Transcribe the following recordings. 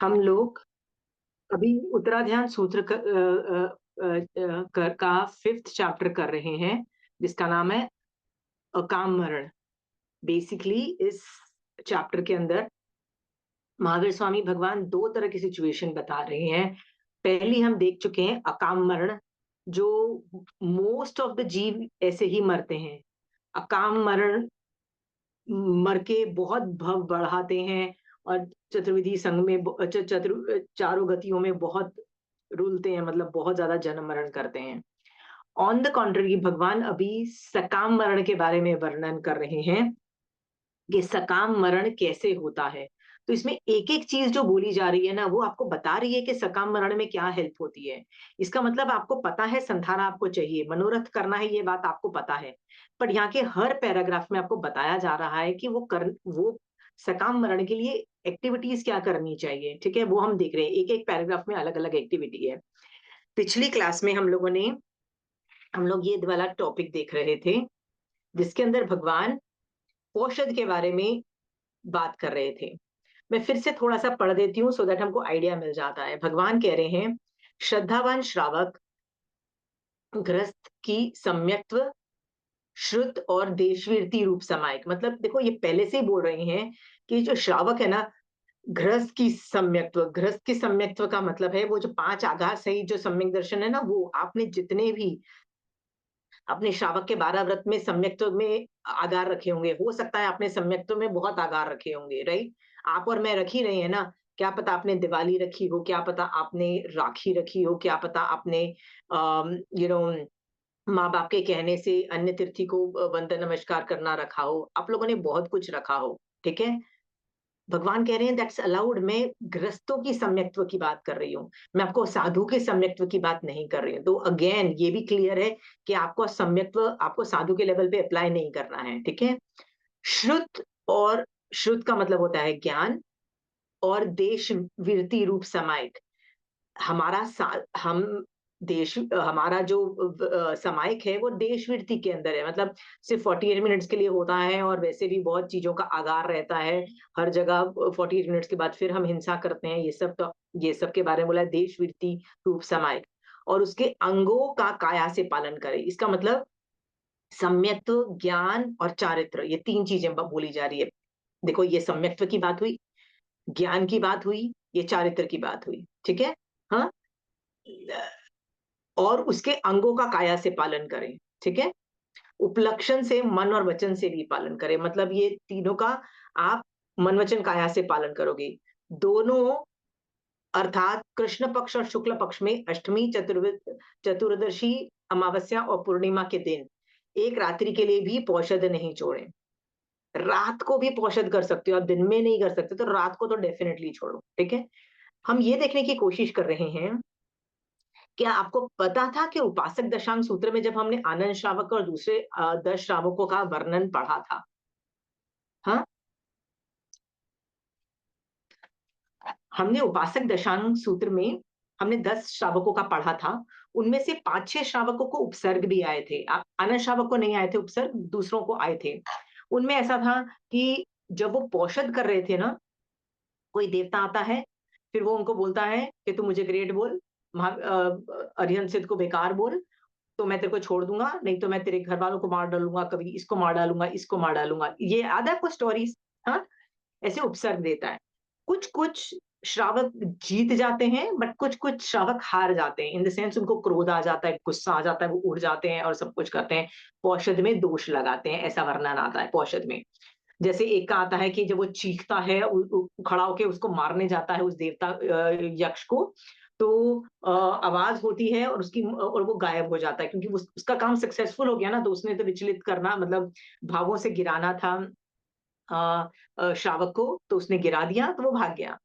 हम लोग अभी उत्तराध्यान सूत्र का फिफ्थ चैप्टर कर रहे हैं, जिसका नाम है अकाम मरण। बेसिकली इस चैप्टर के अंदर महावीर स्वामी भगवान दो तरह की सिचुएशन बता रहे हैं। पहली हम देख चुके हैं अकाम मरण, जो मोस्ट ऑफ द जीव ऐसे ही मरते हैं। अकाम मरण मर के बहुत भव बढ़ाते हैं और चतुर्विधि संघ में चारों गतियों में बहुत रुलते हैं, मतलब बहुत ज्यादा जन्म मरण करते हैं। ऑन द कॉन्ट्ररी भगवान अभी सकाम मरण के बारे में वर्णन कर रहे हैं कि सकाम मरण कैसे होता है। तो इसमें एक एक चीज जो बोली जा रही है ना, वो आपको बता रही है कि सकाम मरण में क्या हेल्प होती है। इसका मतलब आपको पता है संधारा आपको चाहिए, मनोरथ करना है, ये बात आपको पता है। पर यहाँ के हर पैराग्राफ में आपको बताया जा रहा है कि वो सकाम मरण के लिए एक्टिविटीज क्या करनी चाहिए। ठीक है, वो हम देख रहे हैं, एक एक पैराग्राफ में अलग अलग एक्टिविटी है। पिछली क्लास में हम लोग ये वाला टॉपिक देख रहे थे, जिसके अंदर भगवान औषध के बारे में बात कर रहे थे। मैं फिर से थोड़ा सा पढ़ देती हूँ, सो दैट हमको आइडिया मिल जाता है। भगवान कह रहे हैं, श्रद्धावान श्रावक गृहस्थ की सम्यक्त्व श्रुत और देशवीरती रूप समायिक। मतलब देखो, ये पहले से ही बोल रहे हैं कि जो श्रावक है ना, गृहस्थ की सम्यक्त्व का मतलब है वो जो पांच आगार सहित जो सम्यक दर्शन है ना, वो आपने जितने भी अपने श्रावक के 12 व्रत में सम्यक्त्व में आगार रखे होंगे, हो सकता है आपने सम्यक्त्व में बहुत आगार रखे होंगे, राइट? आप और मैं रख ही रहे हैं ना। क्या पता आपने दिवाली रखी हो, क्या पता आपने राखी रखी हो, क्या पता आपने यू नो माँ बाप के कहने से अन्य तिथि को वंदन नमस्कार करना रखा हो। आप लोगों ने बहुत कुछ रखा हो, ठीक है। भगवान कह रहे हैं दैट्स अलाउड। मैं गृहस्थों की सम्यक्त्व की बात कर रही हूँ, मैं आपको साधु के सम्यक्त्व की बात नहीं कर रही हूँ। तो अगेन ये भी क्लियर है कि आपको सम्यक्त्व आपको साधु के लेवल पे अप्लाई नहीं करना है, ठीक है। श्रुत, और श्रुत का मतलब होता है ज्ञान, और देश विरति रूप समायिक। हम देश हमारा जो समायिक है वो देशवृत्ति के अंदर है। मतलब सिर्फ 48 मिनट्स के लिए होता है, और वैसे भी बहुत चीजों का आगार रहता है हर जगह। 48 मिनट्स के बाद फिर हम हिंसा करते हैं, ये सब। तो ये सब के बारे में बोला है, देशवृत्ति रूप समायिक। और उसके अंगों का काया से पालन करें। इसका मतलब सम्यक्त्व, ज्ञान और चारित्र, ये तीन चीजें बोली जा रही है। देखो, ये सम्यक्त्व की बात हुई, ज्ञान की बात हुई, ये चारित्र की बात हुई, ठीक है। हाँ, और उसके अंगों का काया से पालन करें, ठीक है। उपलक्षण से मन और वचन से भी पालन करें। मतलब ये तीनों का आप मन वचन काया से पालन करोगे। दोनों, अर्थात कृष्ण पक्ष और शुक्ल पक्ष में अष्टमी, चतुर्दशी, अमावस्या और पूर्णिमा के दिन एक रात्रि के लिए भी पौषध नहीं छोड़े। रात को भी पौषध कर सकते हो, आप दिन में नहीं कर सकते तो रात को तो डेफिनेटली छोड़ो, ठीक है। हम ये देखने की कोशिश कर रहे हैं, क्या आपको पता था कि उपासक दशांग सूत्र में जब हमने आनंद श्रावक और दूसरे 10 श्रावकों का वर्णन पढ़ा था, हाँ, हमने उपासक दशांग सूत्र में हमने 10 श्रावकों का पढ़ा था। उनमें से 5-6 श्रावकों को उपसर्ग भी आए थे। आनंद श्रावक को नहीं आए थे उपसर्ग, दूसरों को आए थे। उनमें ऐसा था कि जब वो पौषध कर रहे थे ना, कोई देवता आता है, फिर वो उनको बोलता है कि तू मुझे ग्रेट बोल, अरिहंत सिद्ध को बेकार बोल, तो मैं तेरे को छोड़ दूंगा, नहीं तो मैं तेरे घर वालों को मार डालूंगा, कभी इसको मार डालूंगा, इसको मार डालूंगा। ये याद है आपको स्टोरीज? हाँ, ऐसे उपसर्ग देता है। कुछ कुछ श्रावक जीत जाते हैं, बट कुछ कुछ श्रावक हार जाते हैं, इन द सेंस उनको क्रोध आ जाता है, गुस्सा आ जाता है, वो उड़ जाते हैं और सब कुछ करते हैं, पौषध में दोष लगाते हैं, ऐसा वर्णन आता है पौषध में। जैसे एक का आता है कि जब वो चीखता है, खड़ा होके उसको मारने जाता है उस देवता यक्ष को, तो आवाज होती है और और वो गायब हो जाता है, क्योंकि उसका काम सक्सेसफुल हो गया ना। तो उसने तो विचलित करना, मतलब भावों से गिराना था श्रावक को, तो उसने गिरा दिया तो वो भाग गया।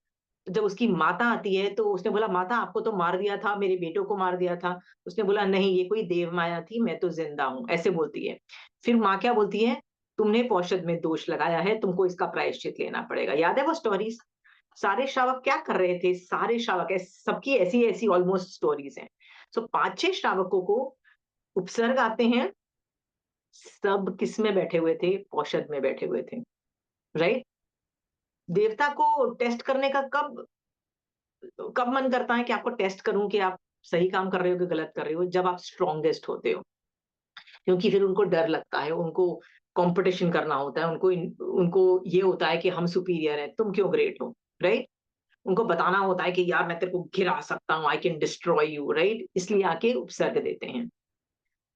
तो जब उसकी माता आती है तो उसने बोला, माता आपको तो मार दिया था, मेरे बेटों को मार दिया था। उसने बोला, नहीं, ये कोई देव माया थी, मैं तो जिंदा हूं, ऐसे बोलती है। फिर माँ क्या बोलती है, तुमने पौषध में दोष लगाया है, तुमको इसका प्रायश्चित लेना पड़ेगा। याद है वो स्टोरीज? सारे श्रावक क्या कर रहे थे? सारे श्रावक सबकी ऐसी ऐसी ऑलमोस्ट स्टोरीज हैं। सो 5-6 श्रावकों को उपसर्ग आते हैं। सब किस में बैठे हुए थे? पौषध में बैठे हुए थे, राइट। देवता को टेस्ट करने का कब कब मन करता है कि आपको टेस्ट करूँ कि आप सही काम कर रहे हो कि गलत कर रहे हो? जब आप स्ट्रॉन्गेस्ट होते हो। क्योंकि फिर उनको डर लगता है, उनको कॉम्पिटिशन करना होता है, उनको ये होता है कि हम सुपीरियर हैं, तुम क्यों ग्रेट हो, राइट? उनको बताना होता है कि यार मैं तेरे को गिरा सकता हूँ, I can destroy you, right? इसलिए आके उपसर्ग देते हैं।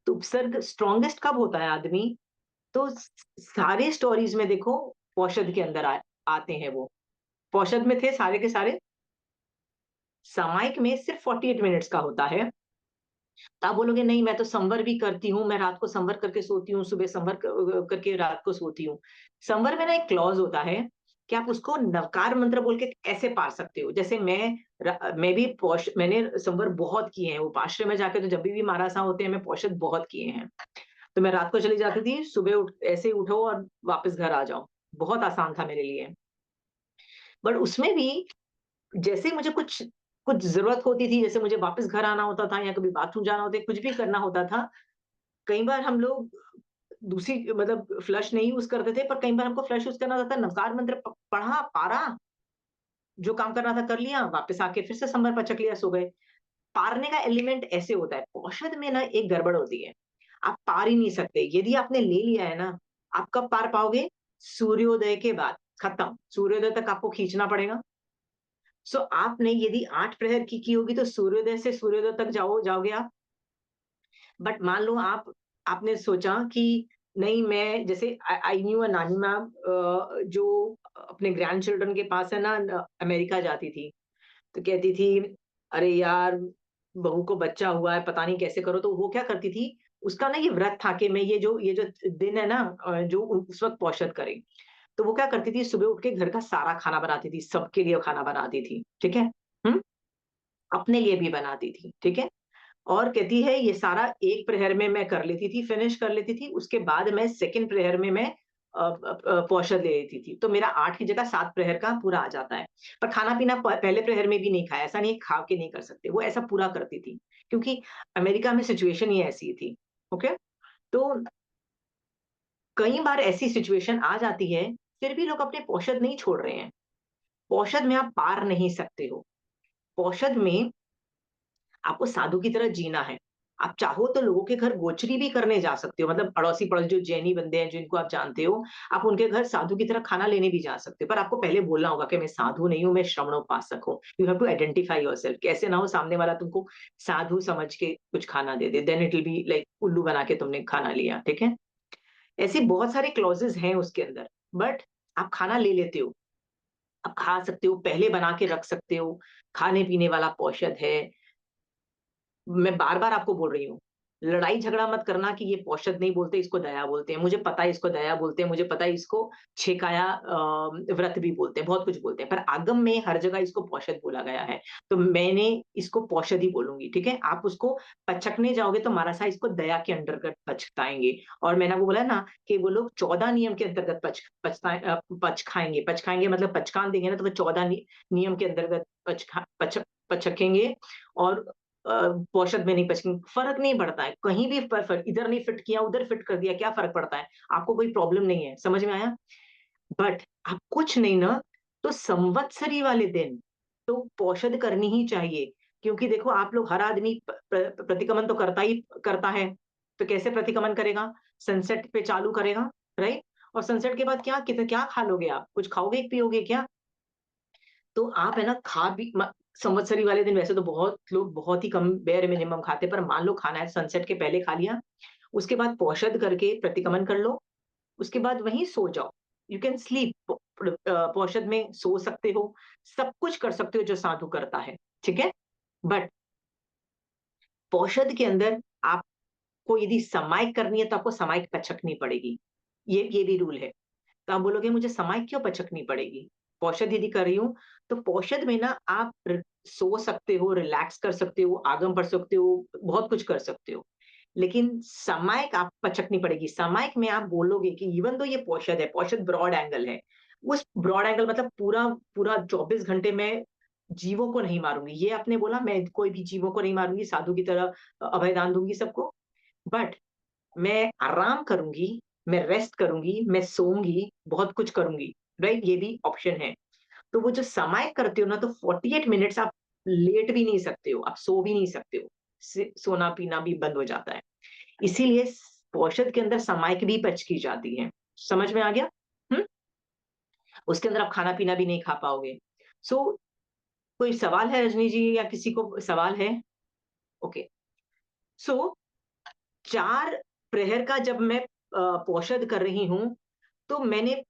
तो उपसर्ग स्ट्रॉन्गेस्ट कब होता है आदमी? तो सारे स्टोरीज में देखो पौषध के अंदर आते हैं वो। पौषध में थे सारे के सारे, सामायिक में सिर्फ 48 मिनट्स का होता है। तो आप बोलोगे नहीं मैं तो संवर भी करती हूँ, मैं रात को संवर करके सोती हूँ, सुबह संवर करके रात को सोती हूँ। संवर में ना एक क्लॉज होता है कि आप उसको नवकार मंत्र बोल के ऐसे पार सकते हो। जैसे मैं भी मैंने संवर बहुत किए हैं, उपाश्रय में जाके तो जब भी महारासा होते हैं मैं पौषध बहुत किए हैं। तो मैं रात को चली जाती थी, सुबह ऐसे ही उठो और वापस घर आ जाओ। बहुत आसान था मेरे लिए। बट उसमें भी जैसे मुझे कुछ कुछ ज़रूरत होती थी, जैसे मुझे वापस घर आना होता था या कभी बाथरूम जाना होता है, कुछ भी करना होता था, कई बार हम लोग दूसरी मतलब फ्लश नहीं यूज़ करते थे, पर कई बार हमको फ्लश यूज़ करना होता था, नवकार मंत्र पढ़ा, पारा, जो काम करना था कर लिया, वापस आके फिर से समर पचक लिया, सो गए। पारने का एलिमेंट ऐसे होता है, औषध में ना एक गड़बड़ होती है, आप पार ही नहीं सकते। यदि आपने ले लिया है ना, आप कब पार पाओगे? सूर्योदय के बाद, खत्म। सूर्योदय तक आपको खींचना पड़ेगा। सो आपने यदि 8 प्रहर की होगी तो सूर्योदय से सूर्योदय तक जाओगे आप। बट मान लो आपने सोचा कि नहीं, मैं जैसे आई न्यू अ नानी मैम जो अपने ग्रैंड चिल्ड्रन के पास है ना, अमेरिका जाती थी। तो कहती थी, अरे यार बहू को बच्चा हुआ है, पता नहीं कैसे करो। तो वो क्या करती थी, उसका ना ये व्रत था कि मैं ये जो दिन है ना, जो उस वक्त पौषद करे। तो वो क्या करती थी, सुबह उठ के घर का सारा खाना बनाती थी, सबके लिए खाना बनाती थी, ठीक है? हुँ? अपने लिए भी बनाती थी, ठीक है? और कहती है ये सारा एक प्रहर में मैं कर लेती थी, फिनिश कर लेती थी, उसके बाद मैं सेकंड प्रहर में मैं पौषध ले लेती थी। तो मेरा 8 की जगह 7 प्रहर का पूरा आ जाता है। पर खाना-पीना पहले प्रहर में भी नहीं खाया, ऐसा नहीं है खा के नहीं कर सकते, वो ऐसा पूरा करती थी। क्योंकि अमेरिका में सिचुएशन ही ऐसी थी, ओके? तो कई बार ऐसी सिचुएशन आ जाती है, फिर भी लोग अपने पौषध नहीं छोड़ रहे हैं। पौषध में आप पार नहीं सकते हो। पौषध में आपको साधु की तरह जीना है। आप चाहो तो लोगों के घर गोचरी भी करने जा सकते हो, मतलब अड़ोसी-पड़ोसी जो जैनी बंदे हैं, जिनको आप जानते हो, आप उनके घर साधु की तरह खाना लेने भी जा सकते हो। पर आपको पहले बोलना होगा कि मैं साधु नहीं हूँ, मैं श्रवणोपासक हूँ। You have to identify yourself. कैसे ना हो सामने वाला तुमको साधु समझ के कुछ खाना दे दे, then it will be like उल्लू बना के तुमने खाना लिया, ठीक है? ऐसे बहुत सारे क्लॉज़ेज़ हैं उसके अंदर, बट आप खाना ले लेते हो। आप खा सकते हो, पहले बना के रख सकते हो, खाने-पीने वाला औषध है। मैं बार-बार आपको बोल रही हूँ, लड़ाई-झगड़ा मत करना कि ये पौषध नहीं बोलते, इसको दया बोलते हैं। मुझे पता है इसको दया बोलते हैं, मुझे पता है इसको छेकाया व्रत भी बोलते हैं, बहुत कुछ बोलते हैं, पर आगम में हर जगह इसको पौषध बोला गया है। तो मैंने इसको पौषध ही बोलूँगी, ठीक है? आप उसको पचकने जाओगे तो महाराज साहब इसको दया के अंतर्गत पचकाएँगे। और मैंने आपको बोला ना कि वो लोग 14 नियम के अंतर्गत पचकाएँगे मतलब पचकान देंगे ना, तो वो 14 नियम के अंतर्गत पचकेंगे और पौषध में नहीं पचकेंगे, फ़र्क नहीं पड़ता है, कहीं भी इधर नहीं फिट किया, उधर फिट कर दिया, क्या फ़र्क पड़ता है? आपको कोई प्रॉब्लम नहीं है, समझ में आया? बट आप कुछ नहीं ना, तो संवत्सरी वाले दिन तो पौषध करनी ही चाहिए, क्योंकि देखो आप लोग हर आदमी प्रतिक्रमण तो करता है, तो कैसे प्रतिक्रमण करेगा? सनसेट पे चालू करेगा, राइट? और सनसेट के बाद क्या खा लोगे आप? कुछ खाओगे-पियोगे क्या? तो आप है ना खा भी संवत्सरी वाले दिन वैसे तो बहुत लोग बहुत ही कम बेयर मिनिमम खाते हैं, पर मान लो खाना है सनसेट के पहले खा लिया, उसके बाद पौषध करके प्रतिक्रमण कर लो, उसके बाद वहीं सो जाओ। यू कैन स्लीप पौषध में सो सकते हो, सब कुछ कर सकते हो जो साधु करता है, ठीक है? बट पौषध के अंदर आपको यदि समाई करनी है तो आपको समाई पचकनी पड़ेगी। ये भी रूल है। तो आप बोलोगे मुझे समाई क्यों पचकनी पड़ेगी? पौषध यदि कर रही हूँ, तो पौषध में ना आप सो सकते हो, रिलैक्स कर सकते हो, आगम पढ़ सकते हो, बहुत कुछ कर सकते हो। लेकिन सामायिक आप पचकनी पड़ेगी। सामायिक में आप बोलोगे कि इवन दो ये पौषध है, पौषध ब्रॉड एंगल है। उस ब्रॉड एंगल मतलब पूरा पूरा 24 घंटे में जीवों को नहीं मारूँगी। ये आपने बोला मैं कोई भी जीवों को नहीं मारूँगी, साधु की तरह अभयदान दूँगी सबको। बट मैं आराम करूँगी, मैं रेस्ट करूँगी, मैं सोऊँगी, बहुत कुछ करूँगी, राइट? ये भी ऑप्शन है। तो वो जो सामायिक करते हो ना, तो 48 मिनट्स आप लेट भी नहीं सकते हो, आप सो भी नहीं सकते हो। सोना-पीना भी बंद हो जाता है। इसीलिए औषध के अंदर सामायिक भी पच की जाती है। समझ में आ गया? हुँ? उसके अंदर आप खाना-पीना भी नहीं खा पाओगे। सो कोई सवाल है रजनी जी, या किसी को सवाल है? ओके। सो 4 प्रहर का जब मैं औषध कर रही हूँ, तो मैंने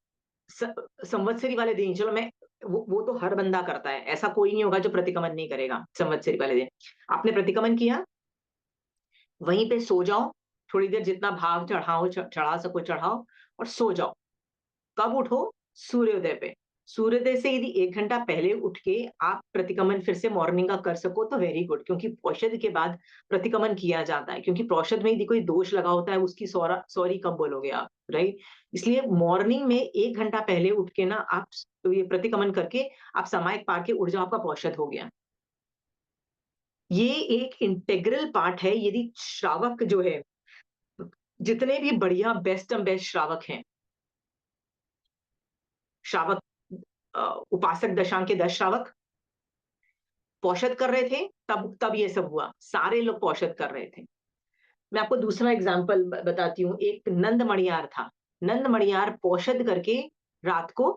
स संवत्सरी वाले दिन, चलो मैं, वो तो हर बंदा करता है। ऐसा कोई नहीं होगा जो प्रतिक्रमण नहीं करेगा संवत्सरी वाले दिन। आपने प्रतिक्रमण किया, वहीं पे सो जाओ, थोड़ी देर जितना भाव चढ़ाओ, चढ़ा सको चढ़ाओ और सो जाओ। कब उठो? सूर्योदय पे। सूर्योदय से यदि 1 घंटा पहले उठ के आप प्रतिक्रमण फिर से मॉर्निंग का कर सको तो वेरी गुड, क्योंकि औषध के बाद प्रतिक्रमण किया जाता है, क्योंकि औषध में यदि कोई दोष लगा होता है, उसकी सॉरी कब बोलोगे आप, राइट? इसलिए मॉर्निंग में 1 घंटा पहले उठ के ना आप ये प्रतिक्रमण करके आप सामायिक पार के उठ जाओ, आपका औषध हो गया। ये एक इंटीग्रल पार्ट है, यदि श्रावक जो है, जितने भी बढ़िया बेस्ट श्रावक हैं, श्रावक अ, उपासक दशांग के 10 श्रावक पौषद कर रहे थे, तब ये सब हुआ। सारे लोग पौषद कर रहे थे। मैं आपको दूसरा एग्जांपल बताती हूँ। एक नंद मणियार था। नंद मणियार पौषद करके रात को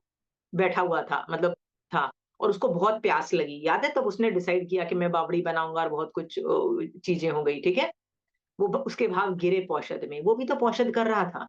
बैठा हुआ था, मतलब था, और उसको बहुत प्यास लगी। याद है? तब उसने डिसाइड किया कि मैं बावड़ी बनाऊँगा, और बहुत कुछ चीज़ें हो गई, ठीक है? वो उसके भाव गिरे पौषद में। वो भी तो पौषद कर रहा था।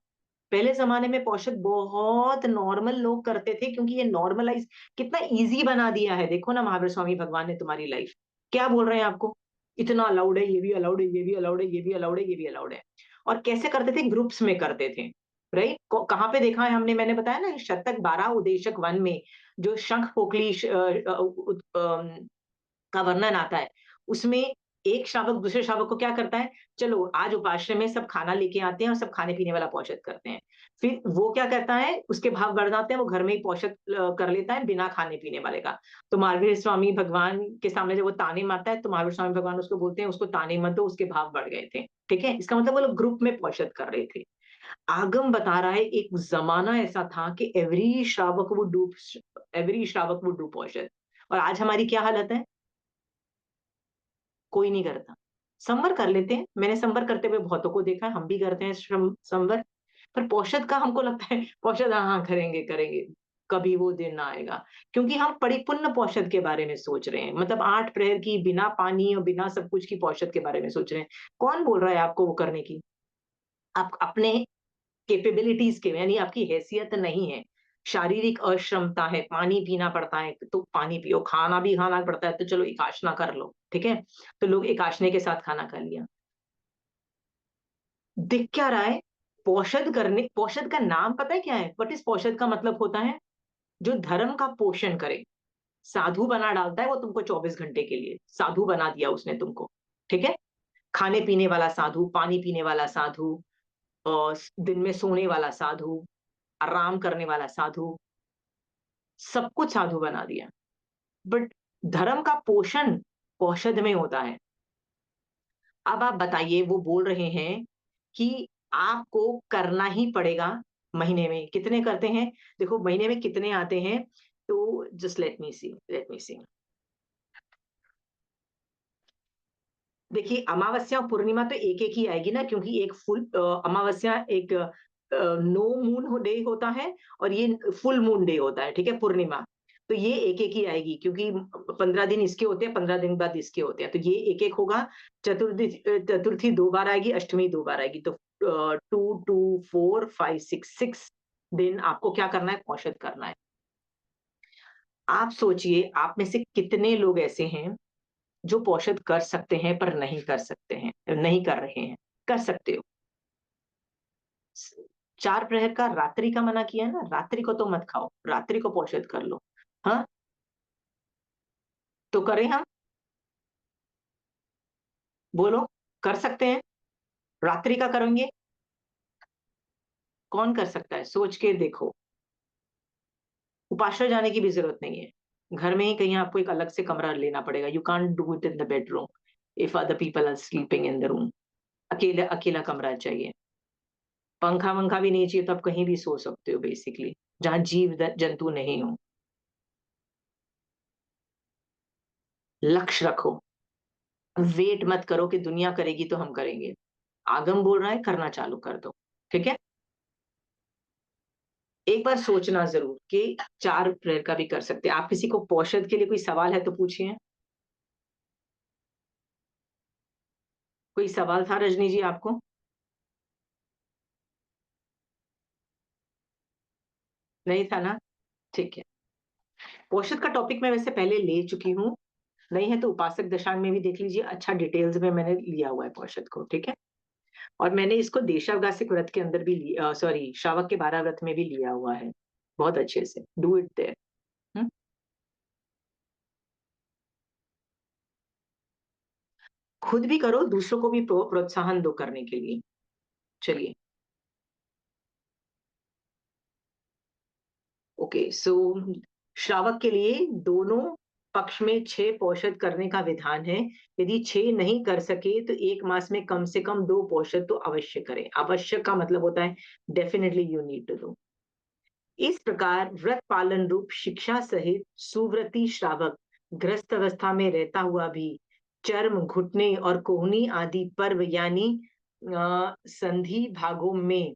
पहले ज़माने में पौषद बहुत नॉर्मल लोग करते थे, क्योंकि ये नॉर्मलाइज़ कितना ईज़ी बना दिया है। देखो ना, महावीर स्वामी भगवान ने तुम्हारी लाइफ़। क्या बोल रहे हैं आपको? इतना अलाउड है, ये भी अलाउड है, ये भी अलाउड है, ये भी अलाउड है, ये भी अलाउड है। और कैसे करते थे? ग्रुप्स में करते थे, राइट? कहाँ पे देखा है हमने? मैंने बताया ना, शतक 12 उदेशक वन में जो शंख पोकली का वर्णन आता है, उसमें एक शावक दूसरे शावक को क्या करता है, चलो आज उपाश्रय में सब खाना लेके आते हैं और सब खाने-पीने वाला पौषध करते हैं। फिर वो क्या करता है, उसके भाव बढ़ जाते हैं, वो घर में ही पौषध कर लेता है बिना खाने-पीने वाले का। तो महावीर स्वामी भगवान के सामने जब वो ताने मारता है, तो महावीर स्वामी भगवान उसको बोलते हैं, उसको ताने मत दो, उसके भाव बढ़ गए थे। ठीक है? इसका मतलब वो लोग ग्रुप में पौषध कर रहे थे। आगम बता रहा है, एक ज़माना ऐसा था कि एवरी श्रावक वुड डू पौषध। और आज हमारी क्या हालत है? कोई नहीं करता। संवर कर लेते हैं, मैंने संवर करते हुए बहुतों को देखा है, हम भी करते हैं संवर। पर पौषध का हमको लगता है पौषध, हाँ, हाँ, करेंगे, करेंगे। कभी वो दिन ना आएगा, क्योंकि हम परिपूर्ण पौषध के बारे में सोच रहे हैं। मतलब 8 प्रहर की बिना पानी और बिना सब कुछ की पौषध के बारे में सोच रहे हैं। कौन बोल रहा है आपको वो करने की? आप अपने कैपेबिलिटीज़ के, यानी आपकी हैसियत नहीं है। शारीरिक अक्षमता है, पानी पीना पड़ता है, तो पानी पियो, खाना भी खाना पड़ता है, तो चलो एकाशना कर लो, ठीक है? तो लोग एकाशने के साथ खाना खा लिया। दिख क्या रहा है? पौषध का नाम पता है क्या है? व्हाट इज़ पौषध का मतलब होता है? जो धर्म का पोषण करे। साधु बना डालता है वो तुमको 24 घंटे के लिए, साधु बना दिया उसने तुमको, ठीक है? खाने-पीने वाला साधु, पानी पीने वाला साधु, दिन में सोने वाला साधु, आराम करने वाला साधु, सब कुछ साधु बना दिया। बट धर्म का पोषण औषध में होता है। अब आप बताइए, वो बोल रहे हैं कि आपको करना ही पड़ेगा। महीने में कितने करते हैं? देखो महीने में कितने आते हैं, तो जस्ट लेट मी सी। देखिए, अमावस्या और पूर्णिमा तो एक-एक ही आएगी ना, क्योंकि एक फुल अमावस्या एक नो मून डे होता है, और ये फुल मून डे होता है, ठीक है? पूर्णिमा। तो ये एक-एक ही आएगी, क्योंकि 15 दिन इसके होते हैं, 15 दिन बाद इसके होते हैं, तो ये एक-एक होगा। चतुर्थी 2 बार आएगी, अष्टमी 2 बार आएगी, तो 2, 2, 4, 5, 6 दिन आपको क्या करना है? औषध करना है। आप सोचिए, आप में से कितने लोग ऐसे हैं जो औषध कर सकते हैं पर नहीं कर सकते हैं, नहीं कर रहे हैं? कर सकते हो। 4 प्रहर का रात्रि का मना किया है ना, रात्रि को तो मत खाओ, रात्रि को औषध कर लो। हाँ, तो करें हम? बोलो, कर सकते हैं? रात्रि का करेंगे? कौन कर सकता है? सोच के देखो। उपाश्रय जाने की भी ज़रूरत नहीं है। घर में ही कहीं आपको एक अलग से कमरा लेना पड़ेगा। You can't do it in the bedroom if other people are sleeping in the room. अकेला अकेला कमरा चाहिए। पंखा-वंखा भी नहीं चाहिए, तो आप कहीं भी सो सकते हो बेसिकली, जहाँ जीव द जंतु नहीं हो। लक्ष्य रखो, वेट मत करो कि दुनिया करेगी तो हम करेंगे। आगम बोल रहा है, करना चालू कर दो। ठीक है? एक बार सोचना जरूर कि 4 अप्रैल का भी कर सकते हैं। आप किसी को पौषध के लिए कोई सवाल है तो पूछिए। कोई सवाल था रजनी जी आपको? नहीं था ना? ठीक है। पौषध का टॉपिक मैं वैसे पहले ले चुकी हूँ। नहीं है तो उपासक दशांग में भी देख लीजिए, अच्छा डिटेल्स में मैंने लिया हुआ है पौषध को। ठीक है? और मैंने इसको देशावगासिक व्रत के अंदर भी सॉरी, श्रावक के 12 व्रत में भी लिया हुआ है, बहुत अच्छे से। Do it there. खुद भी करो, दूसरों को भी प्रोत्साहन दो करने के लिए। चलिए। ओके, सो श्रावक के लिए दोनों पक्ष में 6 पौषध करने का विधान है। यदि 6 नहीं कर सके तो 1 मास में कम से कम 2 पौषध तो अवश्य करें। अवश्य का मतलब होता है definitely you need to do. इस प्रकार व्रत पालन रूप शिक्षा सहित सुव्रती श्रावक ग्रस्त अवस्था में रहता हुआ भी चर्म, घुटने और कोहनी आदि पर्व यानी संधि भागों में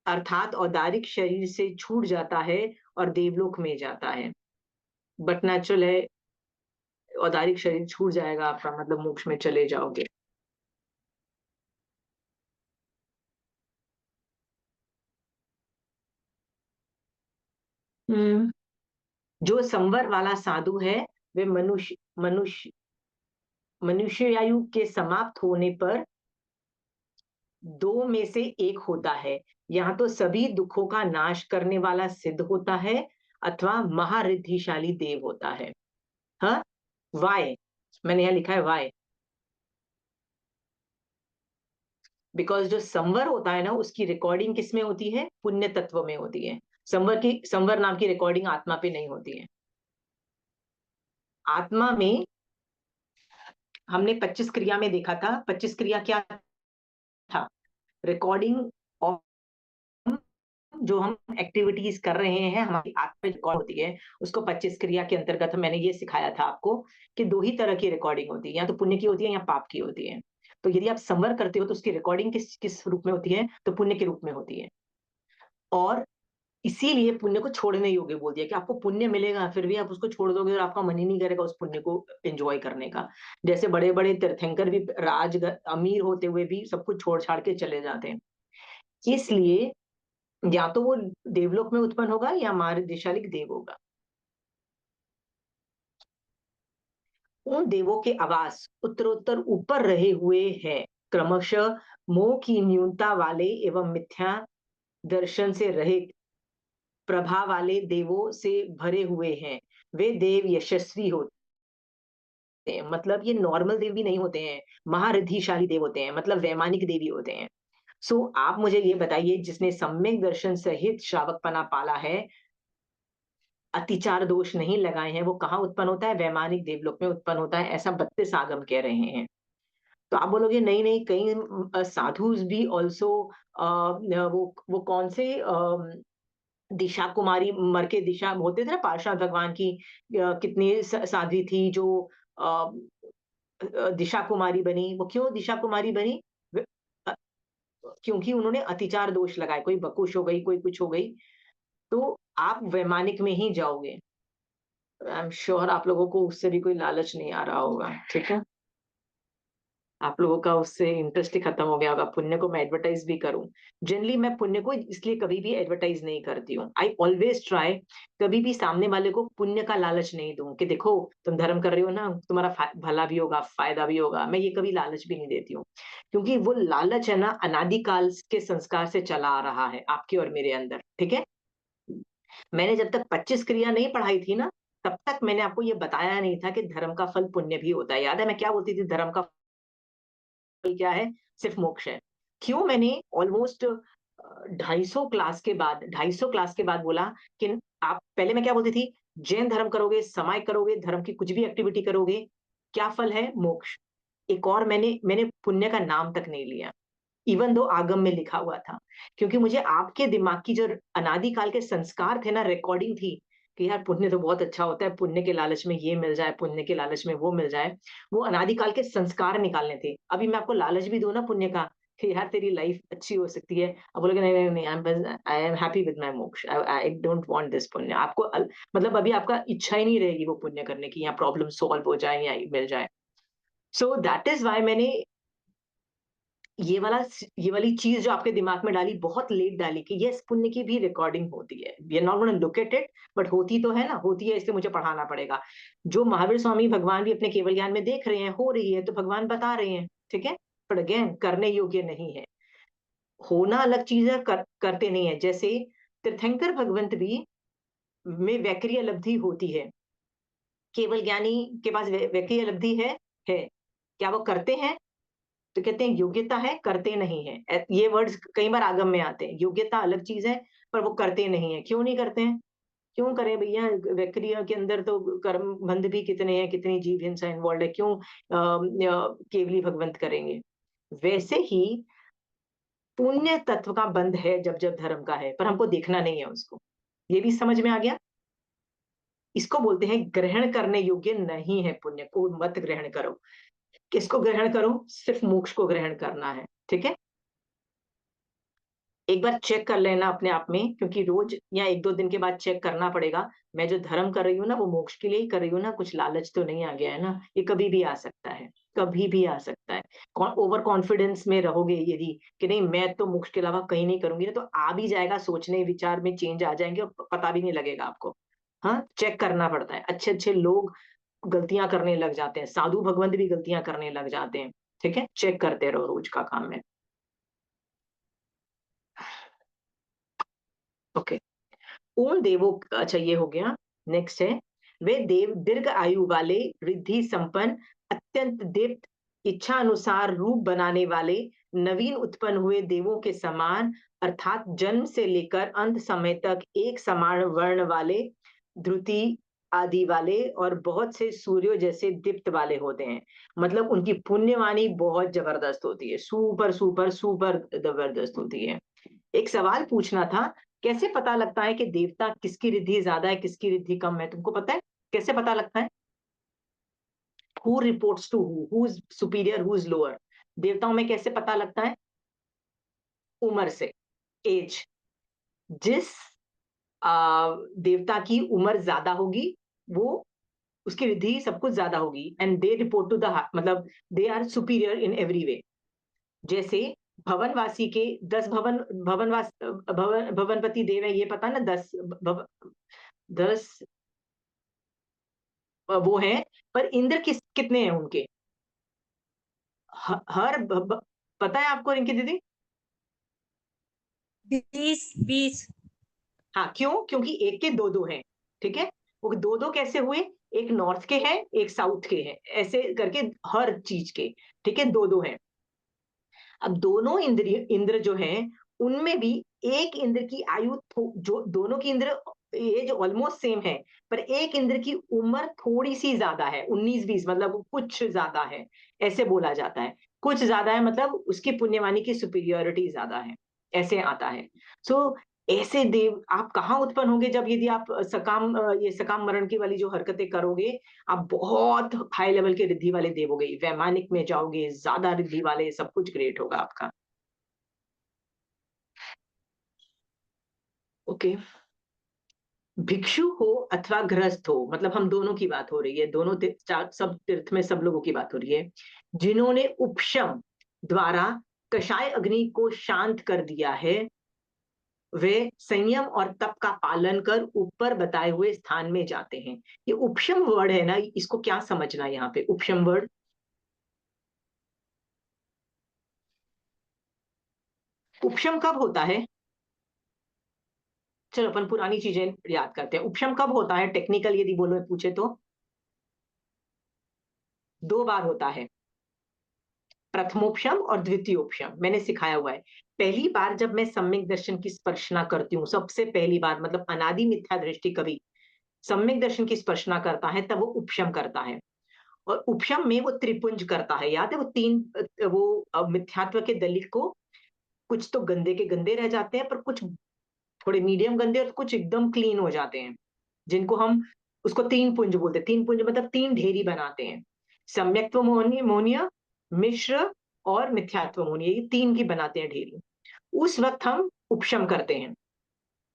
अर्थात औदारिक शरीर से छूट जाता है और देवलोक में जाता है। बट नेचुरल है, औदारिक शरीर छूट जाएगा आपका, मतलब मोक्ष में चले जाओगे। हम्म। जो संवर वाला साधु है, वे मनुष्य आयु के समाप्त होने पर दो में से एक होता है। यहाँ तो सभी दुखों का नाश करने वाला सिद्ध होता है अथवा महारिद्धिशाली देव होता है। हाँ, वाई, मैंने यहाँ लिखा है वाई, बिकॉज जो संवर होता है ना, उसकी रिकॉर्डिंग किस में होती है? पुण्य तत्व में होती है। संवर नाम की रिकॉर्डिंग आत्मा पे नहीं होती है। आत्मा में हमने 25 क्रिया में देखा था। 25 क्रिया क्या था? रिकॉर्डिंग ऑफ जो हम एक्टिविटीज कर रहे हैं, हमारी आत्मा रिकॉर्ड होती है। उसको 25 क्रिया के अंतर्गत मैंने ये सिखाया था आपको कि 2 ही तरह की रिकॉर्डिंग होती है, या तो पुण्य की होती है या पाप की होती है। तो यदि आप संवर करते हो तो उसकी रिकॉर्डिंग किस किस रूप में होती है? तो पुण्य के रूप में होती है। और इसीलिए पुण्य को छोड़ने योग्य बोल दिया कि आपको पुण्य मिलेगा, फिर भी आप उसको छोड़ दोगे और आपका मन ही नहीं करेगा उस पुण्य को एंजॉय करने का। जैसे बड़े बड़े तीर्थंकर भी अमीर होते हुए भी सब कुछ छोड़ छाड़ के चले जाते हैं। इसलिए या तो वो देवलोक में उत्पन्न होगा या मार्गदेशालिक देव होगा। उन देवों के आवास उत्तरोत्तर ऊपर रहे हुए हैं, क्रमशः मोह की न्यूनता वाले एवं मिथ्या दर्शन से रहित प्रभा वाले देवों से भरे हुए हैं। वे देव यशस्वी होते हैं, मतलब ये नॉर्मल देव भी नहीं होते हैं, महारिद्धिशाली देव होते हैं, मतलब वैमानिक देवी होते हैं। सो आप मुझे ये बताइए, जिसने सम्यक दर्शन सहित श्रावकपना पाला है, अतिचार दोष नहीं लगाए हैं, वो कहाँ उत्पन्न होता है? वैमानिक देवलोक में उत्पन्न होता है, ऐसा 32 आगम कह रहे हैं। तो आप बोलोगे नहीं नहीं, कई साधुज भी ऑल्सो वो कौन से दिशा कुमारी मर के दिशा होते थे ना, पार्षद भगवान की कितनी साध्वी थी जो अ, दिशा कुमारी बनी। वो क्यों दिशा कुमारी बनी? अ, क्योंकि उन्होंने अतिचार दोष लगाए, कोई बकुश हो गई, कोई कुछ हो गई। तो आप वैमानिक में ही जाओगे। आई एम श्योर आप लोगों को उससे भी कोई लालच नहीं आ रहा होगा। ठीक है? आप लोगों का उससे इंटरेस्ट ही खत्म हो गया होगा। पुण्य को मैं एडवर्टाइज भी करूं, जनरली मैं पुण्य को इसलिए कभी भी एडवर्टाइज नहीं करती हूँ। आई ऑलवेज ट्राई, कभी भी सामने वाले को पुण्य का लालच नहीं दूं कि देखो तुम धर्म कर रहे हो ना, तुम्हारा भला भी होगा, फायदा भी होगा। मैं ये कभी लालच भी नहीं देती हूँ, क्योंकि वो लालच है ना, अनादिकाल के संस्कार से चला आ रहा है आपके और मेरे अंदर। ठीक है? मैंने जब तक 25 क्रिया नहीं पढ़ाई थी ना, तब तक मैंने आपको ये बताया नहीं था कि धर्म का फल पुण्य भी होता है। याद है मैं क्या बोलती थी? धर्म का क्या है? सिर्फ मोक्ष है। क्यों मैंने ऑलमोस्ट 250 क्लास के बाद बोला कि आप, पहले मैं क्या बोलती थी? जैन धर्म करोगे, समाज करोगे, धर्म की कुछ भी एक्टिविटी करोगे, क्या फल है? मोक्ष। एक और मैंने मैंने पुण्य का नाम तक नहीं लिया, इवन दो आगम में लिखा हुआ था, क्योंकि मुझे आपके दिमाग की जो अनादिकाल के संस्कार थे ना, रिकॉर्डिंग थी, कि यार पुण्य तो बहुत अच्छा होता है, पुण्य के लालच में ये मिल जाए, पुण्य के लालच में वो मिल जाए। वो अनादिकाल के संस्कार निकालने थे। अभी मैं आपको लालच भी दूँ ना पुण्य का, कि यार तेरी लाइफ अच्छी हो सकती है। अब बोलोगे नहीं, नहीं, नहीं, I am happy with my moksha. I don't want this पुण्य। आपको मतलब अभी आपका इच्छा ही नहीं रहेगी वो पुण्य करने की, या प्रॉब्लम सॉल्व हो जाए या मिल जाए। सो दैट इज़ व्हाई मैंने ये वाली चीज़ जो आपके दिमाग में डाली, बहुत लेट डाली, कि यस पुण्य की भी रिकॉर्डिंग होती है। We are not gonna look at it, but होती तो है ना, होती है, इसलिए मुझे पढ़ाना पड़ेगा। जो महावीर स्वामी भगवान भी अपने केवल ज्ञान में देख रहे हैं, हो रही है, तो भगवान बता रहे हैं, ठीक है? बट अगेन करने योग्य नहीं है। होना अलग चीज़ है, करते नहीं है। जैसे तीर्थंकर भगवंत भी में वैकृय लब्धि होती है। केवल ज्ञानी के पास वैकृय लब्धि है। क्या वो करते हैं? तो कहते हैं योग्यता है, करते नहीं है। ये वर्ड्स कई बार आगम में आते हैं। योग्यता अलग चीज़ है, पर वो करते नहीं है। क्यों नहीं करते हैं? क्यों करें भैया? वैक्रिया के अंदर तो कर्म बंध भी कितने हैं, कितनी जीव हिंसा इन्वॉल्व है। क्यों केवली भगवंत करेंगे? वैसे ही पुण्य तत्व का बंध है जब जब धर्म का है, पर हमको देखना नहीं है उसको। ये भी समझ में आ गया? इसको बोलते हैं ग्रहण करने योग्य नहीं है। पुण्य को मत ग्रहण करो। किसको ग्रहण करो? सिर्फ मोक्ष को ग्रहण करना है। ठीक है? एक बार चेक कर लेना अपने आप में, क्योंकि रोज या 1-2 दिन के बाद चेक करना पड़ेगा। मैं जो धर्म कर रही हूँ ना, वो मोक्ष के लिए ही कर रही हूँ ना, कुछ लालच तो नहीं आ गया है ना? ये कभी भी आ सकता है, कभी भी आ सकता है। ओवर कॉन्फिडेंस में रहोगे यदि, कि नहीं मैं तो मोक्ष के अलावा कहीं नहीं करूँगी ना, तो आ भी जाएगा, सोचने विचार में चेंज आ जाएँगे और पता भी नहीं लगेगा आपको। हाँ, चेक करना पड़ता है। अच्छे-अच्छे लोग गलतियाँ करने लग जाते हैं, साधु भगवंत भी गलतियाँ करने लग जाते हैं। ठीक है? चेक करते रहो, रोज का काम है। ओके। पूर्ण देवों अच्छा ये हो गया। नेक्स्ट है, वे देव दीर्घ आयु वाले, रिद्धि संपन्न, अत्यंत दीप्त, इच्छा अनुसार रूप बनाने वाले, नवीन उत्पन्न हुए देवों के समान, अर्थात जन्म से लेकर अंत समय तक एक समान वर्ण वाले, ध्रुति आदि वाले, और बहुत से सूर्यों जैसे दीप्त वाले होते हैं। मतलब उनकी पुण्यवाणी बहुत जबरदस्त होती है, सुपर सुपर सुपर जबरदस्त होती है। एक सवाल पूछना था, कैसे पता लगता है कि देवता किसकी रिद्धि ज्यादा है, किसकी रिद्धि कम है? तुमको पता है? कैसे पता लगता है? Who reports to who is superior, who is lower? देवताओं में कैसे पता लगता है? उम्र से, एज। जिस देवता की उम्र ज्यादा होगी, वो उसकी रिद्धि सब कुछ ज्यादा होगी, and they report to the, मतलब they are superior in every way. जैसे भवनवासी के 10 भवनपति देव है, ये पता ना? 10 वो हैं, पर इंद्र कितने हैं उनके? हर पता है आपको रिंकी दीदी? 20 20। हाँ, क्यों? क्योंकि एक के दो दो हैं। ठीक है? वो दो दो कैसे हुए? एक नॉर्थ के हैं, एक साउथ के हैं, ऐसे करके हर चीज के। ठीक है? दो दो हैं। अब दोनों इंद्र जो हैं, उनमें भी एक इंद्र की आयु जो दोनों की इंद्र एज ऑलमोस्ट सेम है, पर एक इंद्र की उम्र थोड़ी सी ज्यादा है, 19-20, मतलब कुछ ज्यादा है। ऐसे बोला जाता है। कुछ ज्यादा है मतलब उसकी पुण्यवानी की सुपीरियोरिटी ज्यादा है। ऐसे आता है। सो ऐसे देव आप कहाँ उत्पन्न होंगे? जब यदि आप ये सकाम मरण की वाली जो हरकतें करोगे, आप बहुत हाई लेवल के रिद्धि वाले देवोगे, वैमानिक में जाओगे, ज्यादा रिद्धि वाले, सब कुछ ग्रेट होगा आपका। ओके। भिक्षु हो अथवा गृहस्थ हो, मतलब हम दोनों की बात हो रही है, दोनों सब तीर्थ में सब लोगों की बात हो रही है, जिन्होंने उपशम द्वारा कषाय अग्नि को शांत कर दिया है, वे संयम और तप का पालन कर ऊपर बताए हुए स्थान में जाते हैं। ये उपशम वर्ड है ना, इसको क्या समझना है यहाँ पे? उपशम वर्ड, उपशम कब होता है? चलो अपन पुरानी चीजें याद करते हैं। उपशम कब होता है टेक्निकल यदि बोलो पूछे तो? 2 बार होता है, प्रथमोपशम और द्वितीयोपशम, मैंने सिखाया हुआ है। पहली बार जब मैं सम्यक दर्शन की स्पर्शना करती हूँ, सबसे पहली बार, मतलब अनादि मिथ्या दृष्टि कवि सम्यक दर्शन की स्पर्शना करता है, तब वो उपशम करता है। और उपशम में वो त्रिपुंज करता है, याद है? वो तीन वो मिथ्यात्व के दलित को, कुछ तो गंदे के गंदे रह जाते हैं, पर कुछ थोड़े मीडियम गंदे और कुछ एकदम क्लीन हो जाते हैं। जिनको हम उसको तीन पुंज बोलते हैं। तीन पुंज मतलब तीन ढेरी बनाते हैं। सम्यक्त्व मोनिया, मिश्र और मिथ्यात्व मोनिया, ये तीन की बनाते हैं ढेरी। उस वक्त हम उपशम करते हैं।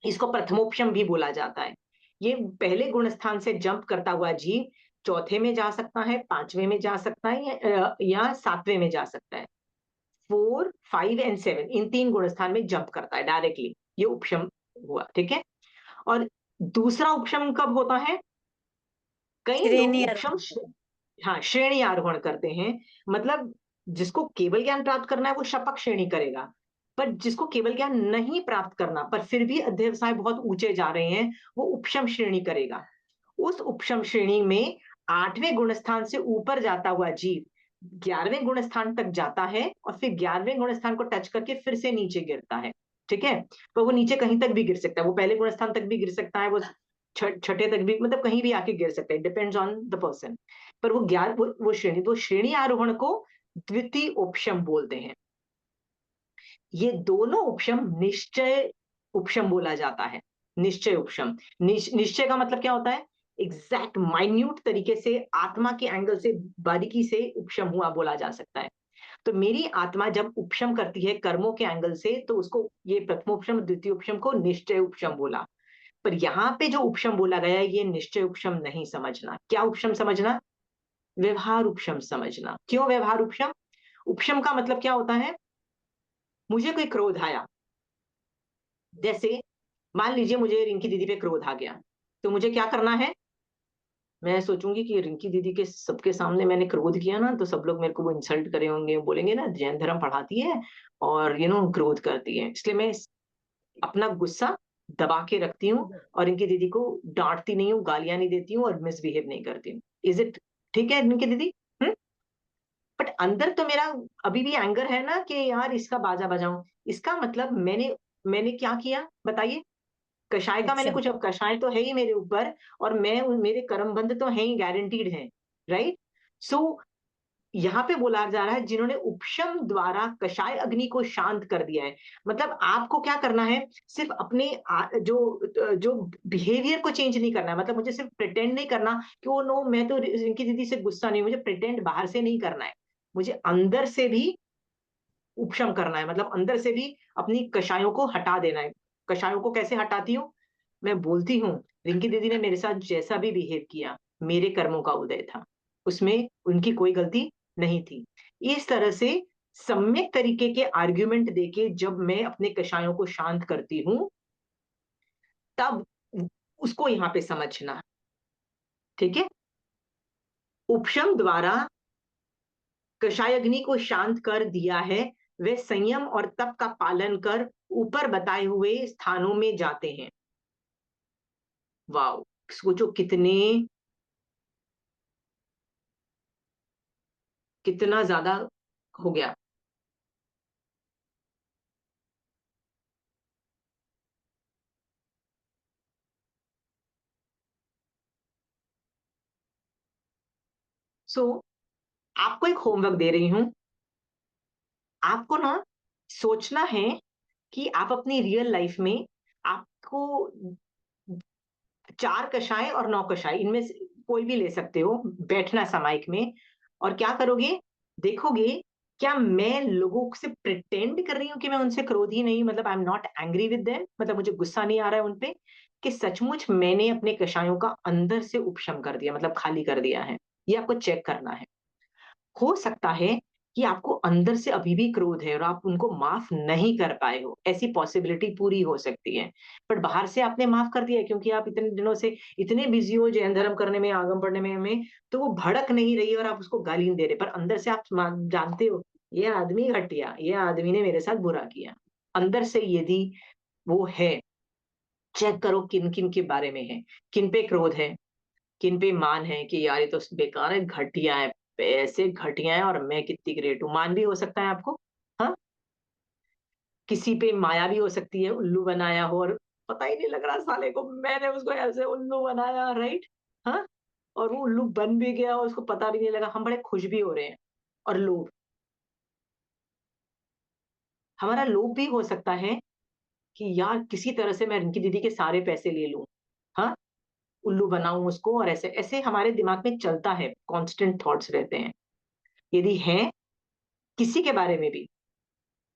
इसको प्रथमोपशम भी बोला जाता है। ये पहले गुण स्थान से जंप करता हुआ जीव चौथे में जा सकता है, पांचवें में जा सकता है, या सातवें में जा सकता है। 4, 5 एंड 7 इन तीन गुण स्थान में जंप करता है डायरेक्टली। ये उपशम हुआ, ठीक है। और दूसरा उपशम कब होता है? कई लोग श्रेणी उपशम आरोहण। हाँ, श्रेणी आरोहण करते हैं। मतलब जिसको केवल ज्ञान प्राप्त करना है वो शपक श्रेणी करेगा, पर जिसको केवल ज्ञान नहीं प्राप्त करना पर फिर भी अध्यवसाय बहुत ऊंचे जा रहे हैं, वो उपशम श्रेणी करेगा। उस उपशम श्रेणी में आठवें गुण स्थान से ऊपर जाता हुआ जीव 11वें गुण स्थान तक जाता है और फिर 11वें गुण स्थान को टच करके फिर से नीचे गिरता है, ठीक है। तो वो नीचे कहीं तक भी गिर सकता है, वो पहले गुण स्थान तक भी गिर सकता है, वो छठे तक भी, मतलब कहीं भी आके गिर सकता है, डिपेंड्स ऑन द पर्सन। पर वो ज्ञान वो श्रेणी, तो श्रेणी आरोहण को द्वितीय उपशम बोलते हैं। ये दोनों उपशम निश्चय उपशम बोला जाता है। निश्चय उपशम, निश्चय का मतलब क्या होता है? एग्जैक्ट माइन्यूट तरीके से आत्मा के एंगल से बारीकी से उपशम हुआ बोला जा सकता है। तो मेरी आत्मा जब उपशम करती है कर्मों के एंगल से, तो उसको ये प्रथमोपशम द्वितीय उपशम को निश्चय उपशम बोला। पर यहाँ पे जो उपशम बोला गया है, ये निश्चय उपशम नहीं समझना। क्या उपशम समझना? व्यवहार उपशम समझना। क्यों व्यवहार उपशम? उपशम का मतलब क्या होता है? मुझे कोई क्रोध आया, जैसे मान लीजिए मुझे रिंकी दीदी पे क्रोध आ गया, तो मुझे क्या करना है? मैं सोचूंगी कि रिंकी दीदी के सबके सामने मैंने क्रोध किया ना, तो सब लोग मेरे को वो इंसल्ट करे होंगे, बोलेंगे ना जैन धर्म पढ़ाती है और क्रोध करती है। इसलिए मैं अपना गुस्सा दबा के रखती हूँ और इनकी दीदी को डांटती नहीं हूँ, गालियां नहीं देती हूँ और मिसबिहेव नहीं करती हूँ। इज इट ठीक है इनकी दीदी? हम्म। बट अंदर तो मेरा अभी भी एंगर है ना कि यार इसका बाजा बजाऊं। इसका मतलब मैंने मैंने क्या किया बताइए? कषाय का मैंने उपशम। कुछ, अब कषाय तो है ही मेरे ऊपर, और मैं मेरे कर्म बंध तो है ही, गारंटीड है, राइट। सो यहाँ पे बोला जा रहा है जिन्होंने उपशम द्वारा कषाय अग्नि को शांत कर दिया है। मतलब आपको क्या करना है? सिर्फ अपने जो बिहेवियर को चेंज नहीं करना है। मतलब मुझे सिर्फ प्रिटेंड नहीं करना कि ओ नो मैं तो रिंकी दीदी से गुस्सा नहीं, मुझे प्रिटेंड बाहर से नहीं करना है। मुझे अंदर से भी उपशम करना है, मतलब अंदर से भी अपनी कषायों को हटा देना है। कषायों को कैसे हटाती हूँ? मैं बोलती हूँ रिंकी दीदी ने मेरे साथ जैसा भी बिहेव किया, मेरे कर्मों का उदय था, उसमें उनकी कोई गलती नहीं थी। इस तरह से सम्यक तरीके के आर्ग्यूमेंट देके जब मैं अपने कषायों को शांत करती हूँ, तब उसको यहाँ पे समझना, ठीक है। उपशम द्वारा कषाय अग्नि को शांत कर दिया है, वे संयम और तप का पालन कर ऊपर बताए हुए स्थानों में जाते हैं। वाओ! सोचो कितना ज्यादा हो गया। सो आपको एक होमवर्क दे रही हूं। आपको ना सोचना है कि आप अपनी रियल लाइफ में आपको 4 कक्षाएँ और 9 कक्षाएँ, इनमें से कोई भी ले सकते हो, बैठना सामायिक में, और क्या करोगे? देखोगे, क्या मैं लोगों से प्रिटेंड कर रही हूँ कि मैं उनसे क्रोधी नहीं, मतलब I am not angry with them, मतलब मुझे गुस्सा नहीं आ रहा है उन पे, कि सचमुच मैंने अपने कषायों का अंदर से उपशम कर दिया, मतलब खाली कर दिया है। ये आपको चेक करना है। हो सकता है कि आपको अंदर से अभी भी क्रोध है और आप उनको माफ नहीं कर पाए हो, ऐसी पॉसिबिलिटी पूरी हो सकती है। बट बाहर से आपने माफ कर दिया है क्योंकि आप इतने दिनों से इतने बिजी हो जैन धर्म करने में, आगम पढ़ने में, तो वो भड़क नहीं रही और आप उसको गाली नहीं दे रहे, पर अंदर से आप जानते हो ये आदमी घटिया, ये आदमी ने मेरे साथ बुरा किया। अंदर से यदि वो है, चेक करो किन किन के बारे में है, किन पे क्रोध है, किन पे मान है कि यार ये तो बेकार है, घटिया है, पैसे घटिया है और मैं कितनी ग्रेट हूँ, मान भी हो सकता है आपको। हाँ, किसी पे माया भी हो सकती है, उल्लू बनाया हो और पता ही नहीं लग रहा साले को मैंने उसको ऐसे उल्लू बनाया, राइट। हाँ, और वो उल्लू बन भी गया और उसको पता भी नहीं लगा, हम बड़े खुश भी हो रहे हैं। और लोभ, हमारा लोभ भी हो सकता है कि यार किसी तरह से मैं रिंकी दीदी के सारे पैसे ले लूं। हाँ, उल्लू बनाऊं उसको, और ऐसे ऐसे हमारे दिमाग में चलता है, कांस्टेंट थॉट्स रहते हैं। यदि है किसी के बारे में भी,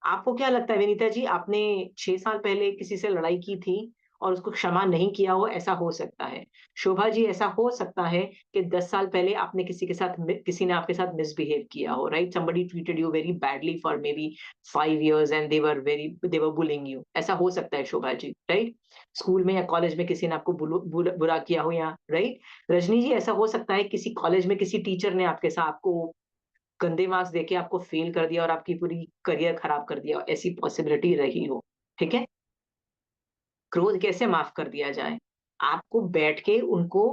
आपको क्या लगता है विनीता जी, आपने 6 साल पहले किसी से लड़ाई की थी और उसको क्षमा नहीं किया हो, ऐसा हो सकता है। शोभा जी, ऐसा हो सकता है कि 10 साल पहले आपने किसी ने आपके साथ मिसबिहेव किया हो, right? Somebody treated you very badly for maybe 5 years and they were bullying you. ऐसा हो सकता है शोभा जी, राइट? स्कूल में या कॉलेज में किसी ने आपको बुरा किया हो, या राइट? रजनी जी, ऐसा हो सकता है किसी कॉलेज में किसी टीचर ने आपके साथ आपको गंदे मार्क्स देके आपको फेल कर दिया और आपकी पूरी करियर खराब कर दिया, ऐसी पॉसिबिलिटी रही हो, ठीक है? क्रोध कैसे माफ कर दिया जाए? आपको बैठ के उनको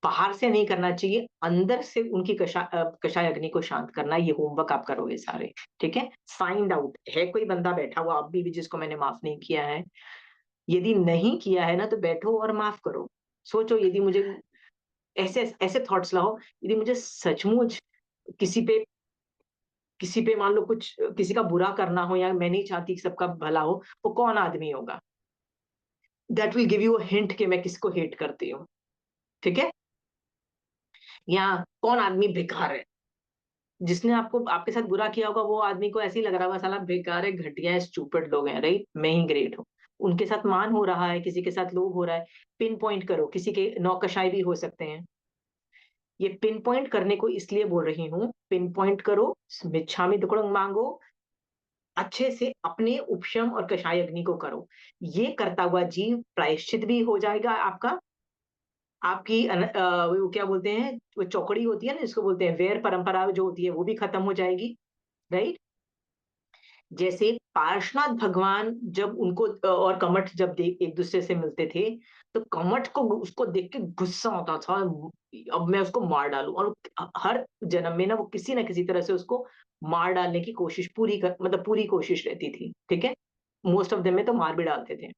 बाहर से नहीं करना चाहिए, अंदर से उनकी कषाय अग्नि को शांत करना, ये होमवर्क आप करोगे सारे, ठीक है? फाइंड आउट है कोई बंदा बैठा हुआ अभी भी जिसको मैंने माफ नहीं किया है? यदि नहीं किया है ना, तो बैठो और माफ करो। सोचो, यदि मुझे ऐसे ऐसे थॉट्स लाओ, यदि मुझे सचमुच किसी पे किसी पे मान लो कुछ किसी का बुरा करना हो, या मैं नहीं चाहती कि सबका भला हो, वो कौन आदमी होगा? That will give you a hint कि मैं किसको हेट करती हूँ, ठीक है? या कौन आदमी बेकार है? जिसने आपको आपके साथ बुरा किया होगा, वो आदमी को ऐसे ही लग रहा होगा साला बेकार है, घटिया है, स्टूपिड लोग हैं, राइट? मैं ही ग्रेट हूँ। उनके साथ मान हो रहा है, किसी के साथ लोभ हो रहा है, पिन पॉइंट करो, किसी के नौकशाई भी हो सकते हैं। ये पिन पॉइंट करने को इसलिए बोल रही हूँ, पिन पॉइंट करो, मिच्छामि दुक्कड़म मांगो, अच्छे से अपने उपशम और कषाय अग्नि को करो। ये करता हुआ जीव प्रायश्चित भी हो जाएगा आपका, आपकी वो क्या बोलते हैं, वो चौकड़ी होती है ना जिसको बोलते हैं, वैर परंपरा जो होती है वो भी खत्म हो जाएगी, राइट? जैसे पार्श्वनाथ भगवान जब उनको और कमठ जब एक दूसरे से मिलते थे, तो कमठ को उसको देख के गुस्सा आता था, अब मैं उसको मार डालूं, और हर जन्म में ना वो किसी ना किसी तरह से उसको मार डालने की कोशिश मतलब पूरी कोशिश रहती थी, ठीक है? मोस्ट ऑफ देम में तो मार भी डालते थे।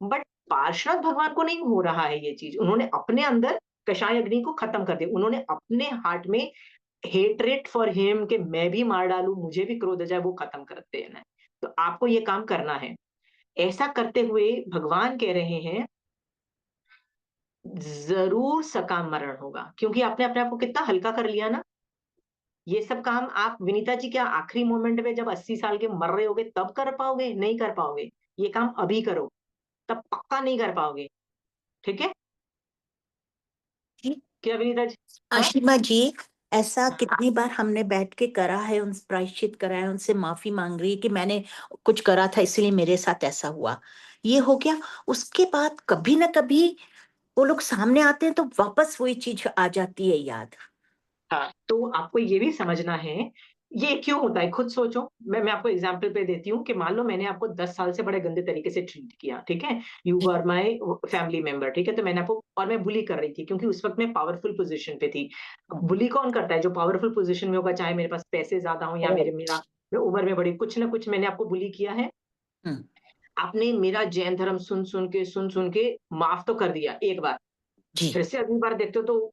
बट पार्षद भगवान को नहीं हो रहा है ये चीज, उन्होंने अपने अंदर कषाय अग्नि को खत्म कर दिया, उन्होंने अपने हार्ट में हेटरेट फॉर हिम कि मैं भी मार डालूं, मुझे भी क्रोध आ जाए, वो खत्म कर देना है। तो आपको ये काम करना है। ऐसा करते हुए भगवान कह रहे हैं, जरूर सकाम मरण होगा, क्योंकि आपने अपने आप को कितना हल्का कर लिया ना। ये सब काम आप विनीता जी क्या आखिरी मोमेंट में जब 80 साल के मर रहे होगे तब कर पाओगे? नहीं कर पाओगे। ये काम अभी करो, तब पक्का नहीं कर पाओगे, ठीक है? जी। क्या विनीता जी? हाँ, आशिमा जी, ऐसा हाँ, कितनी बार हमने बैठ के करा है, उन प्रायश्चित करा है, उनसे माफी मांग रही है कि मैंने कुछ करा था इसलिए मेरे साथ ऐसा हुआ, ये हो गया। उसके बाद कभी ना कभी वो लोग सामने आते हैं तो वापस वही चीज आ जाती है याद। हाँ, तो आपको ये भी समझना है, ये क्यों होता है, खुद सोचो। मैं आपको एग्जांपल पे देती हूँ कि मान लो मैंने आपको 10 साल से बड़े गंदे तरीके से ट्रीट किया, ठीक है? यू जी। वर माय फैमिली मेंबर, ठीक है? तो मैंने आपको, और मैं बुली कर रही थी क्योंकि उस वक्त मैं पावरफुल पोजीशन पे थी। हम्म। बुली कौन करता है? जो पावरफुल पोजीशन में होगा, चाहे मेरे पास पैसे ज्यादा हो या राइट। मैं उम्र में बड़ी, कुछ ना कुछ मैंने आपको बुली किया है। हम्म। आपने मेरा जैन धर्म सुन सुन के माफ तो कर दिया एक बार, जी। फिर से अगली बार देखते हो तो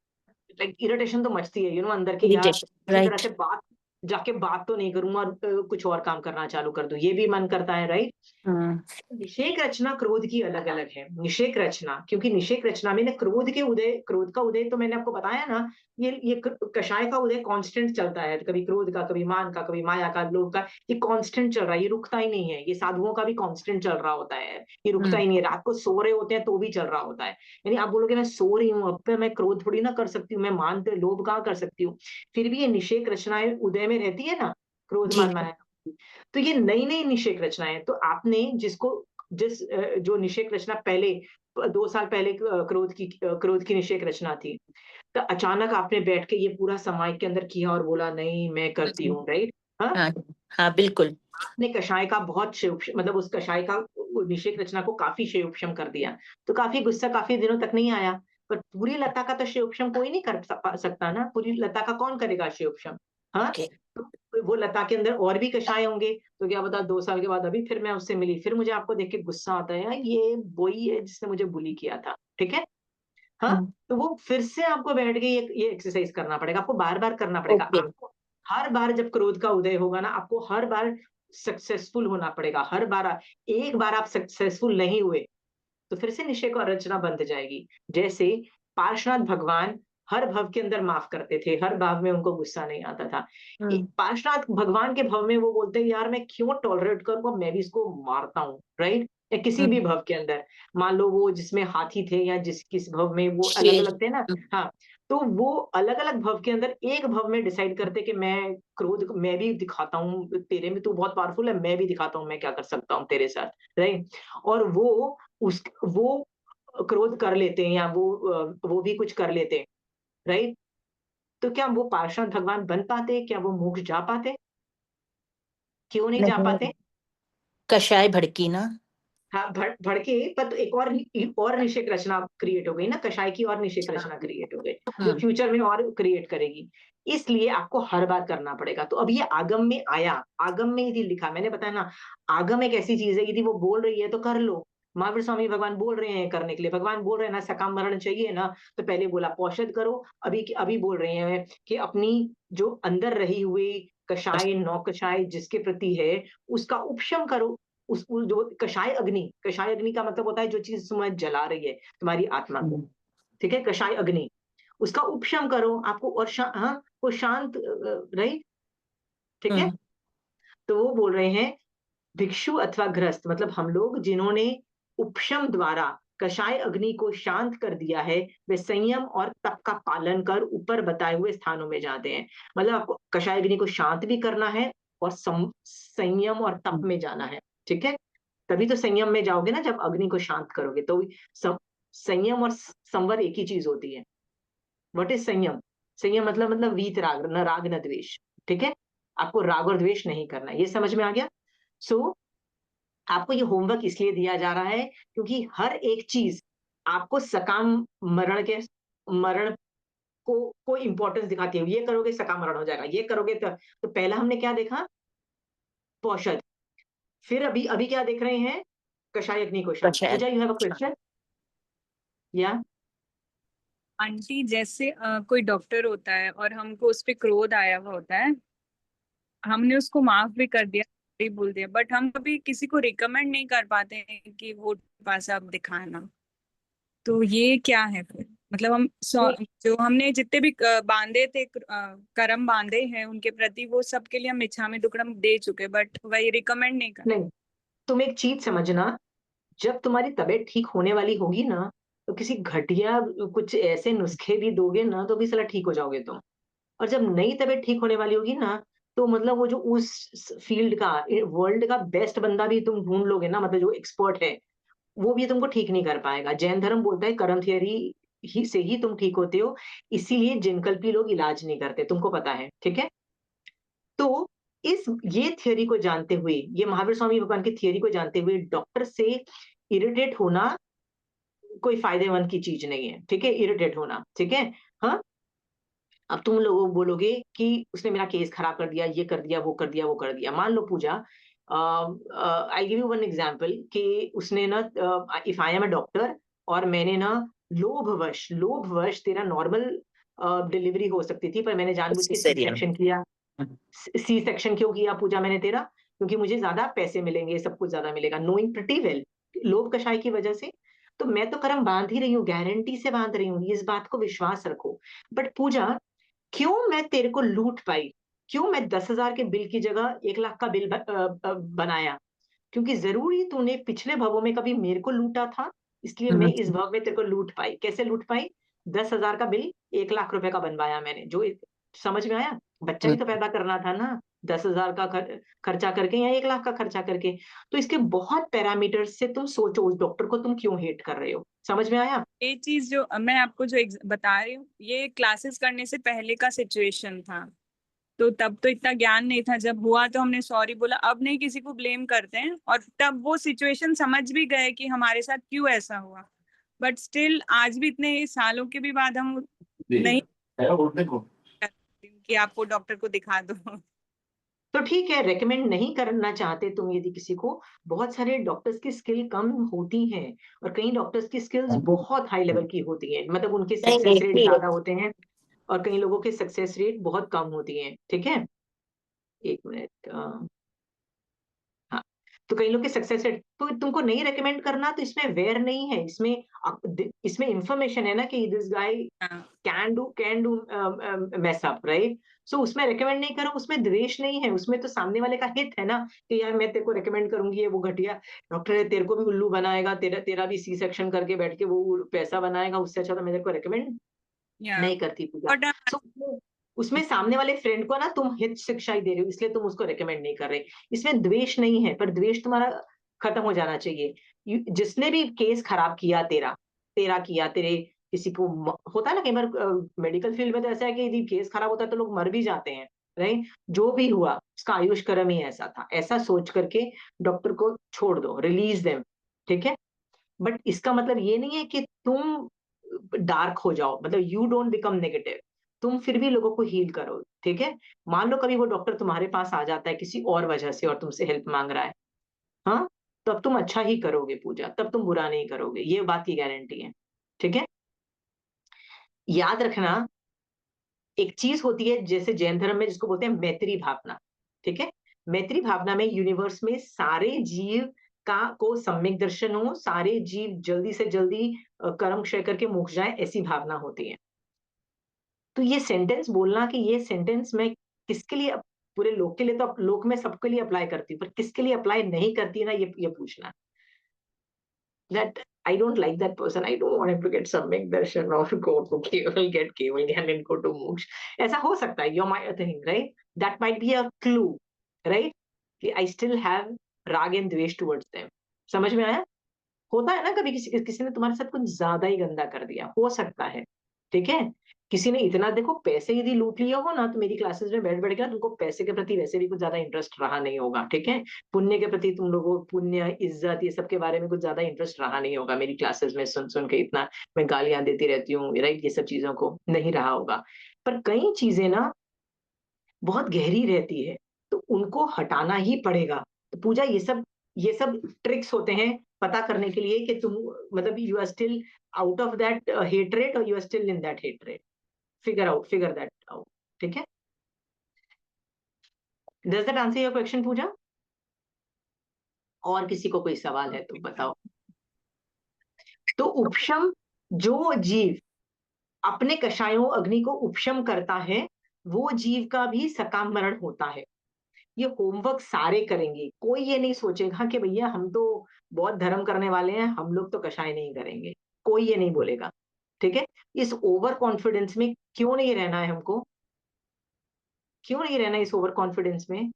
लाइक इरिटेशन तो मचती है, अंदर की, यार इरिटेशन, किसी तरह राइट। से जाके बात तो नहीं करूंगा और कुछ और काम करना चालू कर दूं, ये भी मन करता है, राइट? हम्म। निषेक रचना क्रोध की अलग अलग है। निषेक रचना, क्योंकि निषेक रचना में ना क्रोध का उदय तो मैंने आपको बताया ना, ये कषाय का उदय कांस्टेंट चलता है, कभी क्रोध का, कभी मान का, कभी माया का, लोभ का, ये कांस्टेंट चल रहा है, ये रुकता ही नहीं है। ये साधुओं का भी कांस्टेंट चल रहा होता है, ये रुकता हम्म। ही नहीं है। रात को सो रहे होते हैं तो भी चल रहा होता है। यानी आप बोलोगे मैं सो रही हूँ, अब पे मैं क्रोध थोड़ी ना कर सकती हूँ, मैं मान पे लोभ कहाँ कर सकती हूँ? फिर भी ये निषेक रचनाएं उदय में रहती है ना, क्रोध जी। मान माया। तो ये नई नई निषेक रचनाएं, तो आपने जो निषेक रचना पहले 2 साल पहले क्रोध की निषेक रचना थी, तो अचानक आपने बैठ के ये पूरा समाज के अंदर किया और बोला नहीं मैं करती हम्म। हूँ, राइट? हाँ, हाँ। हाँ, बिल्कुल। आपने कषाय का बहुत मतलब उस कषाय का निषेक रचना को काफी क्षयोपशम कर दिया। तो काफी गुस्सा काफी दिनों तक नहीं आया, पर पूरी लता का तो क्षयोपशम कोई नहीं कर सकता ना, पूरी लता का कौन करेगा क्षयोपशम? हाँ, ओके। तो वो लता के अंदर और भी कषाय होंगे, तो क्या पता 2 साल के बाद अभी फिर मैं उससे मिली, फिर मुझे आपको देख के गुस्सा आता है, यार ये वही है जिसने मुझे बुली किया था, ठीक है? हाँ, हम्म। तो वो फिर से आपको बैठ के ये एक्सरसाइज करना पड़ेगा, आपको बार-बार करना पड़ेगा। ओके। आपको हर बार जब क्रोध का उदय होगा ना, आपको हर बार सक्सेसफुल होना पड़ेगा, हर बार एक बार आप सक्सेसफुल नहीं हुए, तो फिर से निषेक और रचना बंध जाएगी। जैसे पार्श्वनाथ भगवान हर भव के अंदर माफ करते थे, हर भाव में उनको गुस्सा नहीं आता था। पार्श्वनाथ भगवान के भव में वो बोलते हैं यार मैं क्यों टॉलरेट करूँ, मैं भी इसको मारता हूँ, राइट? या किसी भी भव के अंदर, मान लो वो जिसमें हाथी थे या जिस किस भव में वो अलग शेर। अलग थे ना, हाँ, तो वो अलग अलग भव के अंदर एक भव में डिसाइड करते कि मैं क्रोध मैं भी दिखाता हूँ, तेरे में तू बहुत पावरफुल है, मैं भी दिखाता हूँ मैं क्या कर सकता हूँ तेरे साथ, राइट? और वो क्रोध कर लेते हैं या वो भी कुछ कर लेते हैं, राइट? तो क्या वो पार्षद भगवान बन पाते? क्या वो मोक्ष जा पाते? क्यों नहीं जा नहीं, पाते? कषाय भड़की ना। हाँ, भड़के, पर तो एक और निषेक रचना क्रिएट हो गई ना, कषाय की और निषेक रचना क्रिएट हो गई, जो हम्म। फ्यूचर में और क्रिएट करेगी। इसलिए आपको हर बार करना पड़ेगा। तो अब ये आगम में आया, आगम में यदि लिखा, मैंने बताया ना, आगम एक ऐसी चीज है, यदि वो बोल रही है तो कर लो। महावीर स्वामी भगवान बोल रहे हैं करने के लिए, भगवान बोल रहे हैं ना सकाम मरण चाहिए ना, तो पहले बोला पौषध करो, अभी बोल रहे हैं कि अपनी जो अंदर रही हुई कषाय नौ कषाय जिसके प्रति है, उसका उपशम करो। उस जो कषाय अग्नि का मतलब होता है जो चीज तुम्हें जला रही है, तुम्हारी आत्मा को, ठीक है, कषाय अग्नि, उसका उपशम करो आपको, और हाँ, वो शांत रही, ठीक है। हम्म। तो वो बोल रहे हैं भिक्षु अथवा गृहस्थ, मतलब हम लोग जिन्होंने उपशम द्वारा कषाय अग्नि को शांत कर दिया है, वे संयम और तप का पालन कर ऊपर बताए हुए स्थानों में जाते हैं। मतलब आपको कषाय अग्नि को शांत भी करना है और संयम और तप में जाना है, ठीक है। तभी तो संयम में जाओगे ना, जब अग्नि को शांत करोगे तो संयम और संवर एक ही चीज होती है। व्हाट इज संयम? संयम मतलब वीत राग, न राग न द्वेष, ठीक है। आपको राग और द्वेष नहीं करना, ये समझ में आ गया? सो आपको ये होमवर्क इसलिए दिया जा रहा है क्योंकि हर एक चीज आपको सकाम मरण को इंपॉर्टेंस दिखाती है। ये करोगे सकाम मरण हो जाएगा, ये करोगे तो पहला हमने क्या देखा? पौषध। फिर अभी अभी क्या देख रहे हैं? कषाय अग्नि को शांत। कषाय। पूजा, यू हैव अ क्वेश्चन? या आंटी जैसे कोई डॉक्टर होता है और हमको उस पे क्रोध आया हुआ होता है, हमने उसको माफ भी कर दिया, भी बोल दिया, बट हम कभी किसी को रिकमेंड नहीं कर पाते हैं कि वो पास आप दिखाना। तो ये क्या है फिर? मतलब जो हमने जितने भी बांधे थे, कर्म बांधे हैं उनके प्रति, वो सब के लिए हम इच्छामि दुक्कड़म दे चुके, बट वही रिकमेंड नहीं कर। नहीं, तुम एक चीज समझना, जब तुम्हारी तबीयत ठीक होने वाली होगी ना, तो किसी घटिया कुछ ऐसे नुस्खे भी दोगे ना तो भी साला ठीक हो जाओगे तुम। और जब नई तबीयत ठीक होने वाली होगी ना, तो मतलब वो जो उस फील्ड का, वर्ल्ड का बेस्ट बंदा भी तुम ढूंढ लोगे ना, मतलब जो एक्सपर्ट है, वो भी तुमको ठीक नहीं कर पाएगा। जैन धर्म बोलता है कर्म थियरी ही से ही तुम ठीक होते हो, इसीलिए जिनकल्पी लोग इलाज नहीं करते, तुमको पता है, ठीक है। तो इस ये थियरी को जानते हुए, ये महावीर स्वामी भगवान की थियरी को जानते हुए, डॉक्टर से इरिटेट होना कोई फायदेमंद की चीज नहीं है, ठीक है, इरिटेट होना, ठीक है। हाँ, अब तुम लोग बोलोगे कि उसने मेरा केस खराब कर दिया, ये कर दिया, वो कर दिया, वो कर दिया। मान लो Pooja, I give you one example कि उसने ना, if I am a doctor और मैंने ना लोभवश तेरा नॉर्मल डिलीवरी हो सकती थी, पर मैंने जानबूझ के सी सिसेरियन। सेक्शन किया। सी सेक्शन क्यों किया पूजा मैंने तेरा? क्योंकि मुझे ज्यादा पैसे मिलेंगे, सब कुछ ज्यादा मिलेगा, नोइंग प्रिटी वेल, लोभ कषाय की वजह से। तो मैं तो कर्म बांध ही रही हूँ, गारंटी से बांध रही हूँ, इस बात को विश्वास रखो। बट पूजा, क्यों मैं तेरे को लूट पाई? क्यों मैं 10,000 के बिल की जगह 1 लाख का बिल बनाया? क्योंकि जरूरी तूने पिछले भवों में कभी मेरे को लूटा था, इसलिए मैं इस भव में तेरे को लूट पाई। कैसे लूट पाई? 10,000 का बिल 1 लाख रुपए का बनवाया मैंने, समझ में आया? बच्चा ही तो पैदा करना था ना, 10,000 का खर्चा करके या 1 लाख का खर्चा करके। तो इसके बहुत पैरामीटर से तुम सोचो, उस डॉक्टर को तुम क्यों हेट कर रहे हो। समझ में आया? ये चीज जो मैं आपको जो बता रही हूँ, ये क्लासेस करने से पहले का सिचुएशन था। तो तब तो इतना ज्ञान नहीं था, जब हुआ तो हमने सॉरी बोला, अब नहीं किसी को ब्लेम करते हैं। और तब वो सिचुएशन समझ भी गए कि हमारे साथ क्यों ऐसा हुआ। बट स्टिल आज भी इतने सालों के भी बाद हम नहीं करते कि आपको डॉक्टर को दिखा दो। तो ठीक है, रेकमेंड नहीं करना चाहते तुम यदि किसी को, बहुत सारे डॉक्टर्स की स्किल कम होती हैं, और कई डॉक्टर्स की स्किल्स बहुत हाई लेवल की होती हैं, मतलब उनके नहीं सक्सेस रेट देखिए, ज्यादा होते हैं, और कई लोगों के सक्सेस रेट बहुत कम होती हैं, ठीक है। एक मिनट, हाँ, तो कई लोग की सक्सेस रेट, तो तुमको नहीं रेकमेंड करना, तो इसमें वेयर नहीं है, इसमें इंफॉर्मेशन है ना कि दिस गाय हाँ, can do mess up, right? So उसमें रेकमेंड नहीं करो, उसमें द्वेष नहीं है, उसमें तो सामने वाले का हित है ना कि यार मैं तेरे को रेकमेंड करूंगी, ये वो घटिया डॉक्टर है, तेरे को भी उल्लू बनाएगा, तेरा तेरा भी सी सेक्शन करके बैठ के वो पैसा बनाएगा, उससे अच्छा तो मैं तेरे को रेकमेंड या नहीं करती पूजा। बट सो उसमें सामने वाले फ्रेंड को ना तुम हित शिक्षा ही दे रहे हो, इसलिए तुम उसको रेकमेंड नहीं कर रहे। इसमें द्वेष नहीं है, पर द्वेष तुम्हारा खत्म हो जाना चाहिए। जिसने भी केस खराब किया तेरा, तेरा किया, तेरे किसी को होता है ना कई बार मेडिकल फील्ड में तो ऐसा है कि यदि केस खराब होता है तो लोग मर भी जाते हैं, राइट? जो भी हुआ उसका आयुष कर्म ही ऐसा था, ऐसा सोच करके डॉक्टर को छोड़ दो, रिलीज देम, ठीक है? बट इसका मतलब ये नहीं है कि तुम डार्क हो जाओ, मतलब यू डोंट बिकम नेगेटिव, तुम फिर भी लोगों को हील करो, ठीक है? मान लो कभी वो डॉक्टर तुम्हारे पास आ जाता है किसी और वजह से और तुमसे हेल्प मांग रहा है, हाँ, तब तुम अच्छा ही करोगे पूजा, तब तुम बुरा नहीं करोगे, ये बात की गारंटी है, ठीक है? याद रखना, एक चीज होती है जैसे जैन धर्म में जिसको बोलते हैं मैत्री भावना, ठीक है? मैत्री भावना में यूनिवर्स में सारे जीव का को सम्यक दर्शन हो, सारे जीव जल्दी से जल्दी कर्म क्षय करके मोक्ष जाए, ऐसी भावना होती है। तो ये सेंटेंस बोलना कि ये सेंटेंस मैं किसके लिए पूरे लोक के लिए, तो लोक में सबके लिए अप्लाई करती हूँ, पर किसके लिए अप्लाई नहीं करती है ना, ये पूछना। That I don't like that person, I don't want to get सम्यक दर्शन और गो टू केवल, गेट केवल ज्ञान एंड गो टू मोक्ष। ऐसा हो सकता है, your my thing, right? That might be a clue, right? कि आई स्टिल हैव राग एंड द्वेष टुवर्ड्स देम। समझ में आया? होता है ना कभी किसी किसी ने तुम्हारे साथ कुछ ज्यादा ही गंदा कर दिया, हो सकता है, ठीक है? किसी ने इतना, देखो पैसे यदि लूट लिया हो ना, तो मेरी क्लासेस में बैठ बैठ के ना तुमको पैसे के प्रति वैसे भी कुछ ज्यादा इंटरेस्ट रहा नहीं होगा, ठीक है? पुण्य के प्रति तुम लोगों को पुण्य, इज्जत, ये सब के बारे में कुछ ज्यादा इंटरेस्ट रहा नहीं होगा, मेरी क्लासेस में सुन सुन के इतना मैं गालियां देती रहती हूँ, राइट? ये सब चीजों को नहीं रहा होगा। पर कई चीजें ना बहुत गहरी रहती है, तो उनको हटाना ही पड़ेगा। तो पूजा ये सब ट्रिक्स होते हैं पता करने के लिए कि तुम, मतलब you are still out of that hatred or you are still in that hatred. Figure that out, ठीक है? Does that answer your question Pooja? और किसी को कोई सवाल है तो बताओ। तो उपशम, जो जीव अपने कषायों अग्नि को उपशम करता है, वो जीव का भी सकाम मरण होता है। ये होमवर्क सारे करेंगे, कोई ये नहीं सोचेगा कि भैया हम तो बहुत धर्म करने वाले हैं, हम लोग तो कषाय नहीं करेंगे, कोई ये नहीं बोलेगा, ठीक है? इस ओवर कॉन्फिडेंस में क्यों नहीं रहना है हमको? क्यों नहीं रहना इस ओवर कॉन्फिडेंस में?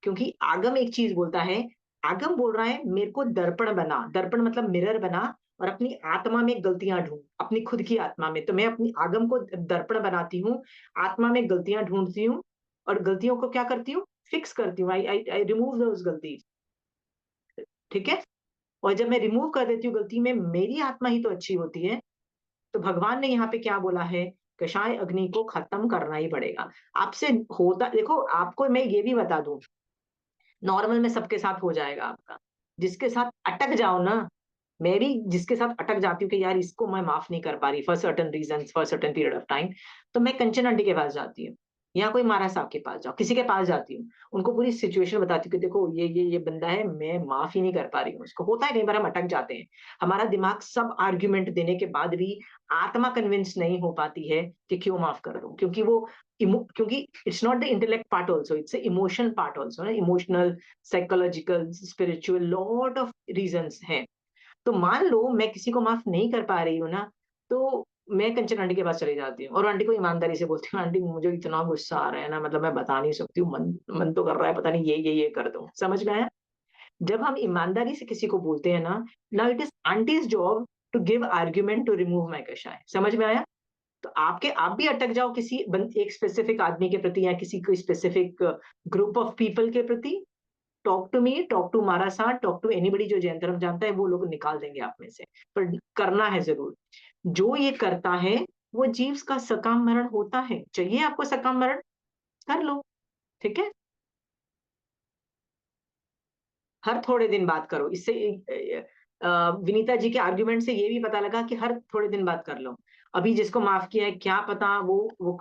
क्योंकि आगम एक चीज बोलता है, आगम बोल रहा है मेरे को दर्पण बना, दर्पण मतलब मिरर बना, और अपनी आत्मा में गलतियां ढूंढ, अपनी खुद की आत्मा में। तो मैं अपनी आगम को दर्पण बनाती हूँ, आत्मा में गलतियां ढूंढती हूँ, और गलतियों को क्या करती हूँ? फिक्स करती हूँ, आई आई आई रिमूव दोस गलती, ठीक है? और जब मैं रिमूव कर देती हूँ गलती में, मेरी आत्मा ही तो अच्छी होती है। तो भगवान ने यहाँ पे क्या बोला है? कषाय अग्नि को खत्म करना ही पड़ेगा। आपसे होता, देखो आपको मैं ये भी बता दूं, नॉर्मल में सबके साथ हो जाएगा आपका, जिसके साथ अटक जाओ ना, मैं भी जिसके साथ अटक जाती हूँ कि यार इसको मैं माफ नहीं कर पा रही for certain reason, for certain period of time, तो मैं कंचन आंटी के पास जाती हूँ, या कोई महाराज साहब के पास जाओ, किसी के पास जाती हूँ, उनको पूरी सिचुएशन बताती हूँ कि देखो ये बंदा है, मैं माफ ही नहीं कर पा रही हूँ उसको। होता है कई बार हम अटक जाते हैं, हमारा दिमाग सब आर्ग्यूमेंट देने के बाद भी आत्मा कन्विंस नहीं हो पाती है कि क्यों माफ कर दूं, क्योंकि वो क्योंकि it's not the intellect part also, it's emotion part also ना, emotional, psychological, spiritual, lot of reasons हैं। तो मान लो मैं किसी को माफ नहीं कर पा रही हूँ ना, तो मैं कंचन आंटी के पास चली जाती हूँ और आंटी को ईमानदारी से बोलती हूँ, आंटी मुझे इतना गुस्सा आ रहा है ना, मतलब मैं बता नहीं सकती हूँ, मन तो कर रहा है पता नहीं ये कर दूं। समझ में आया? जब हम ईमानदारी से किसी को बोलते हैं ना, now it is aunty's job to give argument to remove my कषाय। समझ में आया? तो आप भी अटक जाओ किसी एक स्पेसिफिक आदमी के प्रति, या किसी कोई स्पेसिफिक ग्रुप ऑफ पीपल के प्रति, talk to me, talk to मारासा, टॉक टू एनीबडी जो जैन धर्म जानता है, वो लोग निकाल देंगे आप में से। पर करना है जरूर। जो ये करता है वो जीव का सकाम मरण होता है। चाहिए आपको सकाम मरण, कर लो, ठीक है? हर थोड़े दिन बात करो, इससे विनीता जी के आर्ग्यूमेंट से ये भी पता लगा कि हर थोड़े दिन बात कर लो। अभी जिसको माफ किया है, क्या पता वो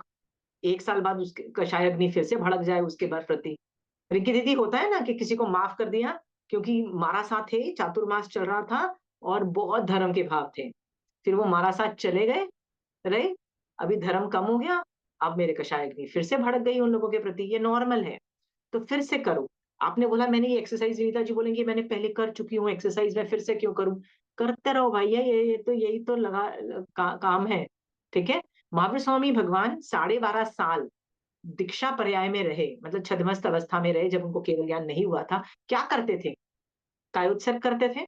1 साल बाद उसके कषाय अग्नि फिर से भड़क जाए उसके बाद प्रति, रिंकी दीदी, होता है ना कि किसी को माफ कर दिया क्योंकि मारासा थे, चातुर्मास चल रहा था और बहुत धर्म के भाव थे, फिर वो मारासा चले गए रहे, अभी धर्म कम हो गया, अब मेरे कषाय अग्नि फिर से भड़क गई उन लोगों के प्रति, ये नॉर्मल है। तो फिर से करो। आपने बोला मैंने ये एक्सरसाइज, रीता जी बोलेंगे मैंने पहले कर चुकी हूँ एक्सरसाइज, मैं फिर से क्यों करूं? करते रहो भैया, ये तो यही तो काम है। ठीक है। महावीर स्वामी भगवान 12.5 साल दीक्षा पर्याय में रहे, मतलब छद्मस्त अवस्था में रहे, जब उनको केवल ज्ञान नहीं हुआ था। क्या करते थे? कायोत्सर्ग करते थे।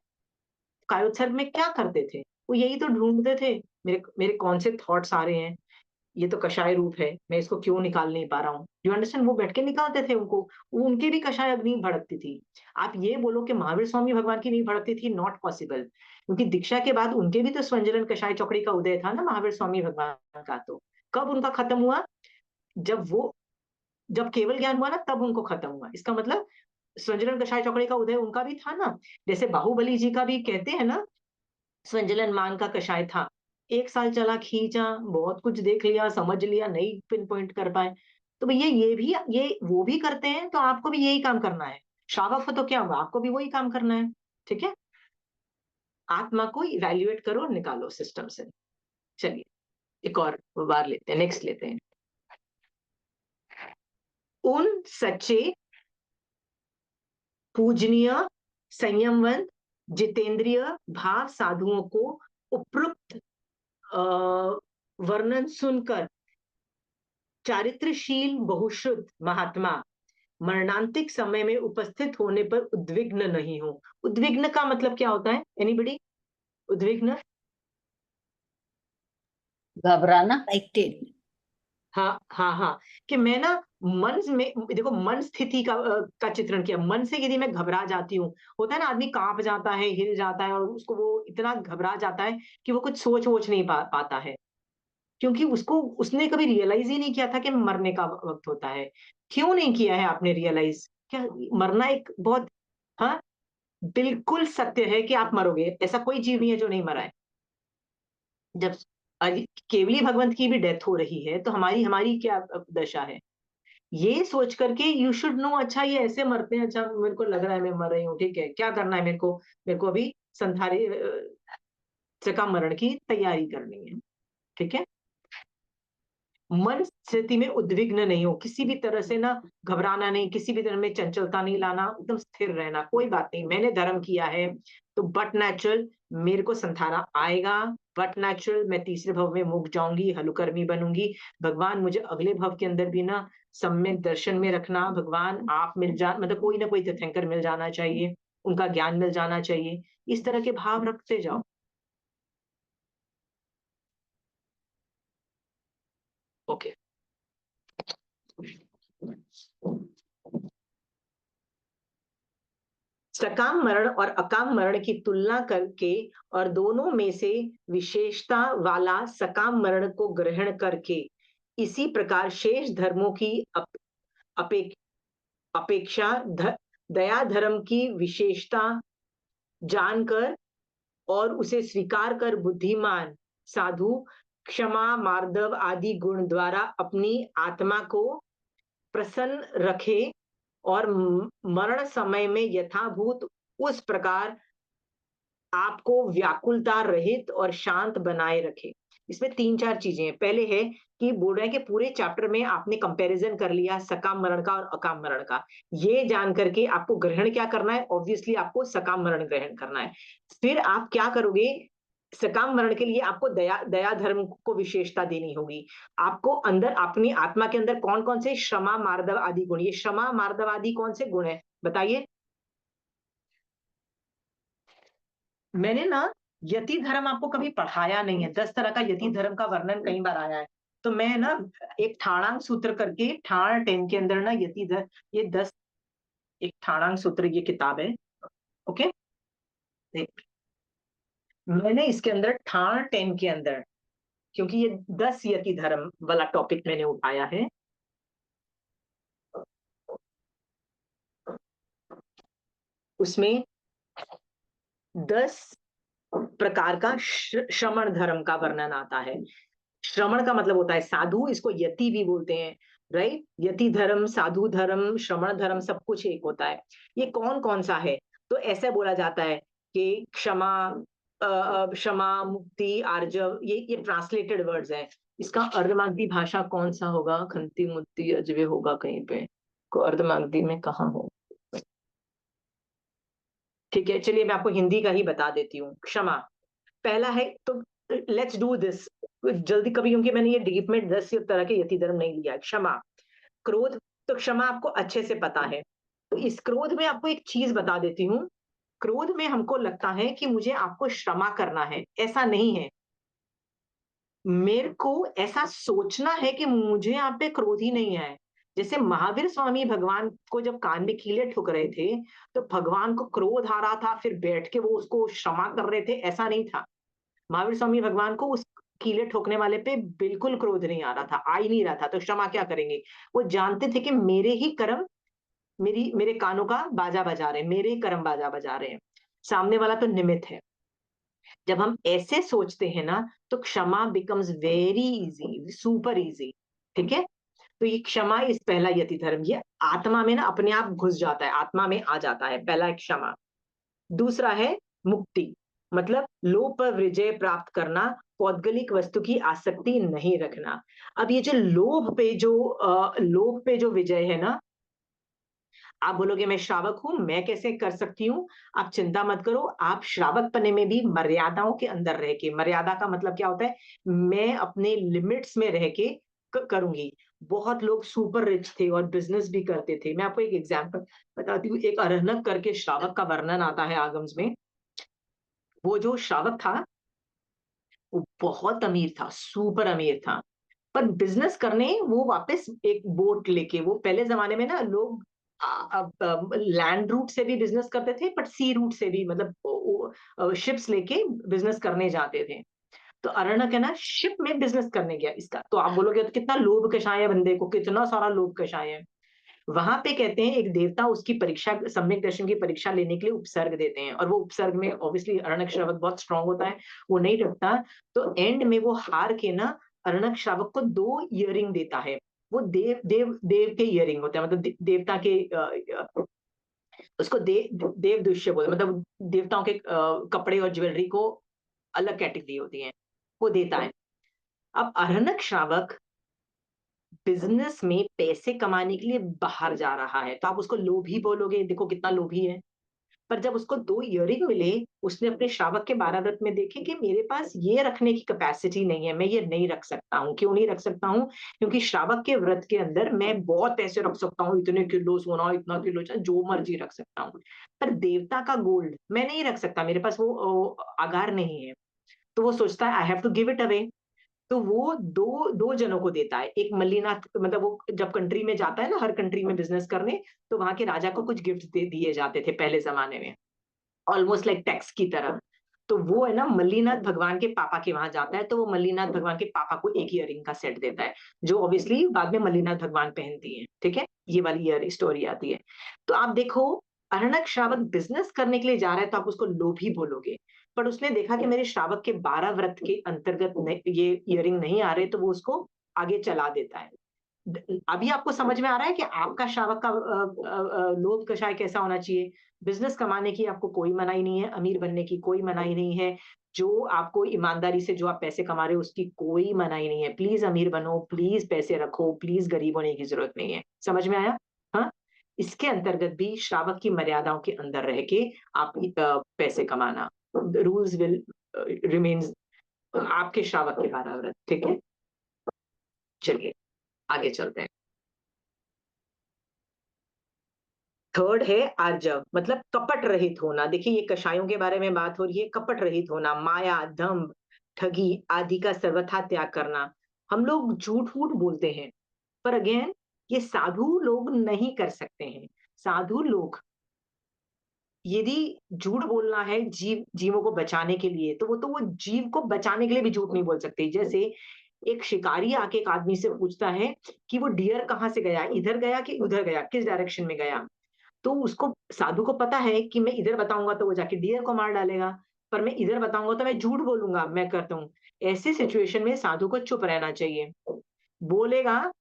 कायोत्सर्ग में क्या करते थे? वो यही तो ढूंढते थे, मेरे मेरे कौन से थॉट्स आ रहे हैं, ये तो कषाय रूप है, मैं इसको क्यों निकाल नहीं पा रहा हूँ। You understand? वो बैठ के निकालते थे उनको, वो उनकी भी कषाय अग्नि भड़कती थी। आप ये बोलो कि महावीर स्वामी भगवान की नहीं भड़कती थी, नॉट पॉसिबल, क्योंकि दीक्षा के बाद उनके भी तो स्वंजलन कषाय चौकड़ी का उदय था ना महावीर स्वामी भगवान का। तो कब उनका खत्म हुआ? जब केवल ज्ञान हुआ ना, तब उनको खत्म हुआ। इसका मतलब स्वंजलन कषाय चौकड़ी का उदय उनका भी था ना। जैसे बाहुबली जी का भी कहते हैं ना, स्वंजलन मान का कषाय था, 1 साल चला, खींचा, बहुत कुछ देख लिया, समझ लिया, नहीं पिन पॉइंट कर पाए। तो भैया ये वो भी करते हैं, तो आपको भी यही काम करना है। श्रावक हो तो क्या हुआ, आपको भी वही काम करना है। ठीक है। आत्मा को इवेल्युएट करो और निकालो सिस्टम से। चलिए एक और बार लेते हैं, नेक्स्ट लेते हैं। उन सच्चे, पूजनीय, संयमवंत, जितेंद्रिय भाव साधुओं को उपरोक्त वर्णन सुनकर चारित्रशील बहुश्रुत महात्मा मरणांतिक समय में उपस्थित होने पर उद्विग्न नहीं हो। उद्विग्न का मतलब क्या होता है? एनीबडी? उद्विग्न, घबराना। एक्साइटेड। हाँ हाँ हाँ, कि मैं ना मन में, देखो मन स्थिति का चित्रण किया। मन से यदि मैं घबरा जाती हूँ, होता है ना आदमी कांप जाता है, हिल जाता है, और उसको वो इतना घबरा जाता है कि वो कुछ सोच वोच नहीं पाता है, क्योंकि उसने कभी रियलाइज ही नहीं किया था कि मरने का वक्त होता है। क्यों नहीं किया है आपने रियलाइज? क्या मरना एक बहुत, हाँ, बिल्कुल सत्य है कि आप मरोगे, ऐसा कोई जीव नहीं है जो नहीं मरा है। जब केवली भगवंत की भी डेथ हो रही है, तो हमारी हमारी क्या दशा है? ये सोच करके यू शुड नो, अच्छा ये ऐसे मरते हैं, अच्छा मेरे को लग रहा है मैं मर रही हूँ, ठीक है, क्या करना है मेरे को अभी संसारी चका मरण की तैयारी करनी है। ठीक है। मन स्थिति में उद्विग्न नहीं हो, किसी भी तरह से ना घबराना नहीं, किसी भी तरह में चंचलता नहीं लाना, एकदम स्थिर रहना। कोई बात नहीं, मैंने धर्म किया है तो बट नेचुरल मेरे को संथारा आएगा, बट नेचुरल मैं तीसरे भव में मुक जाऊंगी, हलुकर्मी बनूंगी। भगवान मुझे अगले भव के अंदर भी ना सम्यक दर्शन में रखना, भगवान आप मिल जा, मतलब कोई ना कोई तीर्थंकर मिल जाना चाहिए, उनका ज्ञान मिल जाना चाहिए, इस तरह के भाव रखते जाओ। ओके। सकाम मरण और अकाम मरण की तुलना करके और दोनों में से विशेषता वाला सकाम मरण को ग्रहण करके, इसी प्रकार शेष धर्मों की अपेक, अपेक्षा दया धर्म की विशेषता जानकर और उसे स्वीकार कर बुद्धिमान साधु क्षमा, मार्दव आदि गुण द्वारा अपनी आत्मा को प्रसन्न रखे और मरण समय में यथाभूत उस प्रकार आपको व्याकुलता रहित और शांत बनाए रखे। इसमें 3-4 चीजें हैं। पहले है कि बोल रहे हैं कि पूरे चैप्टर में आपने कंपैरिजन कर लिया सकाम मरण का और अकाम मरण का। ये जान करके आपको ग्रहण क्या करना है? ऑब्वियसली आपको सकाम मरण ग्रहण करना है। फिर आप क्या करोगे? सकाम मरण के लिए आपको दया धर्म को विशेषता देनी होगी। आपको अंदर अपनी आत्मा के अंदर कौन कौन से क्षमा, मार्दव आदि गुण, ये क्षमा, मार्दव आदि कौन से गुण है बताइए? मैंने ना यति धर्म आपको कभी पढ़ाया नहीं है। 10 तरह का यति धर्म का वर्णन कई बार आया है। तो मैं ना एक ठाणांग सूत्र करके, ठाण 10 के अंदर ना यति धर्म, ये 10, एक ठाणांग सूत्र ये किताब है। ओके। मैंने इसके अंदर ठाण 10 के अंदर, क्योंकि ये 10 यति धर्म वाला टॉपिक मैंने उठाया है, उसमें 10 प्रकार का श्रमण धर्म का वर्णन आता है। श्रमण का मतलब होता है साधु, इसको यति भी बोलते हैं, राइट? यति धर्म, साधु धर्म, श्रमण धर्म सब कुछ एक होता है। ये कौन कौन सा है? तो ऐसे बोला जाता है कि क्षमा, क्षमा, मुक्ति, आर्जव, ये ट्रांसलेटेड वर्ड्स हैं। इसका अर्धमागधी भाषा कौन सा होगा? खंती मुक्ति अजवे होगा कहीं पे, को अर्धमागधी में कहाँ हो? ठीक है, चलिए मैं आपको हिंदी का ही बता देती हूँ। क्षमा पहला है, तो लेट्स डू दिस जल्दी कभी, क्योंकि मैंने ये डीप में 10 तरह के यति धर्म नहीं लिया है। क्षमा, क्रोध, तो क्षमा आपको अच्छे से पता है। तो इस क्रोध में आपको एक चीज बता देती हूँ, क्रोध में हमको लगता है कि मुझे आपको क्षमा करना है, ऐसा नहीं है। मेरे को ऐसा सोचना है कि मुझे आप पे क्रोध ही नहीं है। जैसे महावीर स्वामी भगवान को जब कान में कीले ठुक रहे थे, तो भगवान को क्रोध आ रहा था, फिर बैठ के वो उसको क्षमा कर रहे थे, ऐसा नहीं था। महावीर स्वामी भगवान को उस कीले ठोकने वाले पे बिल्कुल क्रोध नहीं आ रहा था, आ ही नहीं रहा था, तो क्षमा क्या करेंगे? वो जानते थे कि मेरे ही कर्म मेरे कानों का बाजा बजा रहे हैं, मेरे ही कर्म बाजा बजा रहे हैं, सामने वाला तो निमित्त है। जब हम ऐसे सोचते हैं ना, तो क्षमा becomes very easy, super easy. ठीक है, तो ये क्षमा इस पहला यति धर्म, ये आत्मा में ना अपने आप घुस जाता है, आत्मा में आ जाता है, पहला है क्षमा। दूसरा है मुक्ति, मतलब लोभ पर विजय प्राप्त करना, पौद्गलिक वस्तु की आसक्ति नहीं रखना। अब ये जो लोभ पे जो विजय है ना, आप बोलोगे मैं श्रावक हूं, मैं कैसे कर सकती हूँ? आप चिंता मत करो, आप श्रावक पने में भी मर्यादाओं के अंदर रह के, मर्यादा का मतलब क्या होता है? मैं अपने लिमिट्स में रह के करूंगी। बहुत लोग सुपर रिच थे और बिजनेस भी करते थे। मैं आपको एक एग्जांपल बताती हूँ, एक अरहनक करके श्रावक का वर्णन आता है आगम्स में। वो जो श्रावक था, वो बहुत अमीर था, सुपर अमीर था, पर बिजनेस करने वो वापस एक बोट लेके, वो पहले जमाने में ना लोग लैंड रूट से भी बिजनेस करते थे, बट सी रूट से भी, मतलब शिप्स लेके बिजनेस करने जाते थे। तो अरण्यक है ना, शिप में बिजनेस करने गया। इसका तो आप बोलोगे तो कितना लोभ कषाय है बंदे को, कितना सारा लोभ कषाय है। वहां पे कहते हैं एक देवता उसकी परीक्षा, सम्यक दर्शन की परीक्षा लेने के लिए उपसर्ग देते हैं, और वो उपसर्ग में ऑब्वियसली अरण्यक श्रावक बहुत स्ट्रांग होता है, वो नहीं डरता। तो एंड में वो हार के ना अरण्यक श्रावक को 2 इयरिंग देता है। वो देव के इयरिंग होते हैं, मतलब देवता के उसको देव दुष्य बोलते हैं, मतलब देवताओं के कपड़े और ज्वेलरी को अलग कैटेगरी होती है, वो देता है। अब अरण्यक श्रावक बिजनेस में पैसे कमाने के लिए बाहर जा रहा है, तो आप उसको लोभी बोलोगे, देखो कितना लोभी है। पर जब उसको 2 इयरिंग मिले, उसने अपने श्रावक के 12 व्रत में देखे कि मेरे पास ये रखने की कैपेसिटी नहीं है, मैं ये नहीं रख सकता हूँ। क्यों नहीं रख सकता हूँ? क्योंकि श्रावक के व्रत के अंदर मैं बहुत पैसे रख सकता हूँ, इतने किलो सोना, इतना किलो चांदी, जो मर्जी रख सकता हूँ। पर देवता का गोल्ड मैं नहीं रख सकता, मेरे पास वो आगार नहीं है। तो वो सोचता है I have to give it away. तो वो दो जनों को देता है। एक मल्लीनाथ, मतलब वो जब कंट्री में जाता है ना, हर कंट्री में बिजनेस करने, तो वहां के राजा को कुछ गिफ्ट दे दिए जाते थे पहले जमाने में, ऑलमोस्ट लाइक टैक्स की तरह। तो वो है ना, मल्लीनाथ भगवान के पापा के वहां जाता है, तो वो मल्लीनाथ भगवान के पापा को एक इयरिंग का सेट देता है, जो ऑब्वियसली बाद में मल्लीनाथ भगवान पहनती है। ठीक है, ये वाली ईयर स्टोरी आती है। तो आप देखो, अरण्यक श्रावक बिजनेस करने के लिए जा रहा है, तो आप उसको लोभी बोलोगे। पर उसने देखा कि मेरे श्रावक के 12 व्रत के अंतर्गत ये इयरिंग नहीं आ रहे, तो वो उसको आगे चला देता है। अभी आपको समझ में आ रहा है कि आपका श्रावक का लोभ कषाय कैसा होना चाहिए? बिजनेस कमाने की आपको कोई मनाही नहीं है, अमीर बनने की कोई मनाही नहीं है। जो आपको ईमानदारी से जो आप पैसे कमा रहे हो, उसकी कोई मनाही नहीं है। प्लीज अमीर बनो, प्लीज पैसे रखो, प्लीज गरीब होने की जरूरत नहीं है। समझ में आया? हाँ, इसके अंतर्गत भी श्रावक की मर्यादाओं के अंदर रह के आप पैसे कमाना, रूल्स विल रिमेन्स आपके श्रावक के 12 व्रत। ठीक है, चलिए आगे चलते हैं। थर्ड है आर्जव, मतलब कपट रहित होना। देखिए, ये कषायों के बारे में बात हो रही है। कपट रहित होना, माया, दंभ, ठगी आदि का सर्वथा त्याग करना। हम लोग झूठ फूट बोलते हैं, पर अगेन ये साधु लोग नहीं कर सकते हैं। साधु लोग, यदि झूठ बोलना है जीवों को बचाने के लिए, तो वो जीव को बचाने के लिए भी झूठ नहीं बोल सकते। जैसे एक शिकारी आके एक आदमी से पूछता है कि वो डियर कहाँ से गया, इधर गया कि उधर गया, किस डायरेक्शन में गया। तो उसको, साधु को पता है कि मैं इधर बताऊंगा तो वो जाके डियर को मार डालेगा। पर मैं इधर बताऊंगा तो मैं झूठ बोलूंगा मैं करता हूँ। ऐसी सिचुएशन में साधु को चुप रहना चाहिए। बोलेगा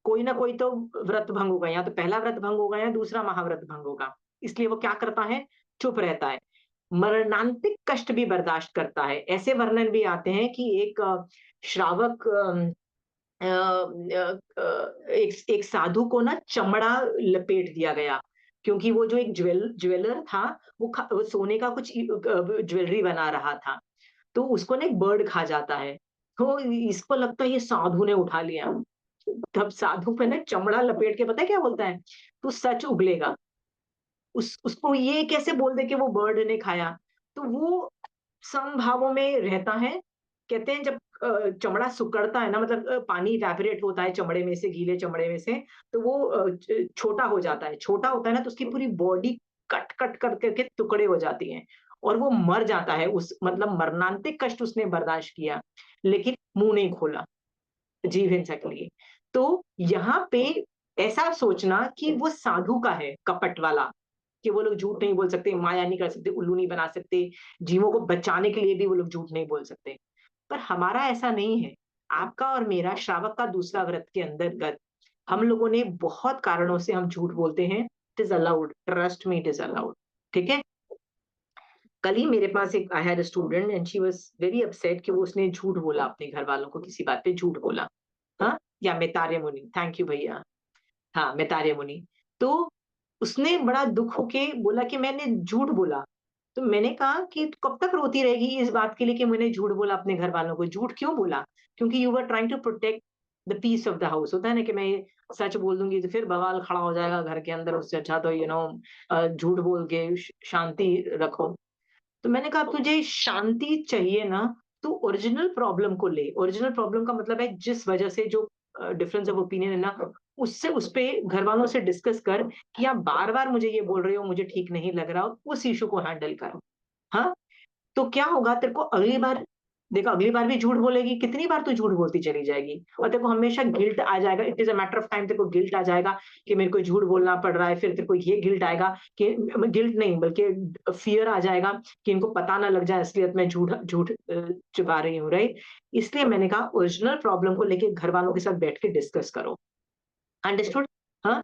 कोई ना कोई तो व्रत भंग होगा, या तो पहला व्रत भंग होगा या दूसरा महाव्रत भंग होगा। इसलिए वो क्या करता है, चुप रहता है। मरणांतिक कष्ट भी बर्दाश्त करता है। ऐसे वर्णन भी आते हैं कि एक श्रावक एक साधु को ना चमड़ा लपेट दिया गया, क्योंकि वो जो एक ज्वेलर था, वो सोने का कुछ ज्वेलरी बना रहा था, तो उसको ना एक बर्ड खा जाता है। तो इसको लगता है ये साधु ने उठा लिया। तब साधु पे ना चमड़ा लपेट के पता है क्या बोलता है, तू सच उगलेगा। उसको ये कैसे बोल दे कि वो बर्ड ने खाया। तो वो समभावों में रहता है। कहते हैं जब चमड़ा सिकुड़ता है ना, मतलब पानी इवेपोरेट होता है चमड़े में से, गीले चमड़े में से, तो वो छोटा हो जाता है। छोटा होता है ना, तो उसकी पूरी बॉडी कट कट कर करके टुकड़े हो जाती हैं, और वो मर जाता है। उस मतलब मरणांतिक कष्ट उसने बर्दाश्त किया, लेकिन मुंह नहीं खोला जीव हिंसा के लिए। तो यहाँ पे ऐसा सोचना कि वो साधु का है कपट वाला, कि वो लोग झूठ नहीं बोल सकते, माया नहीं कर सकते, उल्लू नहीं बना सकते, जीवों को बचाने के लिए भी वो लोग झूठ नहीं बोल सकते। पर हमारा ऐसा नहीं है। आपका और मेरा श्रावक का दूसरा व्रत के अंतर्गत हम लोगों ने बहुत कारणों से हम झूठ बोलते हैं। It is allowed, trust me, it is allowed. ठीक है। कल ही मेरे पास एक I had a student and she was very upset कि वो उसने झूठ बोला अपने घर वालों को, किसी बात पे झूठ बोला। हाँ, या मितार्य मुनि, थैंक यू भैया। हाँ, मितार्य मुनि। तो उसने बड़ा दुख होके बोला कि मैंने झूठ बोला। तो मैंने कहा कि तू कब तक रोती रहेगी इस बात के लिए कि मैंने झूठ बोला अपने घर वालों को? झूठ क्यों बोला? क्योंकि you were trying to protect the peace of the house. होता है ना कि मैं ये सच बोल दूंगी तो फिर बवाल खड़ा हो जाएगा घर के अंदर, उससे अच्छा तो झूठ बोल के शांति रखो। तो मैंने कहा तुझे शांति चाहिए ना, तू ओरिजिनल प्रॉब्लम को ले। ओरिजिनल प्रॉब्लम का मतलब है जिस वजह से जो डिफरेंस ऑफ ओपिनियन है ना, उससे उस पे घर वालों से डिस्कस कर कि आप बार बार मुझे ये बोल रहे हो, मुझे ठीक नहीं लग रहा, उस इशू को हैंडल कर। हाँ, तो क्या होगा तेरे को अगली बार, देखो अगली बार भी झूठ बोलेगी, कितनी बार तू झूठ बोलती चली जाएगी, और तेरे को हमेशा गिल्ट आ जाएगा। It is a matter of time, तेरे को गिल्ट आ जाएगा कि मेरे को झूठ बोलना पड़ रहा है। फिर तेरे को ये गिल्ट आएगा कि, गिल्ट नहीं बल्कि फियर आ जाएगा कि इनको पता ना लग जाए असलियत में झूठ झूठ छुपा रही हूँ, राइट। इसलिए मैंने कहा ओरिजिनल प्रॉब्लम को लेके घर वालों के साथ बैठ के डिस्कस करो। अंडरस्टूड? हाँ,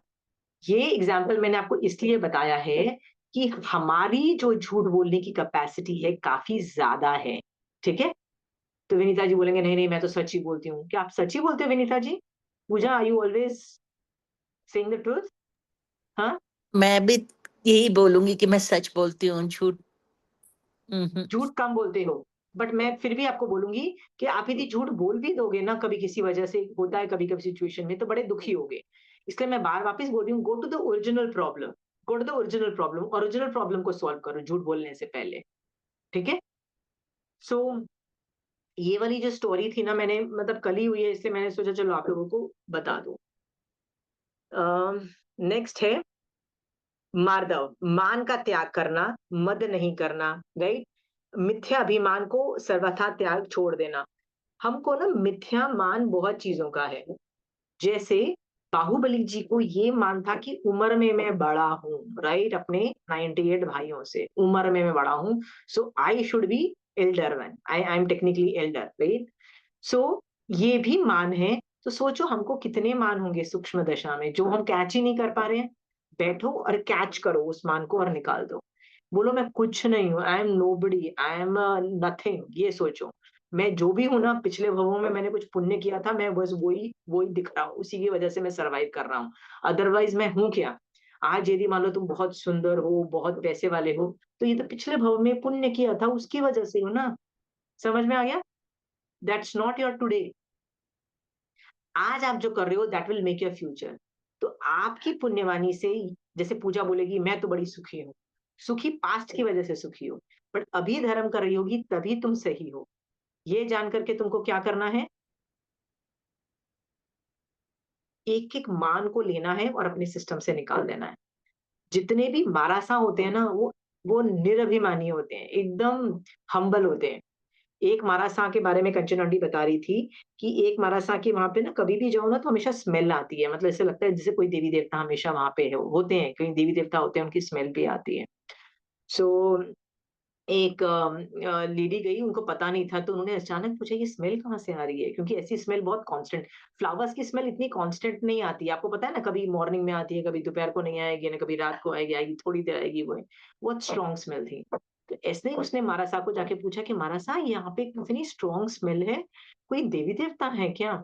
ये एग्जाम्पल मैंने आपको इसलिए बताया है कि हमारी जो झूठ बोलने की कैपेसिटी है काफी ज्यादा है। ठीक है। तो विनीता जी बोलेंगे नहीं नहीं मैं तो सच ही बोलती हूँ। क्या आप सच ही बोलते हो Vinita ji? Pooja, are you always saying the truth? हाँ, मैं भी यही बोलूंगी कि मैं सच बोलती हूँ, झूठ। हम्म। झूठ कम बोलते हो। बट मैं फिर भी आपको बोलूंगी कि आप यदि झूठ बोल भी दोगे ना, कभी किसी वजह से होता है कभी कभी सिचुएशन में, तो बड़े दुखी होगे। इसलिए मैं बार वापस बोल रही हूँ, go to the original problem. Go to the original problem, original problem को सॉल्व करो झूठ बोलने से पहले। ठीक है। सो ये वाली जो स्टोरी थी ना, मैंने मतलब कल ही हुई है, इसलिए मैंने सोचा चलो आप लोगों को बता दूं। नेक्स्ट है मार्दव, मान का त्याग करना, मद नहीं करना, राइट। मिथ्या अभिमान को सर्वथा त्याग छोड़ देना। हमको ना मिथ्या मान बहुत चीजों का है। जैसे बाहुबली जी को ये मान था कि उम्र में मैं बड़ा हूँ, राइट, अपने 98 भाइयों से उम्र में मैं बड़ा हूँ, so I should be elder one, I am technically elder, right. So ये भी मान है। तो सोचो हमको कितने मान होंगे सूक्ष्म दशा में जो हम कैच ही नहीं कर पा रहे हैं। बैठो और कैच करो उस मान को और निकाल दो। बोलो मैं कुछ नहीं हूँ, I am nobody, I am nothing. ये सोचो मैं जो भी हूं ना, पिछले भवों में मैंने कुछ पुण्य किया था, मैं बस वही वही दिख रहा हूँ, उसी की वजह से मैं सरवाइव कर रहा हूँ। अदरवाइज मैं हूँ क्या? आज यदि मान लो तुम बहुत सुंदर हो, बहुत पैसे वाले हो, तो ये तो पिछले भव में पुण्य किया था, उसकी वजह से हो ना। समझ में आ गया? That's not your today. आज आप जो कर रहे हो that will make your future. तो आपकी पुण्यवानी से, जैसे पूजा बोलेगी मैं तो बड़ी सुखी हूँ, सुखी पास्ट की वजह से सुखी हो, बट अभी धर्म कर रही होगी तभी तुम सही हो। ये जान करके तुमको क्या करना है, एक एक मान को लेना है और अपने सिस्टम से निकाल देना है। जितने भी मारासा होते हैं ना, वो निरभिमानी होते हैं, एकदम हम्बल होते हैं। एक मारासा के बारे में कंचन आंटी बता रही थी कि एक मारासा के वहां पे ना कभी भी जाओ ना तो हमेशा स्मेल आती है, मतलब ऐसे लगता है जैसे कोई देवी देवता हमेशा वहां पे होते हैं, कहीं देवी देवता होते हैं उनकी स्मेल भी आती है। सो एक लेडी गई, उनको पता नहीं था, तो उन्होंने अचानक पूछा ये स्मेल कहाँ से आ रही है, क्योंकि ऐसी स्मेल बहुत कांस्टेंट, फ्लावर्स की स्मेल इतनी कांस्टेंट नहीं आती है, आपको पता है ना, कभी मॉर्निंग में आती है, कभी दोपहर को नहीं आएगी ना, कभी रात को आएगी, आएगी थोड़ी देर आएगी, वो बहुत स्ट्रॉन्ग स्मेल थी। तो ऐसे ही उसने मारासा को जाके पूछा कि मारासा यहाँ पे इतनी स्ट्रॉन्ग स्मेल है, कोई देवी देवता है क्या?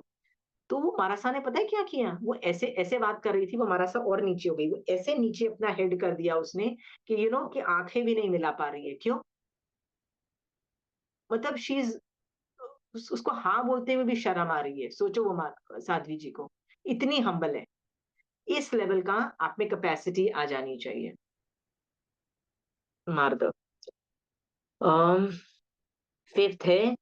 तो वो मारासा ने पता है क्या किया, वो ऐसे ऐसे बात कर रही थी, वो मारासा और नीचे हो गई, वो ऐसे नीचे अपना हेड कर दिया उसने कि कि आंखें भी नहीं मिला पा रही है, क्यों? मतलब शी इज, उसको हाँ बोलते हुए भी शर्म आ रही है, सोचो वो साध्वी जी को, इतनी हम्बल है। इस लेवल का आप में कैपेसिटी आ जानी चाहिए। मार दो। फिफ्थ है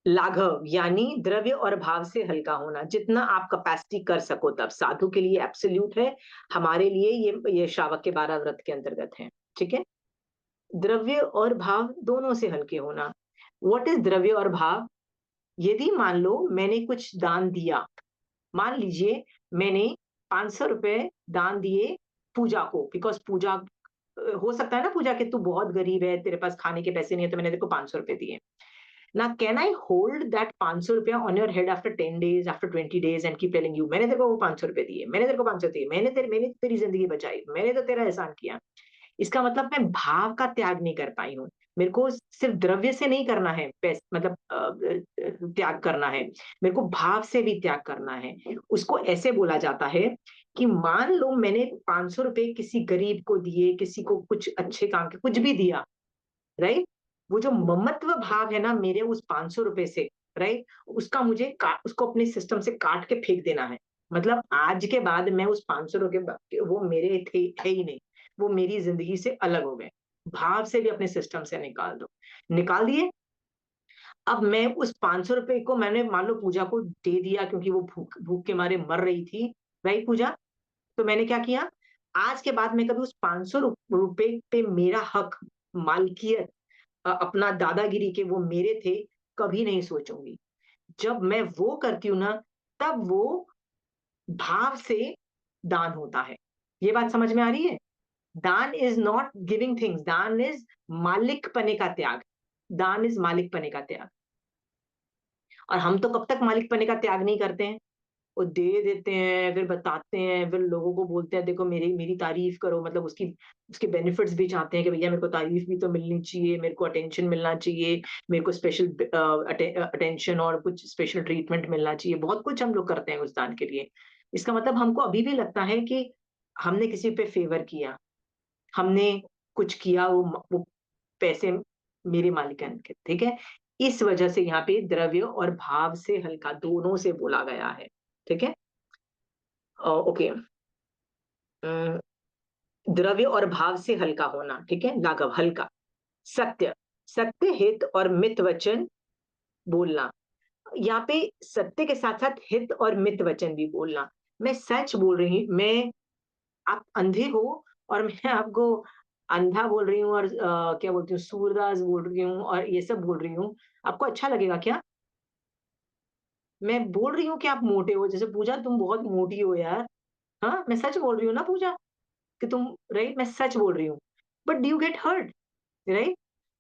लाघव, यानी द्रव्य और भाव से हल्का होना, जितना आप कैपेसिटी कर सको तब। साधु के लिए एब्सोल्यूट है, हमारे लिए ये श्रावक के 12 व्रत के अंतर्गत है, ठीक है। द्रव्य और भाव दोनों से हल्के होना। व्हाट इज द्रव्य और भाव? यदि मान लो मैंने कुछ दान दिया, मान लीजिए मैंने 500 रुपए दान दिए पूजा को, बिकॉज पूजा हो सकता है ना, पूजा के तू बहुत गरीब है, तेरे पास खाने के पैसे नहीं है, तो मैंने तेरे को 500 रुपए दिए ना। कैन आई होल्ड दैट 500 रुपया on your head after 10 days, after 20 days and keep telling you मैंने तेरे को वो 500 रुपए दिए, मैंने तेरे को 500 दिए, मैंने तेरी जिंदगी बचाई, मैंने तो तेरा एहसान किया। इसका मतलब मैं भाव का त्याग नहीं कर पाई हूँ। मेरे को सिर्फ द्रव्य से नहीं करना है, मतलब त्याग करना है, मेरे को भाव से भी त्याग करना है। उसको ऐसे बोला जाता है कि मान लो मैंने 500 रुपए किसी गरीब को दिए, किसी को कुछ अच्छे काम के कुछ भी दिया, राइट, वो जो ममत्व भाव है ना मेरे उस 500 रुपए से, राइट, उसका मुझे उसको अपने सिस्टम से काट के फेंक देना है। मतलब आज के बाद मैं उस 500 रुपए, वो मेरे थे ही नहीं, वो मेरी जिंदगी से अलग हो गए। भाव से भी अपने सिस्टम से निकाल दो। निकाल दिए। अब मैं उस 500 रुपए को मैंने मान लो पूजा को दे दिया, क्योंकि वो भूख भूख के मारे मर रही थी, राइट पूजा। तो मैंने क्या किया, आज के बाद मैं कभी उस 500 रुपए पे मेरा हक, मालकियत, अपना दादागिरी के वो मेरे थे, कभी नहीं सोचूंगी। जब मैं वो करती हूँ ना, तब वो भाव से दान होता है। ये बात समझ में आ रही है? दान इज नॉट गिविंग थिंग्स, दान इज मालिक पने का त्याग। दान इज मालिक पने का त्याग। और हम तो कब तक मालिक पने का त्याग नहीं करते हैं, वो दे देते हैं, फिर बताते हैं, फिर लोगों को बोलते हैं देखो मेरी मेरी तारीफ करो, मतलब उसकी उसके बेनिफिट्स भी चाहते हैं कि भैया मेरे को तारीफ भी तो मिलनी चाहिए, मेरे को अटेंशन मिलना चाहिए, मेरे को स्पेशल अटेंशन और कुछ स्पेशल ट्रीटमेंट मिलना चाहिए। बहुत कुछ हम लोग करते हैं उस दान के लिए। इसका मतलब हमको अभी भी लगता है कि हमने किसी पे फेवर किया, हमने कुछ किया, वो पैसे मेरे मालिकान के, ठीक है। इस वजह से यहाँ पे द्रव्य और भाव से हल्का दोनों से बोला गया है, ठीक है। ओके। द्रव्य और भाव से हल्का होना, ठीक है, लाघव हल्का। सत्य, सत्य हित और मित वचन बोलना। यहाँ पे सत्य के साथ साथ हित और मित वचन भी बोलना। मैं सच बोल रही हूँ, मैं, आप अंधे हो और मैं आपको अंधा बोल रही हूँ, और क्या बोलती हूँ, सूरदास बोल रही हूँ और ये सब बोल रही हूँ, आपको अच्छा लगेगा क्या? मैं बोल रही हूँ कि आप मोटे हो, जैसे पूजा तुम बहुत मोटी हो यार, हाँ मैं सच बोल रही हूँ ना पूजा, कि तुम, राइट, मैं सच बोल रही हूँ, but do you get hurt, right?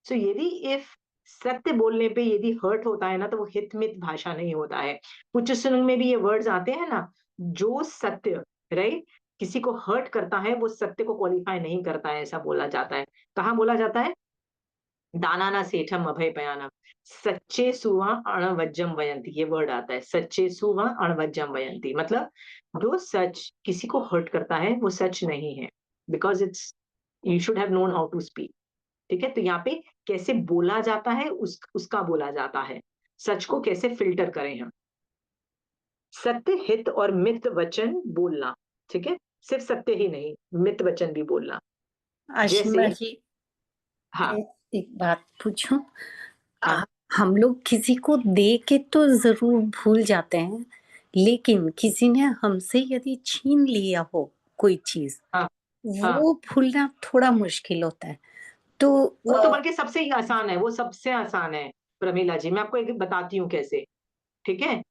So यदि इफ सत्य बोलने पे यदि हर्ट होता है ना, तो वो हितमित भाषा नहीं होता है। कुछ सुनन में भी ये वर्ड्स आते हैं ना, जो सत्य, राइट, किसी को हर्ट करता है वो सत्य को क्वालिफाई नहीं करता है, ऐसा बोला जाता है। कहाँ बोला जाता है? दानाना सेठम अभय पयानम, सच्चे सुवा अणवज्जम वयंती, ये वर्ड आता है, सच्चे सुवा अणवज्जम वयंती, मतलब जो सच किसी को हर्ट करता है वो सच नहीं है, because it's, you should have known how to speak, ठीक है। तो यहाँ पे कैसे बोला जाता है उसका बोला जाता है, सच को कैसे फिल्टर करें हम। सत्य हित और मित वचन बोलना, ठीक है, सिर्फ सत्य ही नहीं, मित वचन भी बोलना। आशिमा जैसे, जी, हाँ एक बात पूछूं? हाँ हम लोग किसी को दे के तो जरूर भूल जाते हैं, लेकिन किसी ने हमसे यदि छीन लिया हो कोई चीज, हाँ हाँ, वो भूलना थोड़ा मुश्किल होता है। तो वो तो बल्कि सबसे ही आसान है, वो सबसे आसान है प्रमीला जी, मैं आपको एक बताती हूँ कैसे, ठीक है।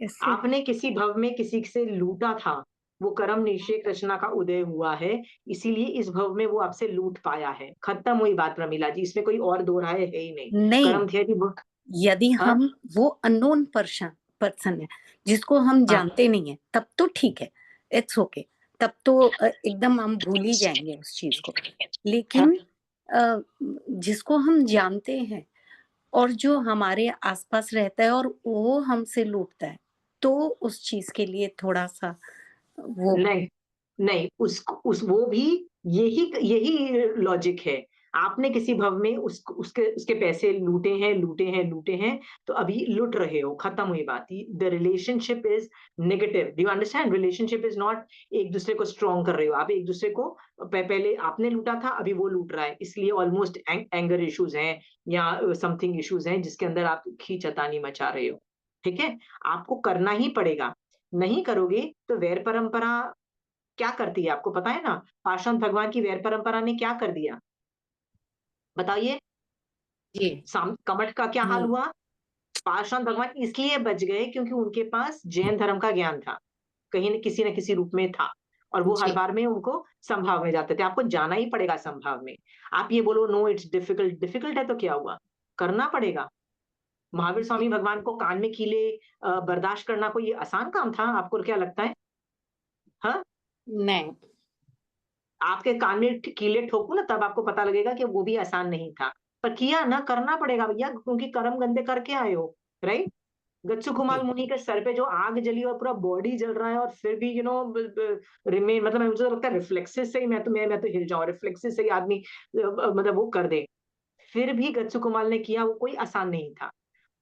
ऐसे आपने किसी भव में किसी से लूटा था, वो कर्म निषेक रचना का उदय हुआ है, इसीलिए इस भव में वो आपसे लूट पाया है। खत्म हुई बात प्रमीला जी, इसमें कोई और दो राय है ही नहीं। नहीं, कर्म थियरी वो यदि हाँ हम वो अननोन पर्सन है जिसको हम हाँ जानते नहीं है, तब तो ठीक है, इट्स ओके, तब तो एकदम हम भूल ही जाएंगे उस चीज को। लेकिन जिसको हम जानते हैं और जो हमारे आसपास रहता है और वो हमसे लूटता है, तो उस चीज के लिए थोड़ा सा वो नहीं नहीं, उस वो भी यही यही लॉजिक है। आपने किसी भव में उसके उसके पैसे लूटे हैं, तो अभी लुट रहे हो। खत्म हुई बात। The relationship is negative. Do you understand? Relationship is not एक दूसरे को स्ट्रॉन्ग कर रहे हो आप। एक दूसरे को पहले आपने लूटा था, अभी वो लूट रहा है, इसलिए ऑलमोस्ट एंगर इश्यूज हैं या समथिंग इश्यूज हैं जिसके अंदर आप खींचतानी मचा रहे हो। ठीक है, आपको करना ही पड़ेगा। नहीं करोगे तो वैर परंपरा क्या करती है आपको पता है ना? पाषाण भगवान की वैर परंपरा ने क्या कर दिया बताइए? जी कमठ का क्या हाल हम्म, हुआ? पाषाण भगवान इसलिए बच गए क्योंकि उनके पास जैन धर्म का ज्ञान था, कहीं न किसी रूप में था, और वो हर जी बार में उनको संभाव में जाते थे। आपको जाना ही पड़ेगा संभाव में। आप ये बोलो नो इट्स डिफिकल्ट, डिफिकल्ट है तो क्या हुआ? करना पड़ेगा। महावीर स्वामी भगवान को कान में कीले बर्दाश्त करना कोई आसान काम था? आपको क्या लगता है? हाँ, नहीं आपके कान में कीले ठोकूं ना, तब आपको पता लगेगा कि वो भी आसान नहीं था। पर किया ना, करना पड़ेगा भैया, क्योंकि कर्म गंदे करके आए हो। राइट? गच्छु कुमाल जी मुनि के सर पे जो आग जली और पूरा बॉडी जल रहा है, और फिर भी रिमेन, मतलब मुझे तो लगता है रिफ्लेक्सेस से ही मैं तो हिल जाऊं, रिफ्लेक्सेस से ही आदमी मतलब वो कर दे। फिर भी गच्छु कुमाल ने किया, वो कोई आसान नहीं था।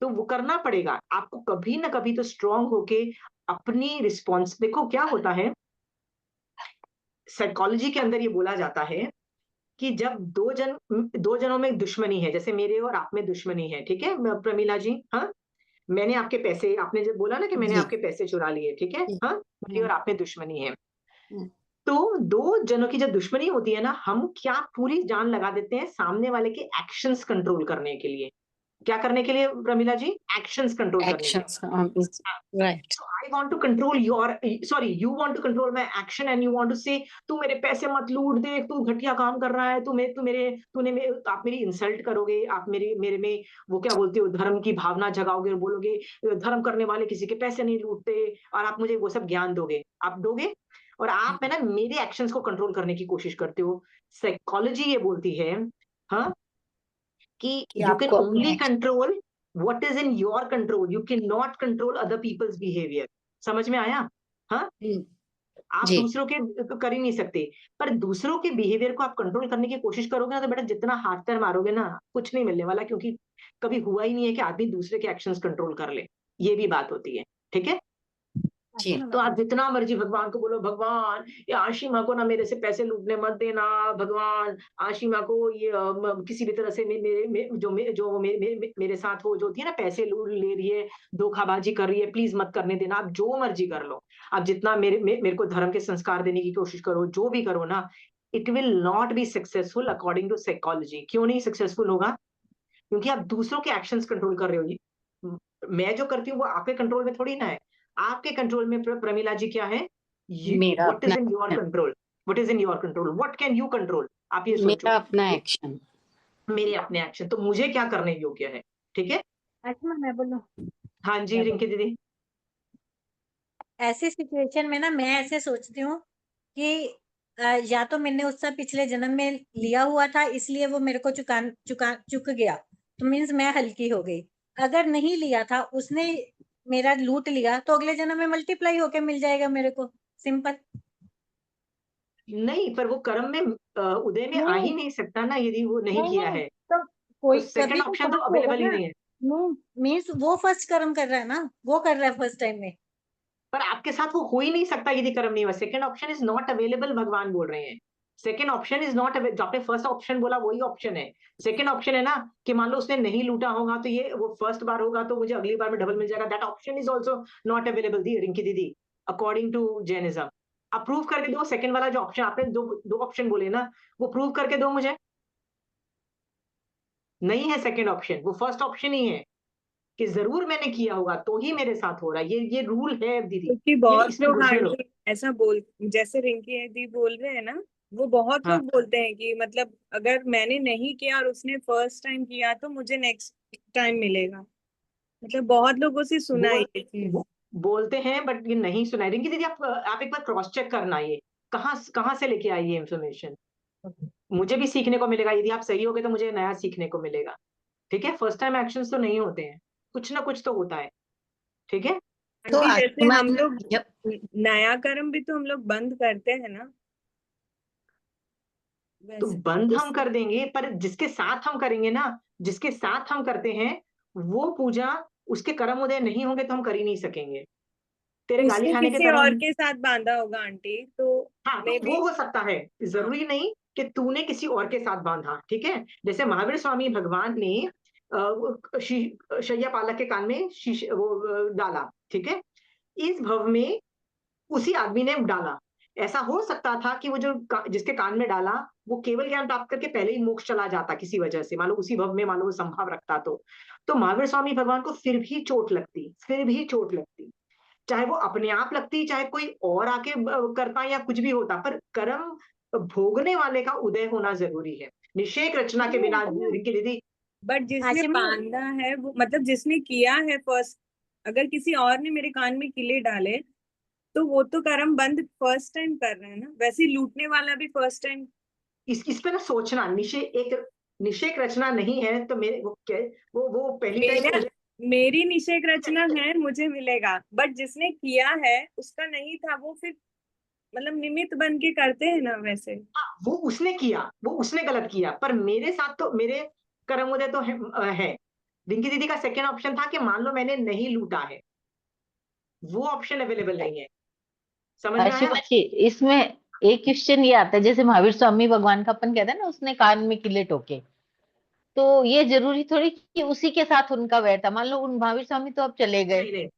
तो वो करना पड़ेगा आपको, कभी ना कभी तो स्ट्रांग होके अपनी रिस्पॉन्स। देखो क्या होता है, साइकोलॉजी के अंदर ये बोला जाता है कि जब दो जनों में दुश्मनी है, जैसे मेरे और आप में दुश्मनी है, ठीक है प्रमीला जी? हाँ, मैंने आपके पैसे, आपने जब बोला ना कि मैंने जी आपके पैसे चुरा लिए, ठीक है? जी, हाँ, मेरी और आप में दुश्मनी है। हम्म, तो दो जनों की जब दुश्मनी होती है ना, हम क्या पूरी जान लगा देते हैं सामने वाले के एक्शंस कंट्रोल करने के लिए। क्या करने के लिए प्रमीला जी? एक्शंस कंट्रोल करने के लिए। Actions right So I want to control your, sorry, you want to control my action and you want to say तू मेरे पैसे मत लूट दे, तू घटिया काम कर रहा है, आप मेरी इंसल्ट करोगे, आप मेरे में वो क्या बोलते हो, धर्म की भावना जगाओगे और बोलोगे धर्म करने वाले किसी के पैसे नहीं लूटते, और आप मुझे वो सब ज्ञान दोगे, आप दोगे, और आप है ना मेरे एक्शंस को कंट्रोल करने की कोशिश करते हो। साइकोलॉजी ये बोलती है, हाँ, कि कि यू कैन आपको ओनली अपने control what is in your control, you can not control other peoples behaviour. समझ में आया? हाँ, हम्म, आप जी दूसरों के तो कर ही नहीं सकते, पर दूसरों के बिहेवियर को आप कंट्रोल करने की कोशिश करोगे ना, तो बेटा जितना हाथ पैर मारोगे ना, कुछ नहीं मिलने वाला, क्योंकि कभी हुआ ही नहीं है कि आदमी दूसरे के एक्शंस कंट्रोल कर ले। ये भी बात होती है। ठीक है, जी तो आप जितना मर्जी भगवान को बोलो, भगवान ये आशिमा को ना मेरे से पैसे लूटने मत देना, भगवान आशिमा को ये किसी भी तरह से मेरे साथ वो जो होती है ना, पैसे लूट ले रही है, धोखाबाजी कर रही है, प्लीज मत करने देना। आप जो मर्जी कर लो, आप जितना मेरे को धर्म के संस्कार देने की कोशिश करो, जो भी करो ना, it will not be successful according to psychology. क्यों नहीं सक्सेसफुल होगा? क्योंकि आप दूसरों के एक्शंस कंट्रोल कर रहे हो। मैं जो करती हूँ वो आपके कंट्रोल में थोड़ी ना है। आपके कंट्रोल में प्रमिला जी क्या है? मेरा व्हाट अपना is in your control? What is in your control? What can you control? आप ये मेरा सोचो। अपना एक्शन मेरे अपने एक्शन, तो मुझे क्या करने योग्य है? ठीक है। अच्छा मैं बोलूं, हाँ जी रिंकी दीदी। ऐसी सिचुएशन में ना मैं ऐसे सोचती हूँ कि या तो मैंने उससे पिछले जन्म में लिया हुआ था, इसलिए वो मेरे को चुक गया, तो मीन्स मैं हल्की हो गई। अगर नहीं लिया था, उसने मेरा लूट लिया, तो अगले जन्म में मल्टीप्लाई होके मिल जाएगा मेरे को। सिंपल। नहीं, पर वो कर्म में उदय में आ नहीं ही नहीं सकता ना, यदि वो नहीं नहीं किया नहीं, है। तो तो कोई सेकंड कभी तो ऑप्शन तो फर्स्ट होगा अवेलेबल ही ना। नहीं है। नहीं, मीन्स वो फर्स्ट कर्म कर रहा है ना, वो कर रहा है फर्स्ट टाइम में। पर आपके साथ वो हो ही नहीं सकता यदि कर्म नहीं हुआ। Second option is not available, भगवान बोल रहे हैं। सेकंड ऑप्शन इज नॉट, जो आपने फर्स्ट ऑप्शन बोला वही ऑप्शन है। सेकंड ऑप्शन है ना, कि मान लो उसने नहीं लूटा होगा, तो ये वो फर्स्ट बार होगा तो मुझे अगली बार में डबल मिल जाएगा। That option is also not available दी रिंकी दीदी, अकॉर्डिंग टू जैनिज्म। आप प्रूव करके दो, सेकंड वाला जो ऑप्शन आपने दो ऑप्शन बोले ना, वो प्रूव करके दो मुझे। नहीं है सेकंड ऑप्शन, वो फर्स्ट ऑप्शन ही है। कि जरूर मैंने किया होगा तो ही मेरे साथ हो रहा है। ये रूल है दीदी, क्योंकि ये बहुत इसमें लोग घुसने लो। आंटी ऐसा बोल, जैसे रिंकी दी बोल रहे हैं ना, वो बहुत हाँ, लोग बोलते हैं कि मतलब अगर मैंने नहीं किया और उसने फर्स्ट टाइम किया तो मुझे नेक्स्ट टाइम मिलेगा। मतलब बहुत लोगों से सुना है बोल ये चीज। बोलते हैं, बट ये नहीं सुनाई। रिंकी दीदी आप एक बार क्रॉस चेक करना, ये कहाँ कहाँ से लेके आई ये इन्फॉर्मेशन। मुझे भी सीखने को मिलेगा, यदि आप सही होगे तो मुझे नया सीखने को मिलेगा। ठीक है, फर्स्ट टाइम एक्शंस तो नहीं होते हैं, कुछ ना कुछ तो होता है। ठीक है, तो आंटी जैसे आत्मा हम लोग जब नया कर्म भी तो हम लोग बंद करते हैं ना, तो वैसे बंद हम उस कर देंगे, पर जिसके साथ हम करेंगे ना, जिसके साथ हम करते हैं वो पूजा, उसके कर्म उदय नहीं होंगे तो हम कर ही नहीं सकेंगे। तेरे गाली उसने खाने के किसी कर्म, और के साथ बांधा होगा आंटी, तो हाँ तो मे वो बी। हो सकता है, हाँ जरूरी नहीं कि तूने किसी और के साथ बांधा। ठीक है, जैसे महावीर स्वामी भगवान ने शैया पालक के कान में शीश वो डाला। ठीक है, इस भव में उसी आदमी ने डाला। ऐसा हो सकता था कि वो जो जिसके कान में डाला वो केवल ज्ञान प्राप्त करके पहले ही मोक्ष चला जाता किसी वजह से, मान लो उसी भव में मान लो वो संभव रखता तो महावीर स्वामी भगवान को फिर भी चोट लगती, फिर भी चोट लगती। चाहे वो अपने आप लगती, चाहे कोई और आके करता या कुछ भी होता, पर कर्म भोगने वाले का उदय होना जरूरी है। निषेक रचना के बिना रिंकी दीदी, बट जिसने हाशिमी, बांधा है वो, मतलब जिसने किया है फर्स्ट, अगर किसी और ने मेरे कान में किले डाले तो वो तो कर्म बंद फर्स्ट टाइम कर रहे हैं ना, वैसे ही लूटने वाला भी फर्स्ट टाइम। इस पे ना सोचना, निषेक रचना नहीं है तो मेरे वो पहली टाइम मेरा उदय। मेरी निषेक रचना है, मुझे मिलेगा, बट जिसने किया है उसका नहीं था, वो फिर मतलब निमित्त बन के करते हैं ना वैसे। वो उसने किया, वो उसने गलत किया, पर मेरे साथ तो मेरे कर्म उदय तो है। रिंकी दीदी का सेकेंड ऑप्शन था कि मान लो मैंने नहीं लूटा है, वो ऑप्शन अवेलेबल नहीं है। समझ में आया? शिवा जी, इसमें एक क्वेश्चन ये आता है, जैसे महावीर स्वामी भगवान का अपन कहते हैं ना, उसने कान में किले ठोके, तो ये जरूरी थोड़ी कि उसी के साथ उनका वैर था। मान लो उन महावीर स्वामी तो अब चले गए, नहीं नहीं,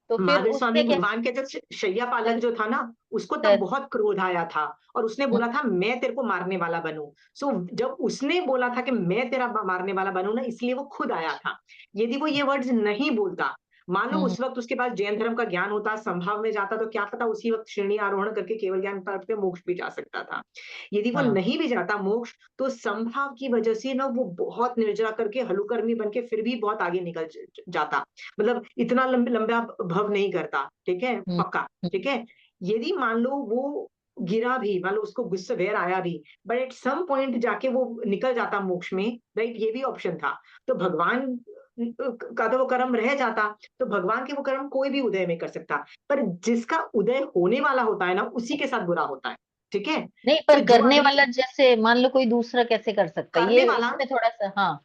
तो फिर महावीर स्वामी उससे भगवान के जो शैया पालक जो था ना, उसको तब कैसे? बहुत क्रोध आया था और उसने बोला था मैं तेरे को मारने वाला बनूं। सो जब उसने बोला था कि मैं तेरा मारने वाला बनूं ना, इसलिए वो खुद आया था। यदि वो ये वर्ड्स नहीं बोलता, मान लो उस वक्त उसके पास जैन धर्म का ज्ञान होता, संभाव में जाता, तो क्या पता उसी वक्त श्रेणी आरोहण करके केवल ज्ञान प्राप्त के मोक्ष भी जा सकता था। यदि वो हाँ नहीं भी जाता मोक्ष, तो संभाव की वजह से ना वो बहुत निर्जरा करके हलुकर्मी बन के फिर भी बहुत आगे निकल जाता। मतलब इतना लंबा भव नहीं करता। ठीक है, हम्म पक्का। हम्म ठीक है, यदि मान लो वो गिरा भी, मान लो उसको गुस्सा वैर आया भी, बट एट सम पॉइंट जाके वो निकल जाता मोक्ष में, राइट, ये भी ऑप्शन था। तो भगवान का तो वो कर्म रह जाता, तो भगवान के वो कर्म कोई भी उदय में कर सकता, पर जिसका उदय होने वाला होता है ना, उसी के साथ बुरा होता है। ठीक है, नहीं, तो पर जो करने आदमी वाला जैसे मान लो कोई दूसरा कैसे कर सकता है, करने ये वाला इसमें थोड़ा सा। हाँ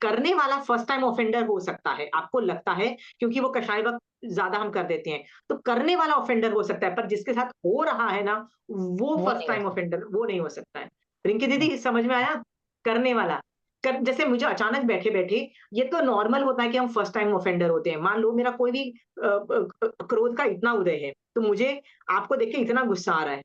करने वाला फर्स्ट टाइम ऑफेंडर हो सकता है, आपको लगता है, क्योंकि वो कषाय वक्त ज्यादा हम कर देते हैं, तो करने वाला ऑफेंडर हो सकता है, पर जिसके साथ हो रहा है ना, वो वो फर्स्ट नहीं हो टाइम सकता। ऑफेंडर वो नहीं हो सकता है। रिंकी दीदी हाँ समझ में आया? करने वाला जैसे मुझे अचानक बैठे बैठे, ये तो नॉर्मल होता है कि हम फर्स्ट टाइम ऑफेंडर होते हैं। मान लो मेरा कोई भी क्रोध का इतना उदय है, तो मुझे आपको देख के इतना गुस्सा आ रहा है,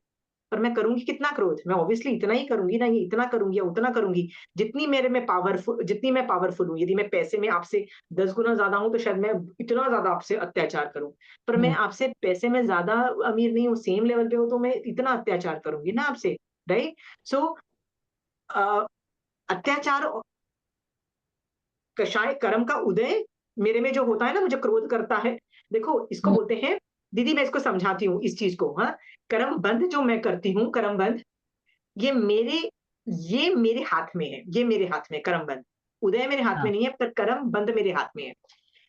पर मैं करूंगी कितना क्रोध? मैं ऑब्वियसली इतना ही करूंगी ना, ये इतना करूंगी या उतना करूंगी जितनी मेरे में पावरफुल, जितनी मैं पावरफुल हूँ। यदि मैं पैसे में आपसे 10 गुना ज्यादा हूं, तो शायद मैं इतना ज्यादा आपसे अत्याचार करूं, पर मैं आपसे पैसे में ज्यादा अमीर नहीं हूँ, सेम लेवल पे हो, तो मैं इतना अत्याचार करूंगी ना आपसे, राइट? सो अत्याचार कषाय कर्म का उदय मेरे में जो होता है ना, मुझे क्रोध करता है। देखो इसको हम्म, बोलते हैं, दीदी मैं इसको समझाती हूँ इस चीज को। हाँ, कर्म बंध जो मैं करती हूँ, कर्म बंध, ये मेरे ये मेरे हाथ में है, ये मेरे हाथ में कर्म बंध। उदय मेरे हाथ में हाँ नहीं है, पर कर्म बंध मेरे हाथ में है।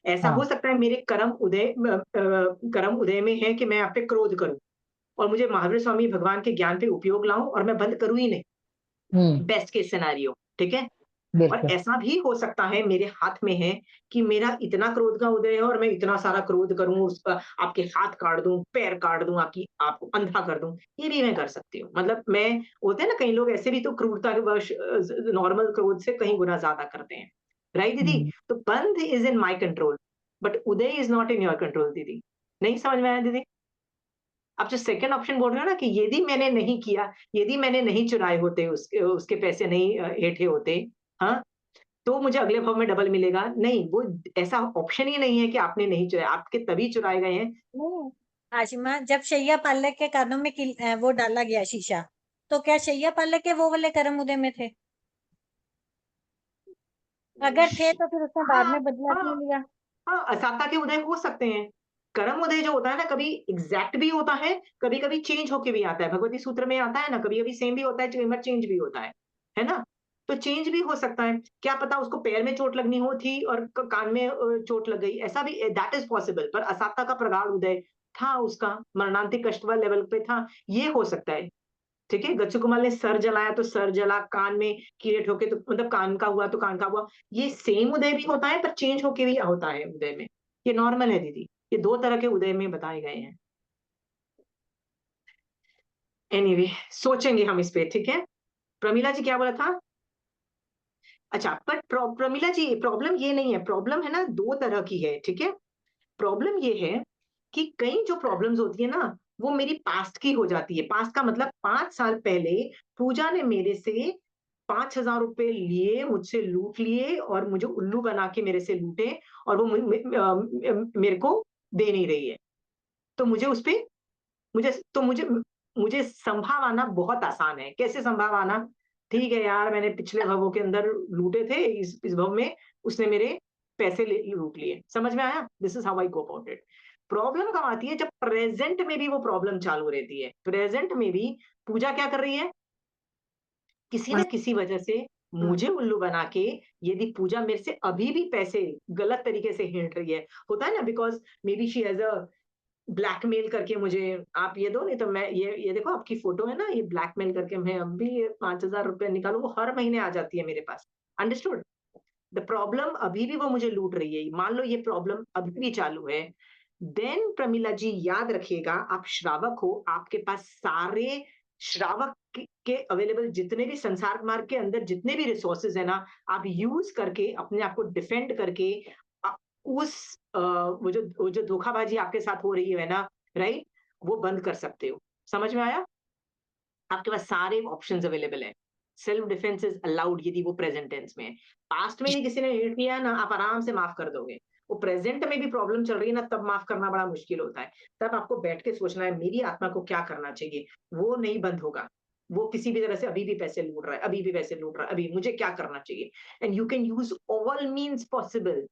ऐसा हो हाँ सकता है मेरे कर्म उदय में है कि मैं आप पे क्रोध करूं, और मुझे महावीर स्वामी भगवान के ज्ञान पे उपयोग लाऊं और मैं बंद करूं ही नहीं, हम्म बेस्ट केस सिनेरियो। ठीक है, और बिल्कुल। ऐसा भी हो सकता है मेरे हाथ में है कि मेरा इतना क्रोध का उदय है और मैं इतना सारा क्रोध करूं, उसका आपके हाथ काट दूं, पैर काट दूं, आपको अंधा कर दूं, ये भी मैं कर सकती हूँ। मतलब मैं, होते हैं ना कई लोग ऐसे भी तो क्रूरता के वश नॉर्मल क्रोध से कहीं गुना ज्यादा करते हैं, राइट दीदी? हम्म तो बंध is in my control, but Uday is not in your control दीदी। नहीं समझ में आया दीदी? आप जो सेकंड ऑप्शन बोल रहे हो ना, कि यदि मैंने नहीं किया, यदि मैंने नहीं चुराए होते, उसके पैसे नहीं हेठे होते, हाँ, तो मुझे अगले भाव में डबल मिलेगा। नहीं, वो ऐसा ऑप्शन ही नहीं है कि आपने नहीं चुराया, आपके तभी चुराए गए हैं। आशिमा, जब शैया पालक के कानों में वो डाला गया शीशा, तो क्या शैया पालक के वो वाले कर्म उदय में थे? अगर थे तो फिर उसने बाद हाँ में बदला क्यों हाँ लिया? हाँ, असाता के उदय हो सकते हैं। कर्म उदय जो होता है ना, कभी एग्जैक्ट भी होता है, कभी कभी चेंज होके भी आता है। भगवती सूत्र में आता है ना, कभी कभी सेम भी होता है, कभी चेंज भी होता है ना। तो चेंज भी हो सकता है, क्या पता उसको पैर में चोट लगनी हो थी और कान में चोट लग गई, ऐसा भी, दैट इज पॉसिबल। पर असाता का प्रगाढ़ उदय था, उसका मरणांतिक कष्ट वाले लेवल पे था, ये हो सकता है। ठीक है, गच्छु कुमार ने सर जलाया तो सर जला, कान में कीड़े ठोके तो मतलब कान का हुआ तो कान का हुआ। ये सेम उदय भी होता है, पर चेंज होके भी होता है उदय में। ये नॉर्मल है दीदी, ये 2 तरह के उदय में बताए गए हैं। एनीवे, सोचेंगे हम इस पे, ठीक है। प्रमीला जी क्या बोला था? अच्छा, पर प्रमीला जी, प्रॉब्लम ये नहीं है, प्रॉब्लम है ना 2 तरह की है, ठीक है। प्रॉब्लम ये है कि कई जो प्रॉब्लम्स होती है ना, वो मेरी पास्ट की हो जाती है। पास्ट का मतलब 5 साल पहले पूजा ने मेरे से 5,000 रुपए लिए, मुझसे लूट लिए और मुझे उल्लू बना के मेरे से लूटे, और वो मेरे को दे नहीं रही है। तो मुझे उस पे मुझे तो मुझे मुझे संभाव आना बहुत आसान है। कैसे संभाव आना? ठीक है यार, मैंने पिछले भवों के अंदर लूटे थे, इस भव में उसने मेरे पैसे लूट लिए। समझ में आया? This is how I go about it. Problem कब आती है? जब प्रेजेंट में भी वो प्रॉब्लम चालू रहती है। प्रेजेंट में भी पूजा क्या कर रही है? किसी ना किसी वजह से मुझे उल्लू बना के, यदि पूजा मेरे से अभी भी पैसे गलत तरीके से हिंट रही है, होता है ना, because may be she has a blackmail करके मुझे, आप ये दो नहीं तो मैं ये देखो आपकी फोटो है ना, ये ब्लैकमेल करके मैं अभी ये 5,000 रुपए निकालू, वो हर महीने आ जाती है मेरे पास। अंडरस्टूड? द प्रॉब्लम अभी भी वो मुझे लूट रही है, मान लो ये प्रॉब्लम अभी भी चालू है। देन प्रमिला जी याद रखिएगा, आप श्रावक हो, आपके पास सारे श्रावक के अवेलेबल जितने भी संसार मार्ग के अंदर जितने भी रिसोर्सेज है ना, आप यूज करके अपने आप को डिफेंड करके उस वो जो धोखाबाजी आपके साथ हो रही है ना, राइट, वो बंद कर सकते हो। समझ में आया? आपके पास सारे ऑप्शंस अवेलेबल है। सेल्फ डिफेंस इज अलाउड यदि वो प्रेजेंट टेंस में है। पास्ट में नहीं किसी ने हिट किया ना, आप आराम से माफ कर दोगे। वो प्रेजेंट में भी प्रॉब्लम चल रही है ना, तब माफ करना बड़ा मुश्किल होता है। तब आपको बैठ के सोचना है मेरी आत्मा को क्या करना चाहिए। वो नहीं बंद होगा। वो किसी भी तरह से अभी भी पैसे लूट रहा है, अभी भी पैसे लूट रहा है, अभी मुझे क्या करना चाहिए। And you can use all means possible.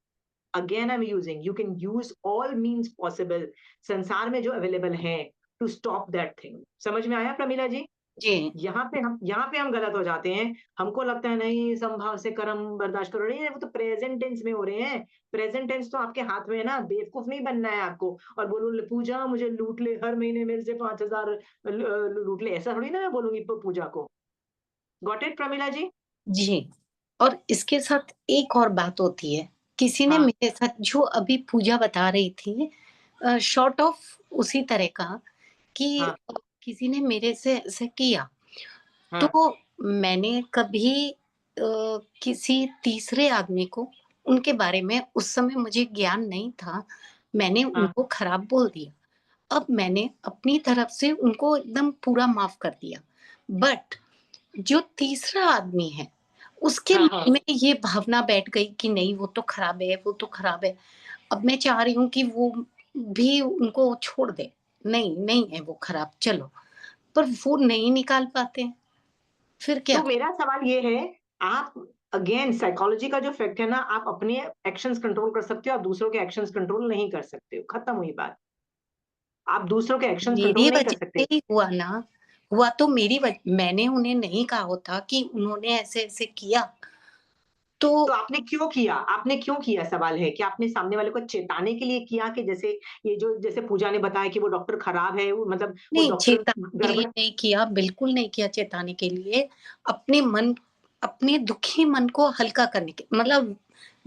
Again I am using, you can use all means possible, संसार में जो अवेलेबल है, टू स्टॉप दैट थिंग। समझ में आया प्रमिला जी? जी यहाँ पे हम गलत हो जाते हैं। हमको लगता है नहीं, संभाव से कर्म बर्दाश्त करो, नहीं वो तो प्रेजेंट टेंस में हो रहे हैं। प्रेजेंट टेंस तो आपके हाथ में है ना, बेवकूफ नहीं बनना है आपको और बोलो पूजा मुझे लूट ले, हर महीने मेरे से 5,000 लूट ले, ऐसा थोड़ी ना मैं बोलूंगी पूजा को। गॉट इट प्रमिला जी? जी। और इसके साथ एक और बात होती है, किसी ने हाँ मेरे साथ जो अभी पूजा बता रही थी, शॉर्ट ऑफ उसी तरह का कि हाँ किसी ने मेरे से ऐसे किया, हाँ तो मैंने कभी किसी तीसरे आदमी को उनके बारे में, उस समय मुझे ज्ञान नहीं था, मैंने हाँ उनको खराब बोल दिया। अब मैंने अपनी तरफ से उनको एकदम पूरा माफ कर दिया, बट जो तीसरा आदमी है उसके हाँ हाँ। मन में ये भावना बैठ गई कि नहीं वो तो खराब है, वो तो खराब है। अब मैं चाह रही हूँ कि वो भी उनको छोड़ दे, नहीं नहीं है वो खराब, चलो, पर वो नहीं निकाल पाते हैं, फिर क्या? तो मेरा सवाल ये है, आप अगेन साइकोलॉजी का जो फैक्ट है ना, आप अपने एक्शंस कंट्रोल कर सकते हो, आप दूसरों के एक्शंस कंट्रोल नहीं कर सकते हो, खत्म हुई बात। आप दूसरों के एक्शंस मेरी कंट्रोल नहीं कर वजह सकते। से ही हुआ ना, हुआ तो मेरी वजह, मैंने उन्हें नहीं कहा होता कि उन्होंने ऐसे ऐसे किया, तो तो आपने क्यों किया? आपने क्यों किया, सवाल है कि आपने सामने वाले को चेताने के लिए किया कि जैसे ये जो जैसे पूजा ने बताया कि वो डॉक्टर खराब है, मतलब वो नहीं, डॉक्टर चेताने के लिए गड़बड़। नहीं किया, बिल्कुल नहीं किया चेताने के लिए। अपने मन, अपने दुखी मन को हल्का करने के, मतलब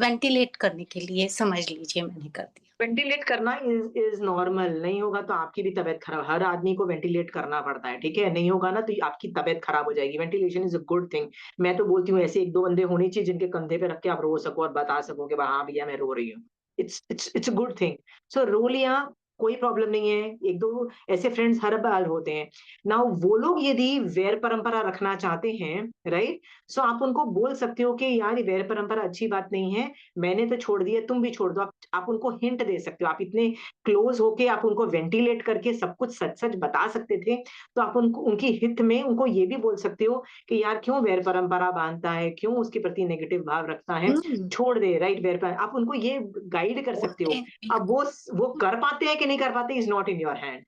वेंटिलेट करने के लिए समझ लीजिए मैंने कर दिया। वेंटिलेट करना इज नॉर्मल। नहीं होगा तो आपकी भी तबीयत खराब, हर आदमी को वेंटिलेट करना पड़ता है, ठीक है। नहीं होगा ना तो आपकी तबीयत खराब हो जाएगी। Ventilation is a good thing. मैं तो बोलती हूँ ऐसे 1-2 बंदे होने चाहिए जिनके कंधे पे रख के आप रो सको और बता सको कि हाँ भैया मैं रो रही हूँ। It's a good thing. So रो लिया, कोई प्रॉब्लम नहीं है, एक दो ऐसे फ्रेंड्स हर बार होते हैं। नाउ वो लोग यदि वैर परंपरा रखना चाहते हैं, राइट, सो आप उनको बोल सकते हो कि यार ये वैर परंपरा अच्छी बात नहीं है, मैंने तो छोड़ दिया, तुम भी छोड़ दो। आप उनको हिंट दे सकते हो, आप इतने क्लोज होके आप उनको वेंटिलेट करके सब कुछ सच सच बता सकते थे, तो आप उनको उनकी हित में उनको ये भी बोल सकते हो कि यार क्यों वैर परंपरा बांधता है, क्यों उसके प्रति नेगेटिव भाव रखता है, छोड़ दे, राइट, वैर पर आप उनको ये गाइड कर सकते हो। अब वो कर पाते हैं कि नहीं कर पाते is not in your hand.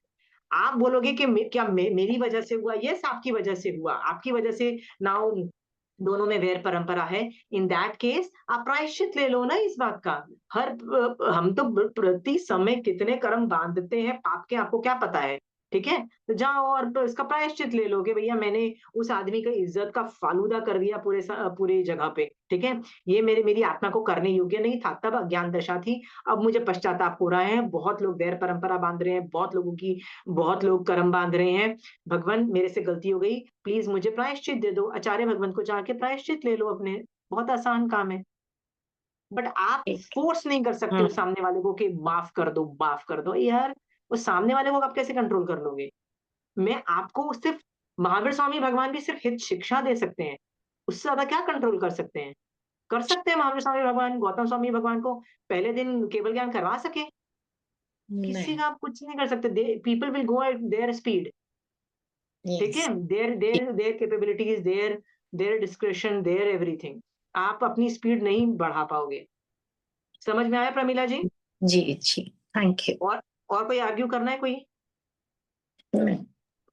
आप बोलोगे कि क्या मेरी वजह से हुआ, यस आपकी वजह से हुआ, आपकी वजह से नाउ दोनों में वैर परंपरा है, इन दैट केस आप प्रायश्चित ले लो ना इस बात का। हम तो प्रति समय कितने कर्म बांधते हैं पाप के, आपको क्या पता है, ठीक है, तो जाओ और इसका प्रायश्चित ले लो कि भैया मैंने उस आदमी की इज्जत का फालूदा कर दिया पूरे जगह पे, ठीक है, ये मेरी आत्मा को करने योग्य नहीं था, तब अज्ञान दशा थी, अब मुझे पश्चाताप हो रहा है, बहुत लोग वैर परंपरा बांध रहे हैं, बहुत लोग कर्म बांध रहे हैं, भगवान मेरे से गलती हो गई, प्लीज मुझे प्रायश्चित दे दो, आचार्य भगवान को जाके प्रायश्चित ले लो अपने, बहुत आसान काम है। बट आप फोर्स नहीं कर सकते हो सामने वाले को कि माफ कर दो यार, वो सामने वाले को आप कैसे कंट्रोल कर लोगे। मैं आपको सिर्फ, महावीर स्वामी भगवान भी सिर्फ हित शिक्षा दे सकते हैं, उससे ज्यादा क्या कंट्रोल कर सकते हैं। कर सकते हैं महावीर स्वामी भगवान गौतम स्वामी भगवान को पहले दिन केवल ज्ञान करवा सके, किसी का आप कुछ नहीं कर सकते, people will go at their speed, ठीक है, their capabilities, their discretion, their everything, आप अपनी स्पीड नहीं बढ़ा पाओगे। समझ में आया प्रमीला जी? जी जी, थैंक यू। और कोई आर्ग्यू करना है कोई?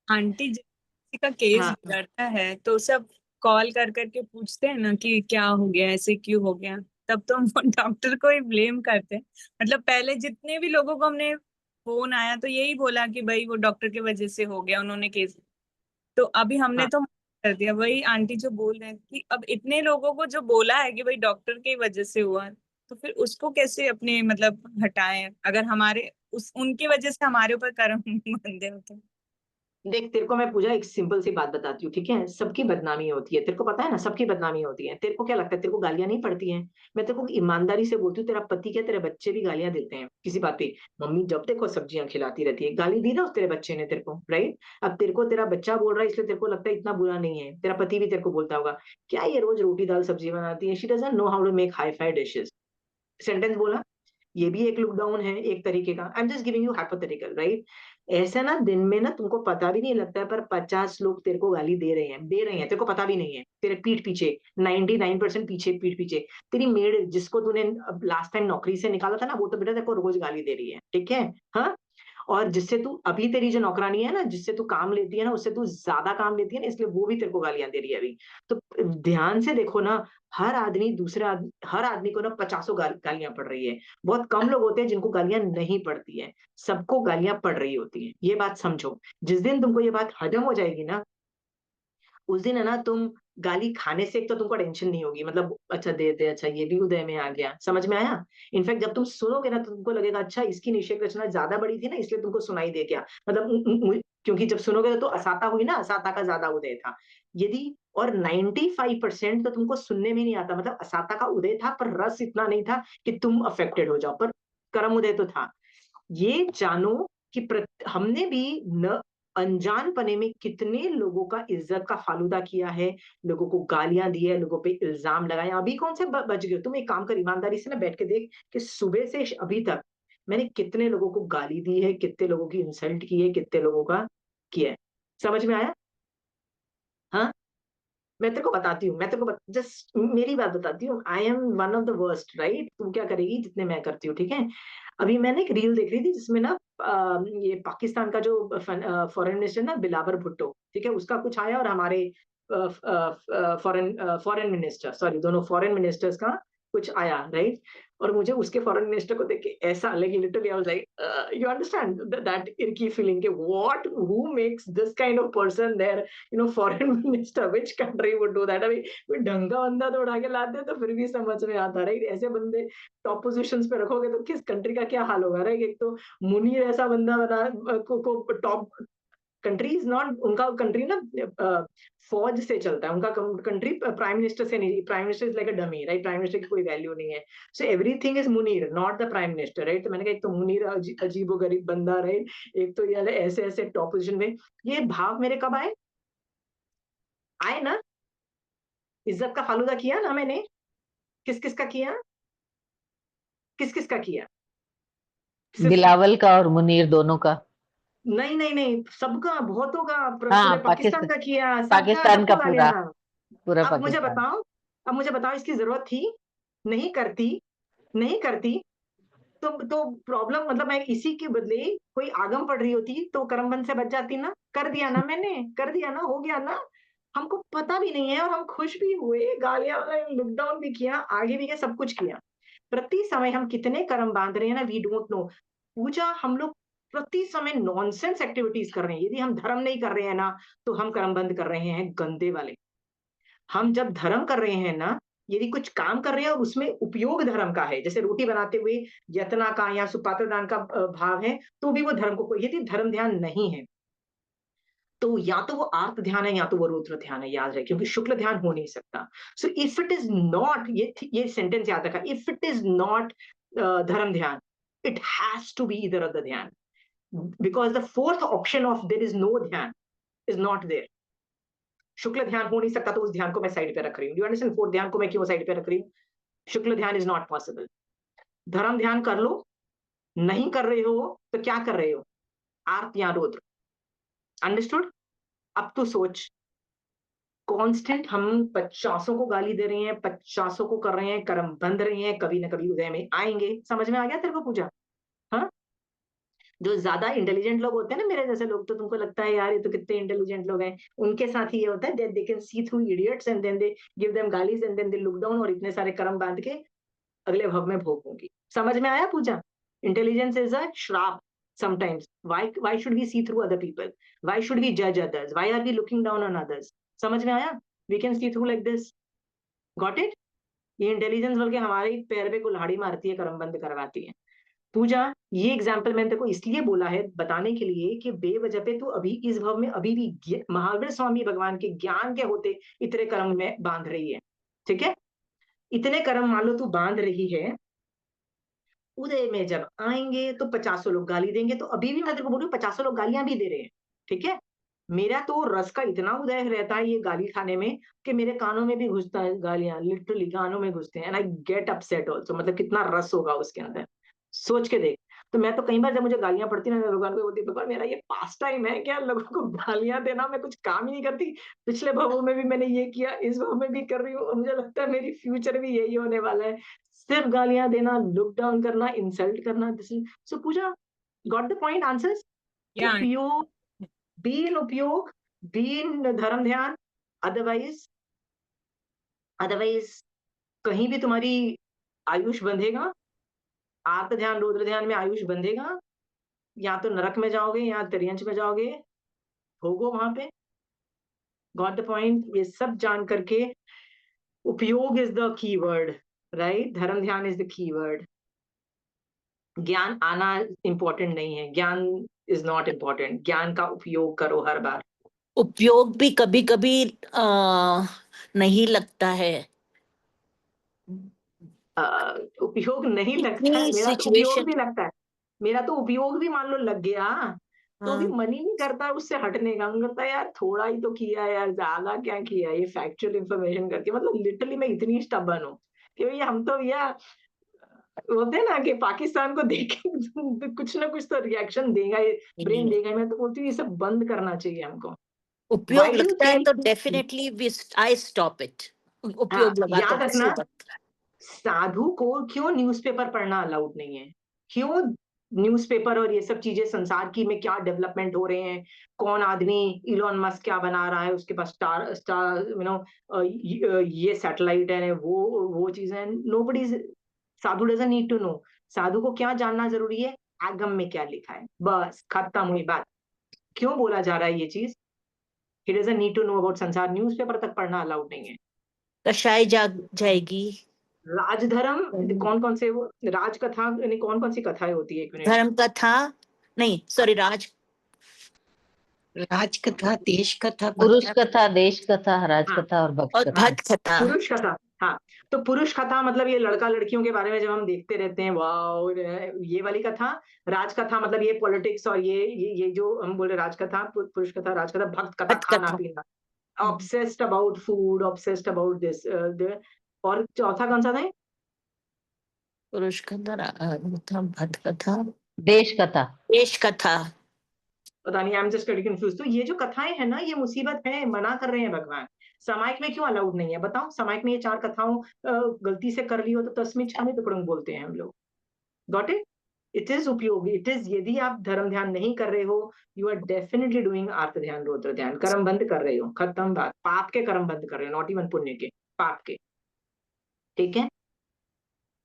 आंटी जब किसी का केस हाँ। बिगड़ता है तो सब कॉल कर करके पूछते हैं ना कि क्या हो गया, ऐसे क्यों हो गया, तब तो हम डॉक्टर को ही ब्लेम करते हैं। मतलब पहले जितने भी लोगों को हमने फोन आया तो यही बोला कि भाई वो डॉक्टर की वजह से हो गया, उन्होंने केस, तो अभी हमने हाँ। तो कर दिया। वही आंटी जो बोल रहे हैं कि अब इतने लोगों को जो बोला है कि भाई डॉक्टर की वजह से हुआ, तो फिर उसको कैसे अपने मतलब हटाएं, अगर हमारे उनकी वजह से हमारे ऊपर कर्म बंधे होते हैं। देख तेरे को मैं पूजा एक सिंपल सी बात बताती हूँ, ठीक है, सबकी बदनामी होती है, तेरे को पता है ना, सबकी बदनामी होती है। तेरे को क्या लगता है तेरे को गालियां नहीं पड़ती हैं? मैं तेरे को ईमानदारी से बोलती हूँ, तेरा पति क्या, तेरे बच्चे भी गालियां देते हैं किसी बात पे। मम्मी जब देखो सब्जियां खिलाती रहती है, गाली दी ना उस तेरे बच्चे ने तेरे को, राइट। अब तेरे को तेरा बच्चा बोल रहा है इसलिए तेरे को लगता है इतना बुरा नहीं है, तेरा पति भी तेरे को बोलता होगा क्या ये रोज रोटी दाल सब्जी बनाती है, she doesn't know how to make hi fi dishes. Sentence बोला, ये भी एक लुक डाउन है एक तरीके का। I am just giving you hypothetical, right. ऐसा ना दिन में ना तुमको पता भी नहीं लगता है, पर 50 लोग तेरे को गाली दे रहे हैं, तेरे को पता भी नहीं है, तेरे पीठ पीछे 99% पीछे, पीठ पीछे। तेरी मेड जिसको तूने लास्ट टाइम नौकरी से निकाला था ना, वो तो बेटा तेरे को रोज गाली दे रही है, ठीक है, हाँ। और जिससे तू अभी, तेरी जो नौकरानी है ना, जिससे तू काम लेती है ना, उससे तू ज्यादा काम लेती है ना, इसलिए वो भी तेरे को गालियां दे रही है अभी। तो ध्यान से देखो ना, हर आदमी को ना 50 गालियां पड़ रही है। बहुत कम लोग होते हैं जिनको गालियां नहीं पड़ती है, सबको गालियां पड़ रही होती है, ये बात समझो। जिस दिन तुमको ये बात हजम हो जाएगी ना, उस दिन है ना, तुम गाली खाने से एक तो तुमको टेंशन नहीं होगी, मतलब अच्छा दे दे, अच्छा ये भी उदय में आ गया, समझ में आया। इनफैक्ट जब तुम सुनोगे ना तो तुमको लगेगा अच्छा इसकी निषेक रचना ज्यादा बड़ी थी ना, इसलिए तुमको सुनाई दे गया, मतलब क्योंकि जब सुनोगे तो असाता हुई ना, असाता का ज्यादा उदय था। यदि और 95% तो तुमको सुनने में नहीं आता, मतलब असाता का उदय था पर रस इतना नहीं था कि तुम अफेक्टेड हो जाओ, पर कर्म उदय तो था। ये जानो कि हमने भी न अनजान पने में कितने लोगों का इज्जत का फालूदा किया है, लोगों को गालियां दी है, लोगों पे इल्जाम लगाए। अभी कौन से बच गए? तुम एक काम कर, ईमानदारी से ना बैठ के देख कि सुबह से अभी तक मैंने कितने लोगों को गाली दी है, कितने लोगों की इंसल्ट की है, कितने लोगों का किया है। समझ में आया? हाँ, मैं तेरे को बताती हूँ, जस्ट मेरी बात बताती हूँ। I am one of the worst, right. तू क्या करेगी जितने मैं करती हूँ, ठीक है। अभी मैंने एक रील देख रही थी जिसमें ना ये पाकिस्तान का जो फॉरेन मिनिस्टर ना बिलावर भुट्टो, ठीक है, उसका कुछ आया, और हमारे फॉरेन मिनिस्टर, सॉरी, दोनों फॉरेन मिनिस्टर्स का कुछ आया, राइट। और मुझे उसके फॉरेन मिनिस्टर को देख के ऐसा लगी, literally I was like, you understand that इरकी फीलिंग के what, who makes this kind of person there, foreign minister, which country would do that. अभी कोई ढंगा बंदा तो उठा के लाते तो फिर भी समझ में आता, राइट। ऐसे बंदे टॉप पोजीशंस पे रखोगे तो किस कंट्री का क्या हाल होगा, राइट। एक तो मुनीर ऐसा बंदा बना को टॉप कंट्री इज नॉट, उनका कंट्री ना फौज से चलता है, उनका कंट्री प्राइम मिनिस्टर से नहीं, prime minister is like a dummy, right, prime minister की कोई वैल्यू नहीं है, so everything is Munir not the prime minister, right. तो मैंने कहा एक तो मुनीर अजीबो गरीब बंदा, राइट, एक तो ये ऐसे ऐसे टॉप पोजिशन में, ये भाव मेरे कब आए ना, इज्जत का फालूदा किया ना मैंने, किस किस का किया, किस किस का किया, बिलावल का और मुनीर दोनों का। नहीं नहीं नहीं, सबका, बहुतों का, हाँ, पूरे पाकिस्तान का किया, सबका, पाकिस्तान सबको का गाली पूरा, देना। पूरा अब मुझे पाकिस्तान। बताओ, अब मुझे बताओ इसकी जरूरत थी, नहीं करती, नहीं करती, तो प्रॉब्लम, मतलब मैं इसी के बदले कोई आगम पड़ रही होती तो करमबंद से बच जाती ना, कर दिया ना मैंने, कर दिया ना, हो गया ना, हमको पता भी नहीं है और हम खुश भी हुए, गालियां, लॉकडाउन भी किया, आगे भी किया, सब कुछ किया, प्रति समय हम कितने कर्म बांध रहे हैं ना, वी डोंट नो। पूजा, हम लोग प्रति समय नॉनसेंस एक्टिविटीज कर रहे हैं, यदि हम धर्म नहीं कर रहे हैं ना तो हम कर्म बंद कर रहे हैं, गंदे वाले। हम जब धर्म कर रहे हैं ना, यदि कुछ काम कर रहे हैं और उसमें उपयोग धर्म का है, जैसे रोटी बनाते हुए यतना का या सुपात्र दान का भाव है, तो भी वो धर्म को, यदि धर्म ध्यान नहीं है तो या तो वो आर्त ध्यान है या तो वो रुद्र ध्यान है, याद रहे, क्योंकि शुक्ल ध्यान हो नहीं सकता। So if it is not, ये सेंटेंस याद रखा, इफ इट इज नॉट धर्म ध्यान, it has to be either of the ध्यान, because the fourth option of there is no ध्यान इज नॉट देयर। शुक्ल ध्यान हो नहीं सकता तो उस ध्यान को मैं साइड पे रख रही हूँ, यू अंडरस्टैंड, फोर्थ ध्यान को मैं क्यों साइड पे रख रही हूँ, शुक्ल ध्यान इज नॉट पॉसिबल। धर्म ध्यान कर लो, नहीं कर रहे हो तो क्या कर रहे हो, आर्त या रुद्र, अंडरस्टूड। अब तो सोच, कांस्टेंट हम 50 को गाली दे रहे हैं, 50 को कर रहे हैं, कर्म बंध रहे हैं, कभी ना कभी उदय में आएंगे, समझ में आ गया तेरे को पूजा? हाँ, जो ज्यादा इंटेलिजेंट लोग होते हैं ना, मेरे जैसे लोग, तो तुमको लगता है यार ये तो कितने इंटेलिजेंट लोग हैं, उनके साथ ही ये होता है, they can see through idiots and then they give them गालीज and then they look down, और इतने सारे कर्म बांध के अगले भव में भोगूंगी। समझ में आया पूजा? इंटेलिजेंस इज अ श्राप sometimes. Why should we see through other people? Why should we judge others? Why are we looking down on others? समझ में आया? We can see through like this. Got it? ये intelligence बल्कि हमारे पैर पे कुल्हाड़ी मारती है, कर्म बंद करवाती है। पूजा, ये एग्जाम्पल मैंने तेको इसलिए बोला है, बताने के लिए कि बेवजह पे तू अभी इस भव में अभी भी महावीर स्वामी भगवान के ज्ञान के होते इतने कर्म में बांध रही है, ठीक है? इतने कर्म मान लो तू बांध रही है, उदय में जब आएंगे तो 50 लोग गाली देंगे, तो अभी भी मैं तेरे को बोल रही हूँ 50 लोग गालियां भी दे रहे हैं, ठीक है? मेरा तो रस का इतना उदय रहता है ये गाली खाने में कि मेरे कानों में भी घुसता है गालियां, लिटरली कानों में घुसते हैं, and I get upset also, मतलब कितना रस होगा उसके अंदर, सोच के देख। तो मैं तो कई बार जब मुझे गालियां पड़ती ना, मैं भगवान को बोलती, भगवान मेरा ये पास टाइम है क्या, लोगों को गालियां देना, मैं कुछ काम ही नहीं करती, पिछले भवों में भी मैंने ये किया, इस भव में भी कर रही हूँ, मुझे लगता है मेरी फ्यूचर भी यही होने वाला है, सिर्फ गालियां देना, लुक डाउन करना, इंसल्ट करना, this is so. Puja, got the point, answers? Yeah. उपयोग, बी इन उपयोग, बी इन धर्म ध्यान, अदरवाइज कहीं भी तुम्हारी आयुष बंधेगा, आर्त ध्यान रुद्र ध्यान में आयुष बंधेगा, या तो नरक में जाओगे या तिर्यंच में जाओगे, भोगो वहां पे। Got the point? ये सब जान करके उपयोग इज द कीवर्ड, राइट? धर्म ध्यान इज द कीवर्ड। ज्ञान आना इंपॉर्टेंट नहीं है, ज्ञान इज नॉट इंपॉर्टेंट, ज्ञान का उपयोग करो हर बार। उपयोग भी कभी कभी नहीं लगता है, उपयोग नहीं लगता इतनी है, मेरा तो उपयोग सिचुएशन। भी लगता है, मेरा तो उपयोग भी मान लो लग गया तो भी हाँ, मन ही नहीं करता उससे हटने का, मन करता है यार थोड़ा ही तो किया है यार, ज्यादा क्या किया, ये फैक्चुअल इंफॉर्मेशन करके, मतलब लिटरली मैं इतनी स्टबर्न हूँ कि भैया हम तो भैया होते हैं ना कि पाकिस्तान को देख के कुछ ना कुछ तो रिएक्शन देगा, ये ब्रेन देगा, मैं तो बोलती हूँ ये सब बंद करना चाहिए हमको। उपयोग Why do you लगता है think? तो डेफिनेटली आई स्टॉप इट। उपयोग लगा तो याद रखना, तुरंत। साधु को क्यों न्यूज़पेपर पढ़ना अलाउड नहीं है, क्यों न्यूज़पेपर और ये सब चीजें, संसार की में क्या डेवलपमेंट हो रहे हैं, कौन आदमी इलॉन मस्क क्या बना रहा है, उसके पास स्टार स्टार ये सैटेलाइट है, वो चीजें, nobody, sadhu doesn't need to know. साधु को क्या जानना जरूरी है, आगम में क्या लिखा है, बस खत्म हुई बात। क्यों बोला जा रहा है ये चीज, he doesn't need to know about संसार, न्यूज़पेपर तक पढ़ना अलाउड नहीं है। कषाय जाग जाएगी। राजधर्म, कौन कौन से वो राजकथा, यानी कौन कौन सी कथाएं होती है, एक मिनट, धर्म कथा नहीं, सॉरी, राजकथा, देश कथा, पुरुष भक्त कथा, देश कथा, राज हाँ। कथा और भक्त और कथा। भक्त कथा। पुरुष कथा, हाँ। तो पुरुष कथा मतलब ये लड़का लड़कियों के बारे में जब हम देखते रहते हैं, वाओ, ये वाली कथा। राज कथा मतलब ये पॉलिटिक्स और ये जो हम बोले राजकथा, पुरुष कथा, राजकथा। भक्त कथा भक्त खाना कथा। पीना, obsessed about food, obsessed about this. और चौथा कौन सा था? पुरुष कथा, भक्त कथा, देश कथा। देश कथा। पता नहीं, आई एम जस्ट कंफ्यूज। तो ये जो कथाएं है ना, ये मुसीबत है, मना कर रहे हैं भगवान। सामायिक में क्यों अलाउड नहीं है बताओ? सामायिक में ये 4 कथाओं गलती से कर ली हो तो तस्मिच छामे टुकड़म बोलते हैं हम लोग। Got it? इट इज उपयोगी, इट इज, यदि आप धर्म ध्यान नहीं कर रहे हो, यू आर डेफिनेटली डूइंग आर्त ध्यान, रौद्र ध्यान, कर्म बंद कर रहे हो, खत्म बात। पाप के कर्म बंद कर रहे हो, नॉट इवन पुण्य के, पाप के। ठीक है,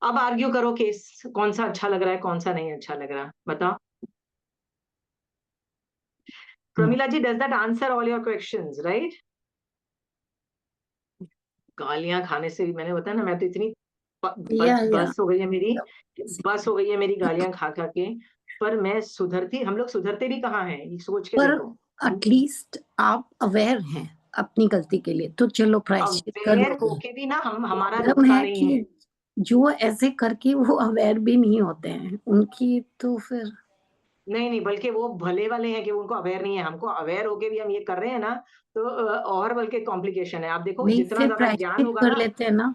अब आर्ग्यू करो केस, कौन सा अच्छा लग रहा है, कौन सा नहीं अच्छा लग रहा, बताओ। Pramila ji, does that answer all your questions, right? गालियां खाने से भी, मैंने बताया ना, मैं तो इतनी या बस हो गई है मेरी, बस हो गई है मेरी गालियां खा खा के। पर मैं सुधरती, हम लोग सुधरते भी कहाँ हैं, ये सोच के पर देखो। एटलीस्ट आप अवेयर हैं अपनी गलती के लिए, तो चलो प्रायश्चित कर अवेयर लो। होके भी ना हमारा प्रॉब्लम रुकता है नहीं है। कि जो ऐसे करके वो अवेयर भी नहीं होते हैं, उनकी तो फिर नहीं नहीं, बल्कि वो भले वाले हैं कि उनको अवेयर नहीं है। हमको अवेयर होके भी हम ये कर रहे हैं ना, तो और बल्कि कॉम्प्लिकेशन है। आप देखो, नहीं, जितना फिर ज्यादा ज्ञान प्रायश्चित होगा कर ना, लेते हैं ना।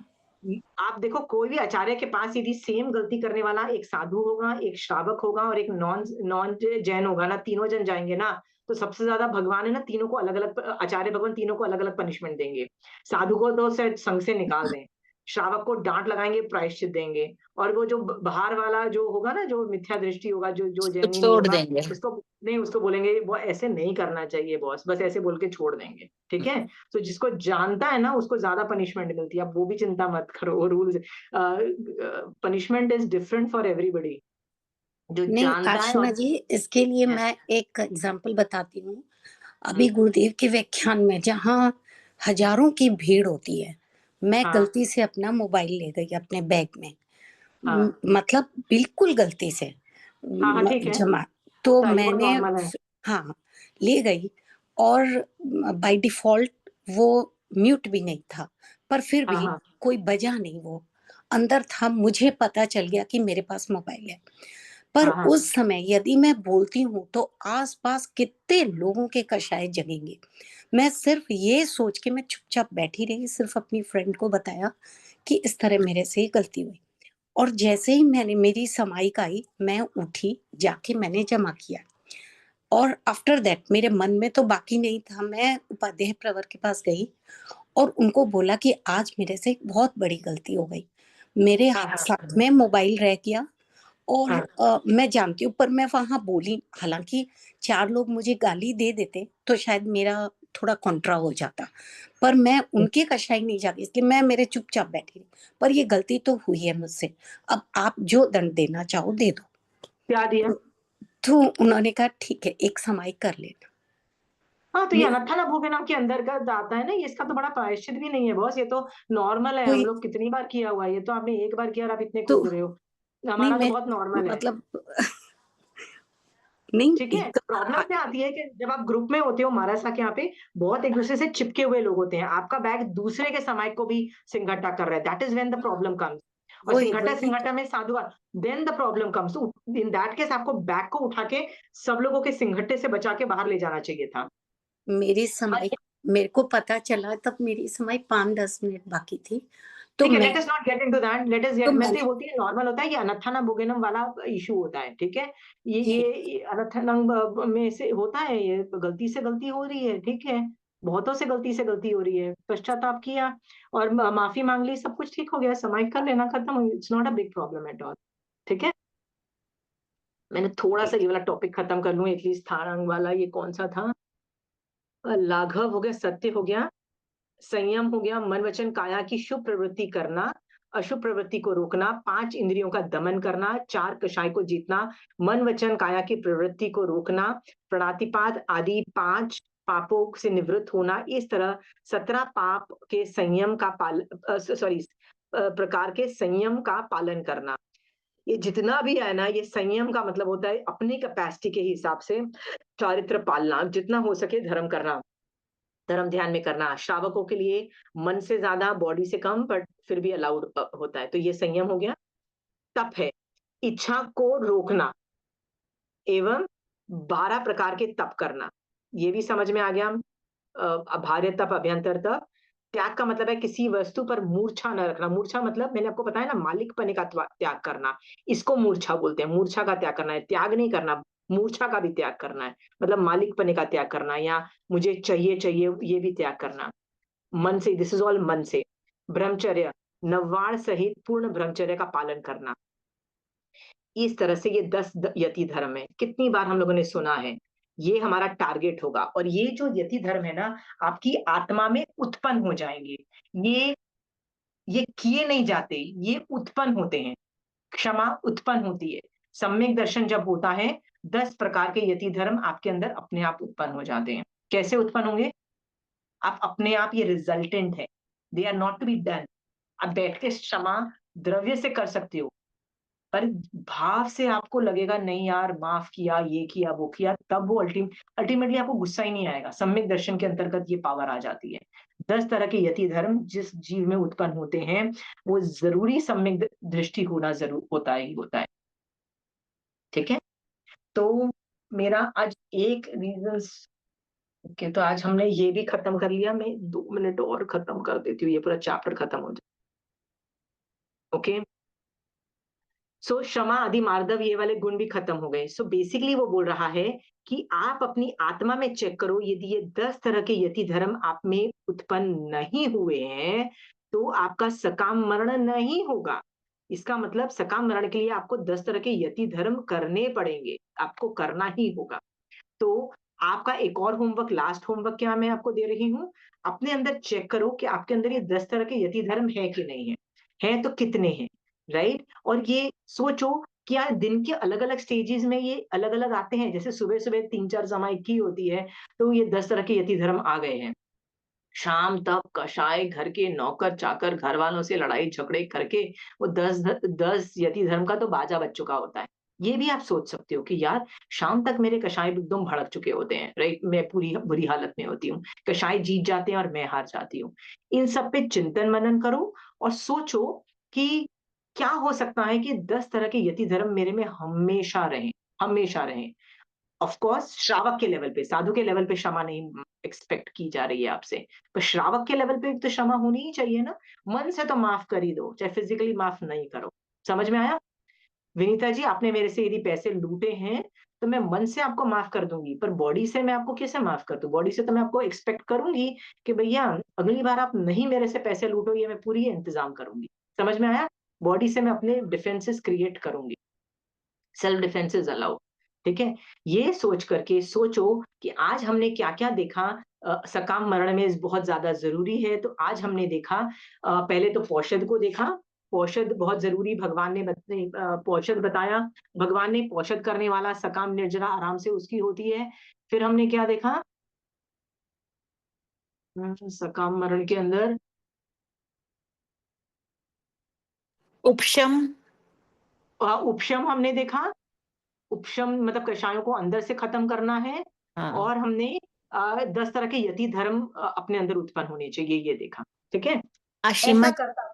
आप देखो कोई भी आचार्य के पास यदि सेम गलती करने वाला एक साधु होगा, एक श्रावक होगा और एक नॉन नॉन जैन होगा ना, तीनों जन जाएंगे ना, तो सबसे ज्यादा भगवान है ना, तीनों को अलग अलग, आचार्य भगवान तीनों को अलग अलग पनिशमेंट देंगे। साधु को तो शायद संघ से निकाल दें, श्रावक को डांट लगाएंगे, प्रायश्चित देंगे, और वो जो बाहर वाला जो होगा ना, जो मिथ्या दृष्टि होगा, जो जो उसको जैनी नहीं छोड़ होगा, देंगे। उसको नहीं, उसको बोलेंगे वो ऐसे नहीं करना चाहिए बॉस, बस ऐसे बोल के छोड़ देंगे। ठीक है, तो जिसको जानता है ना, उसको ज्यादा पनिशमेंट मिलती है। अब वो भी चिंता मत करो, वो rules, punishment is different for everybody. जो नहीं जानता है आशना और जी, इसके लिए yes, मैं एक एग्जांपल बताती हूँ। अभी गुरुदेव के व्याख्यान में जहाँ हजारों की भीड़ होती है, मैं हाँ गलती से अपना मोबाइल ले गई अपने बैग में, हाँ मतलब बिल्कुल गलती से हाँ हाँ, ठीक है, जमा, तो होता है, ये बहुत मैंने नॉर्मल है। हाँ ले गई, और बाय डिफॉल्ट वो म्यूट भी नहीं था, पर फिर हाँ भी हाँ कोई बजा नहीं, वो अंदर था, मुझे पता चल गया कि मेरे पास मोबाइल है। पर हाँ हाँ उस समय यदि मैं बोलती हूँ तो आसपास कितने लोगों के कशाय जगेंगे। मैं सिर्फ ये सोच के मैं चुपचाप बैठी रही, सिर्फ अपनी फ्रेंड को बताया कि इस तरह मेरे से ये गलती हुई। और जैसे ही मैंने मेरी समाइक आई, मैं उठी, जाके मैंने जमा किया, और आफ्टर दैट मेरे मन में तो बाकी नहीं था, मैं उपाध्याय प्रवर के पास गई और उनको बोला कि आज मेरे से एक बहुत बड़ी गलती हो गई, मेरे हाँ हाँ साथ में मोबाइल रह गया, और हाँ मैं जानती हूँ, पर मैं वहां बोली, हालांकि 4 लोग मुझे गाली दे देते तो शायद मेरा थोड़ा कॉन्ट्रा हो जाता, पर मैं उनके कशाई नहीं जाती, इसलिए मैं मेरे चुपचाप बैठी रही। पर ये गलती तो हुई है मुझसे, अब आप जो दंड देना चाहो दे दो। क्या दिया? तो उन्होंने कहा ठीक है, एक समाई कर लेना। हाँ, तो ये ये अनत्था भोजनम के अंदर का आता है ना, ये इसका तो बड़ा प्रायश्चित भी नहीं है बॉस, ये तो नॉर्मल है। हम कोई लोग कितनी बार किया हुआ है, ये तो आपने एक बार किया और आप इतने तो कूद रहे हो। नहीं, हमारा तो मैं बहुत नॉर्मल है। मतलब नहीं ठीक है, प्रॉब्लम क्या आती है कि जब आप ग्रुप में होते हो, महाराज साहब के यहाँ पे बहुत एक दूसरे से चिपके हुए लोग होते हैं, आपका बैग दूसरे के समाज को भी सिंघटा कर रहा है, that is when the problem comes. और वही सिंघटा वही सिंघटा में साधु, then the problem comes. In that case आपको बैग को उठा के सब लोगों के सिंघटे से बचा के बाहर ले जाना चाहिए था। मेरी पर समय, मेरे को पता चला तब मेरी समय 5-10 मिनट बाकी थी, तो ठीक है, मैं let us not get into that, let us तो गेट, मैं तो ये मैंने बोलती है नॉर्मल होता है, ये अनत्थाना भोगनम वाला इशू होता है। ठीक है, ठीक, ये अनत्थानम में से होता है, ये गलती से गलती हो रही है। ठीक है, बहुतों से गलती हो रही है, पश्चाताप किया और माफी मांग ली, सब कुछ ठीक हो गया, समाप्त कर लेना, खत्म। It's not a big problem at all. ठीक है, मैंने थोड़ा सा ठीक। ये वाला टॉपिक खत्म कर लूं एटलीस्ट। थारंग वाला ये कौन सा था? लाघव हो गया, सत्य हो गया, संयम हो गया, मन वचन काया की शुभ प्रवृत्ति करना, अशुभ प्रवृत्ति को रोकना, 5 इंद्रियों का दमन करना, 4 कषाय को जीतना, मन वचन काया की प्रवृत्ति को रोकना, प्रणातिपात आदि 5 पापों से निवृत्त होना, इस तरह 17 पाप के संयम का प्रकार के संयम का पालन करना। ये जितना भी है ना, ये संयम का मतलब होता है अपनी कैपेसिटी के हिसाब से चारित्र पालना, जितना हो सके धर्म करना, धर्म ध्यान में करना। श्रावकों के लिए मन से ज्यादा, बॉडी से कम, बट फिर भी अलाउड होता है। तो ये संयम हो गया। तप है इच्छा को रोकना एवं 12 प्रकार के तप करना, ये भी समझ में आ गया। बाह्य तप, अभ्यंतर तप। त्याग का मतलब है किसी वस्तु पर मूर्छा न रखना। मूर्छा मतलब मैंने आपको बताया ना, मालिक पने का त्याग करना, इसको मूर्छा बोलते हैं। मूर्छा का त्याग करना है, त्याग नहीं करना, मूर्छा का भी त्याग करना है, मतलब मालिक पने का त्याग करना, या मुझे चाहिए चाहिए ये भी त्याग करना मन से। दिस इज ऑल मन से। ब्रह्मचर्य, नवाण सहित पूर्ण ब्रह्मचर्य का पालन करना। इस तरह से ये 10 यति धर्म है। कितनी बार हम लोगों ने सुना है, ये हमारा टारगेट होगा। और ये जो यति धर्म है ना, आपकी आत्मा में उत्पन्न हो जाएंगे। ये किए नहीं जाते, ये उत्पन्न होते हैं। क्षमा उत्पन्न होती है। सम्यक दर्शन जब होता है, 10 प्रकार के यति धर्म आपके अंदर अपने आप उत्पन्न हो जाते हैं। कैसे उत्पन्न होंगे? आप अपने आप, ये रिजल्टेंट है, they are not to be done. आप बैठ के क्षमा द्रव्य से कर सकते हो, पर भाव से आपको लगेगा नहीं यार माफ किया, ये किया, वो किया, तब वो अल्टीमेटली आपको गुस्सा ही नहीं आएगा। सम्यक दर्शन के अंतर्गत ये पावर आ जाती है। 10 तरह के यति धर्म जिस जीव में उत्पन्न होते हैं, वो जरूरी सम्यक दृष्टि होना जरूर होता ही होता है। ठीक है, तो मेरा आज एक रीजन ओके, तो आज हमने ये भी खत्म कर लिया। मैं 2 मिनट और खत्म कर देती हूँ, ये पूरा चैप्टर खत्म हो जाए। ओके, सो क्षमा आदि मार्दव ये वाले गुण भी खत्म हो गए। सो बेसिकली वो बोल रहा है कि आप अपनी आत्मा में चेक करो, यदि ये 10 तरह के यति धर्म आप में उत्पन्न नहीं हुए हैं, तो आपका सकाम मरण नहीं होगा। इसका मतलब सकाम मरण के लिए आपको 10 तरह के यति धर्म करने पड़ेंगे, आपको करना ही होगा। तो आपका एक और होमवर्क, लास्ट होमवर्क क्या मैं आपको दे रही हूँ, अपने अंदर चेक करो कि आपके अंदर ये 10 तरह के यति धर्म है कि नहीं है तो कितने हैं, राइट। और ये सोचो क्या दिन के अलग अलग स्टेजेस में ये अलग अलग आते हैं। जैसे सुबह सुबह 3-4 समाइकी होती है, तो ये 10 तरह के यति धर्म आ गए हैं। शाम तक कषाय, घर के नौकर चाकर, घर वालों से लड़ाई झगड़े करके वो 10 यति धर्म का तो बाजा बज चुका होता है। ये भी आप सोच सकते हो कि यार शाम तक मेरे कषाय एकदम भड़क चुके होते हैं, राइट, मैं पूरी बुरी हालत में होती हूँ, कषाय जीत जाते हैं और मैं हार जाती हूँ। इन सब पे चिंतन मनन करो और सोचो कि क्या हो सकता है कि 10 तरह के यति धर्म मेरे में हमेशा रहे, हमेशा रहे। ऑफ कोर्स श्रावक के लेवल पे, साधु के लेवल पे क्षमा नहीं एक्सपेक्ट की जा रही है आपसे, पर श्रावक के लेवल पे तो क्षमा होनी ही चाहिए ना। मन से तो माफ कर ही दो, चाहे फिजिकली माफ नहीं करो। समझ में आया? विनीता जी, आपने मेरे से यदि पैसे लूटे हैं तो मैं मन से आपको माफ कर दूंगी, पर बॉडी से मैं आपको कैसे माफ कर दूं? बॉडी से तो मैं आपको एक्सपेक्ट करूंगी कि भैया अगली बार आप नहीं मेरे से पैसे लूटो, ये मैं पूरी इंतजाम करूंगी। समझ में आया? बॉडी से मैं अपने डिफेंसेस क्रिएट करूंगी, सेल्फ डिफेंसेस अलाउ। ठीक है, ये सोच करके सोचो कि आज हमने क्या क्या देखा। सकाम मरण में बहुत ज्यादा जरूरी है, तो आज हमने देखा पहले तो पौषध को देखा। पौषध बहुत जरूरी, भगवान ने पौषध बताया। भगवान ने पौषध करने वाला सकाम निर्जरा आराम से उसकी होती है। फिर हमने क्या देखा सकाम मरण के अंदर? उपशम, उपशम हमने देखा। उपशम मतलब कषायों को अंदर से खत्म करना है। हाँ, और हमने 10 तरह के यति धर्म अपने अंदर उत्पन्न होने चाहिए, ये देखा। ठीक है, आशिमा ऐसा करता।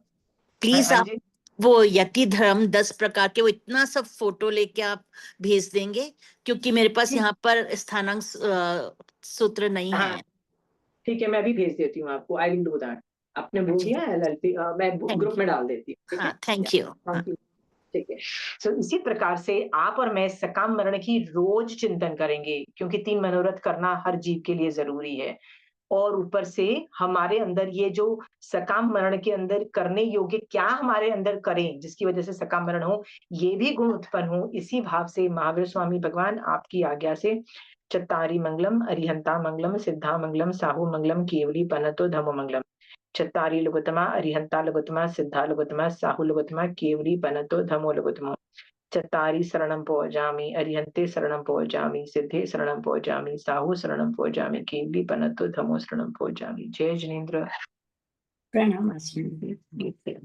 प्लीज हाँ आप जी, वो यति धर्म 10 प्रकार के वो इतना सब फोटो लेके आप भेज देंगे, क्योंकि मेरे पास ठीक, यहाँ पर स्थानांक सूत्र नहीं हाँ है। ठीक है, मैं भी भेज देती हूँ आपको। I will do that. आपने बोल दिया LLP, मैं थैंक ग्रुप में डाल देती हूँ। ठीक है, हाँ, थैंक यू। Thank you. ठीक है, सो इसी प्रकार से आप और मैं सकाम मरण की रोज चिंतन करेंगे, क्योंकि 3 मनोरथ करना हर जीव के लिए जरूरी है। और ऊपर से हमारे अंदर ये जो सकाम मरण के अंदर करने योग्य क्या हमारे अंदर करें, जिसकी वजह से सकाम मरण हो, ये भी गुण उत्पन्न हो। इसी भाव से महावीर स्वामी भगवान आपकी आज्ञा से चत्तारी मंगलम, अरिहंता मंगलम, सिद्धा मंगलम, साहू मंगलम, केवली पनतो धमो मंगलम। चत्तारी लघुतमा, अरिहंता लघुतमा, सिद्धा लघुतमा, साहू लघुतमा, केवली पनतो धमो लघुतमा। चत्तारी शरणं पौजामि, अरिहन्ते शरणं पौजामि, सिद्धे शरणं पौजामि, साहू शरणं पौजामि, केवली पनतो धमो शरणं पौजामि। जय जिनेन्द्र। प्रणाम आश्रम।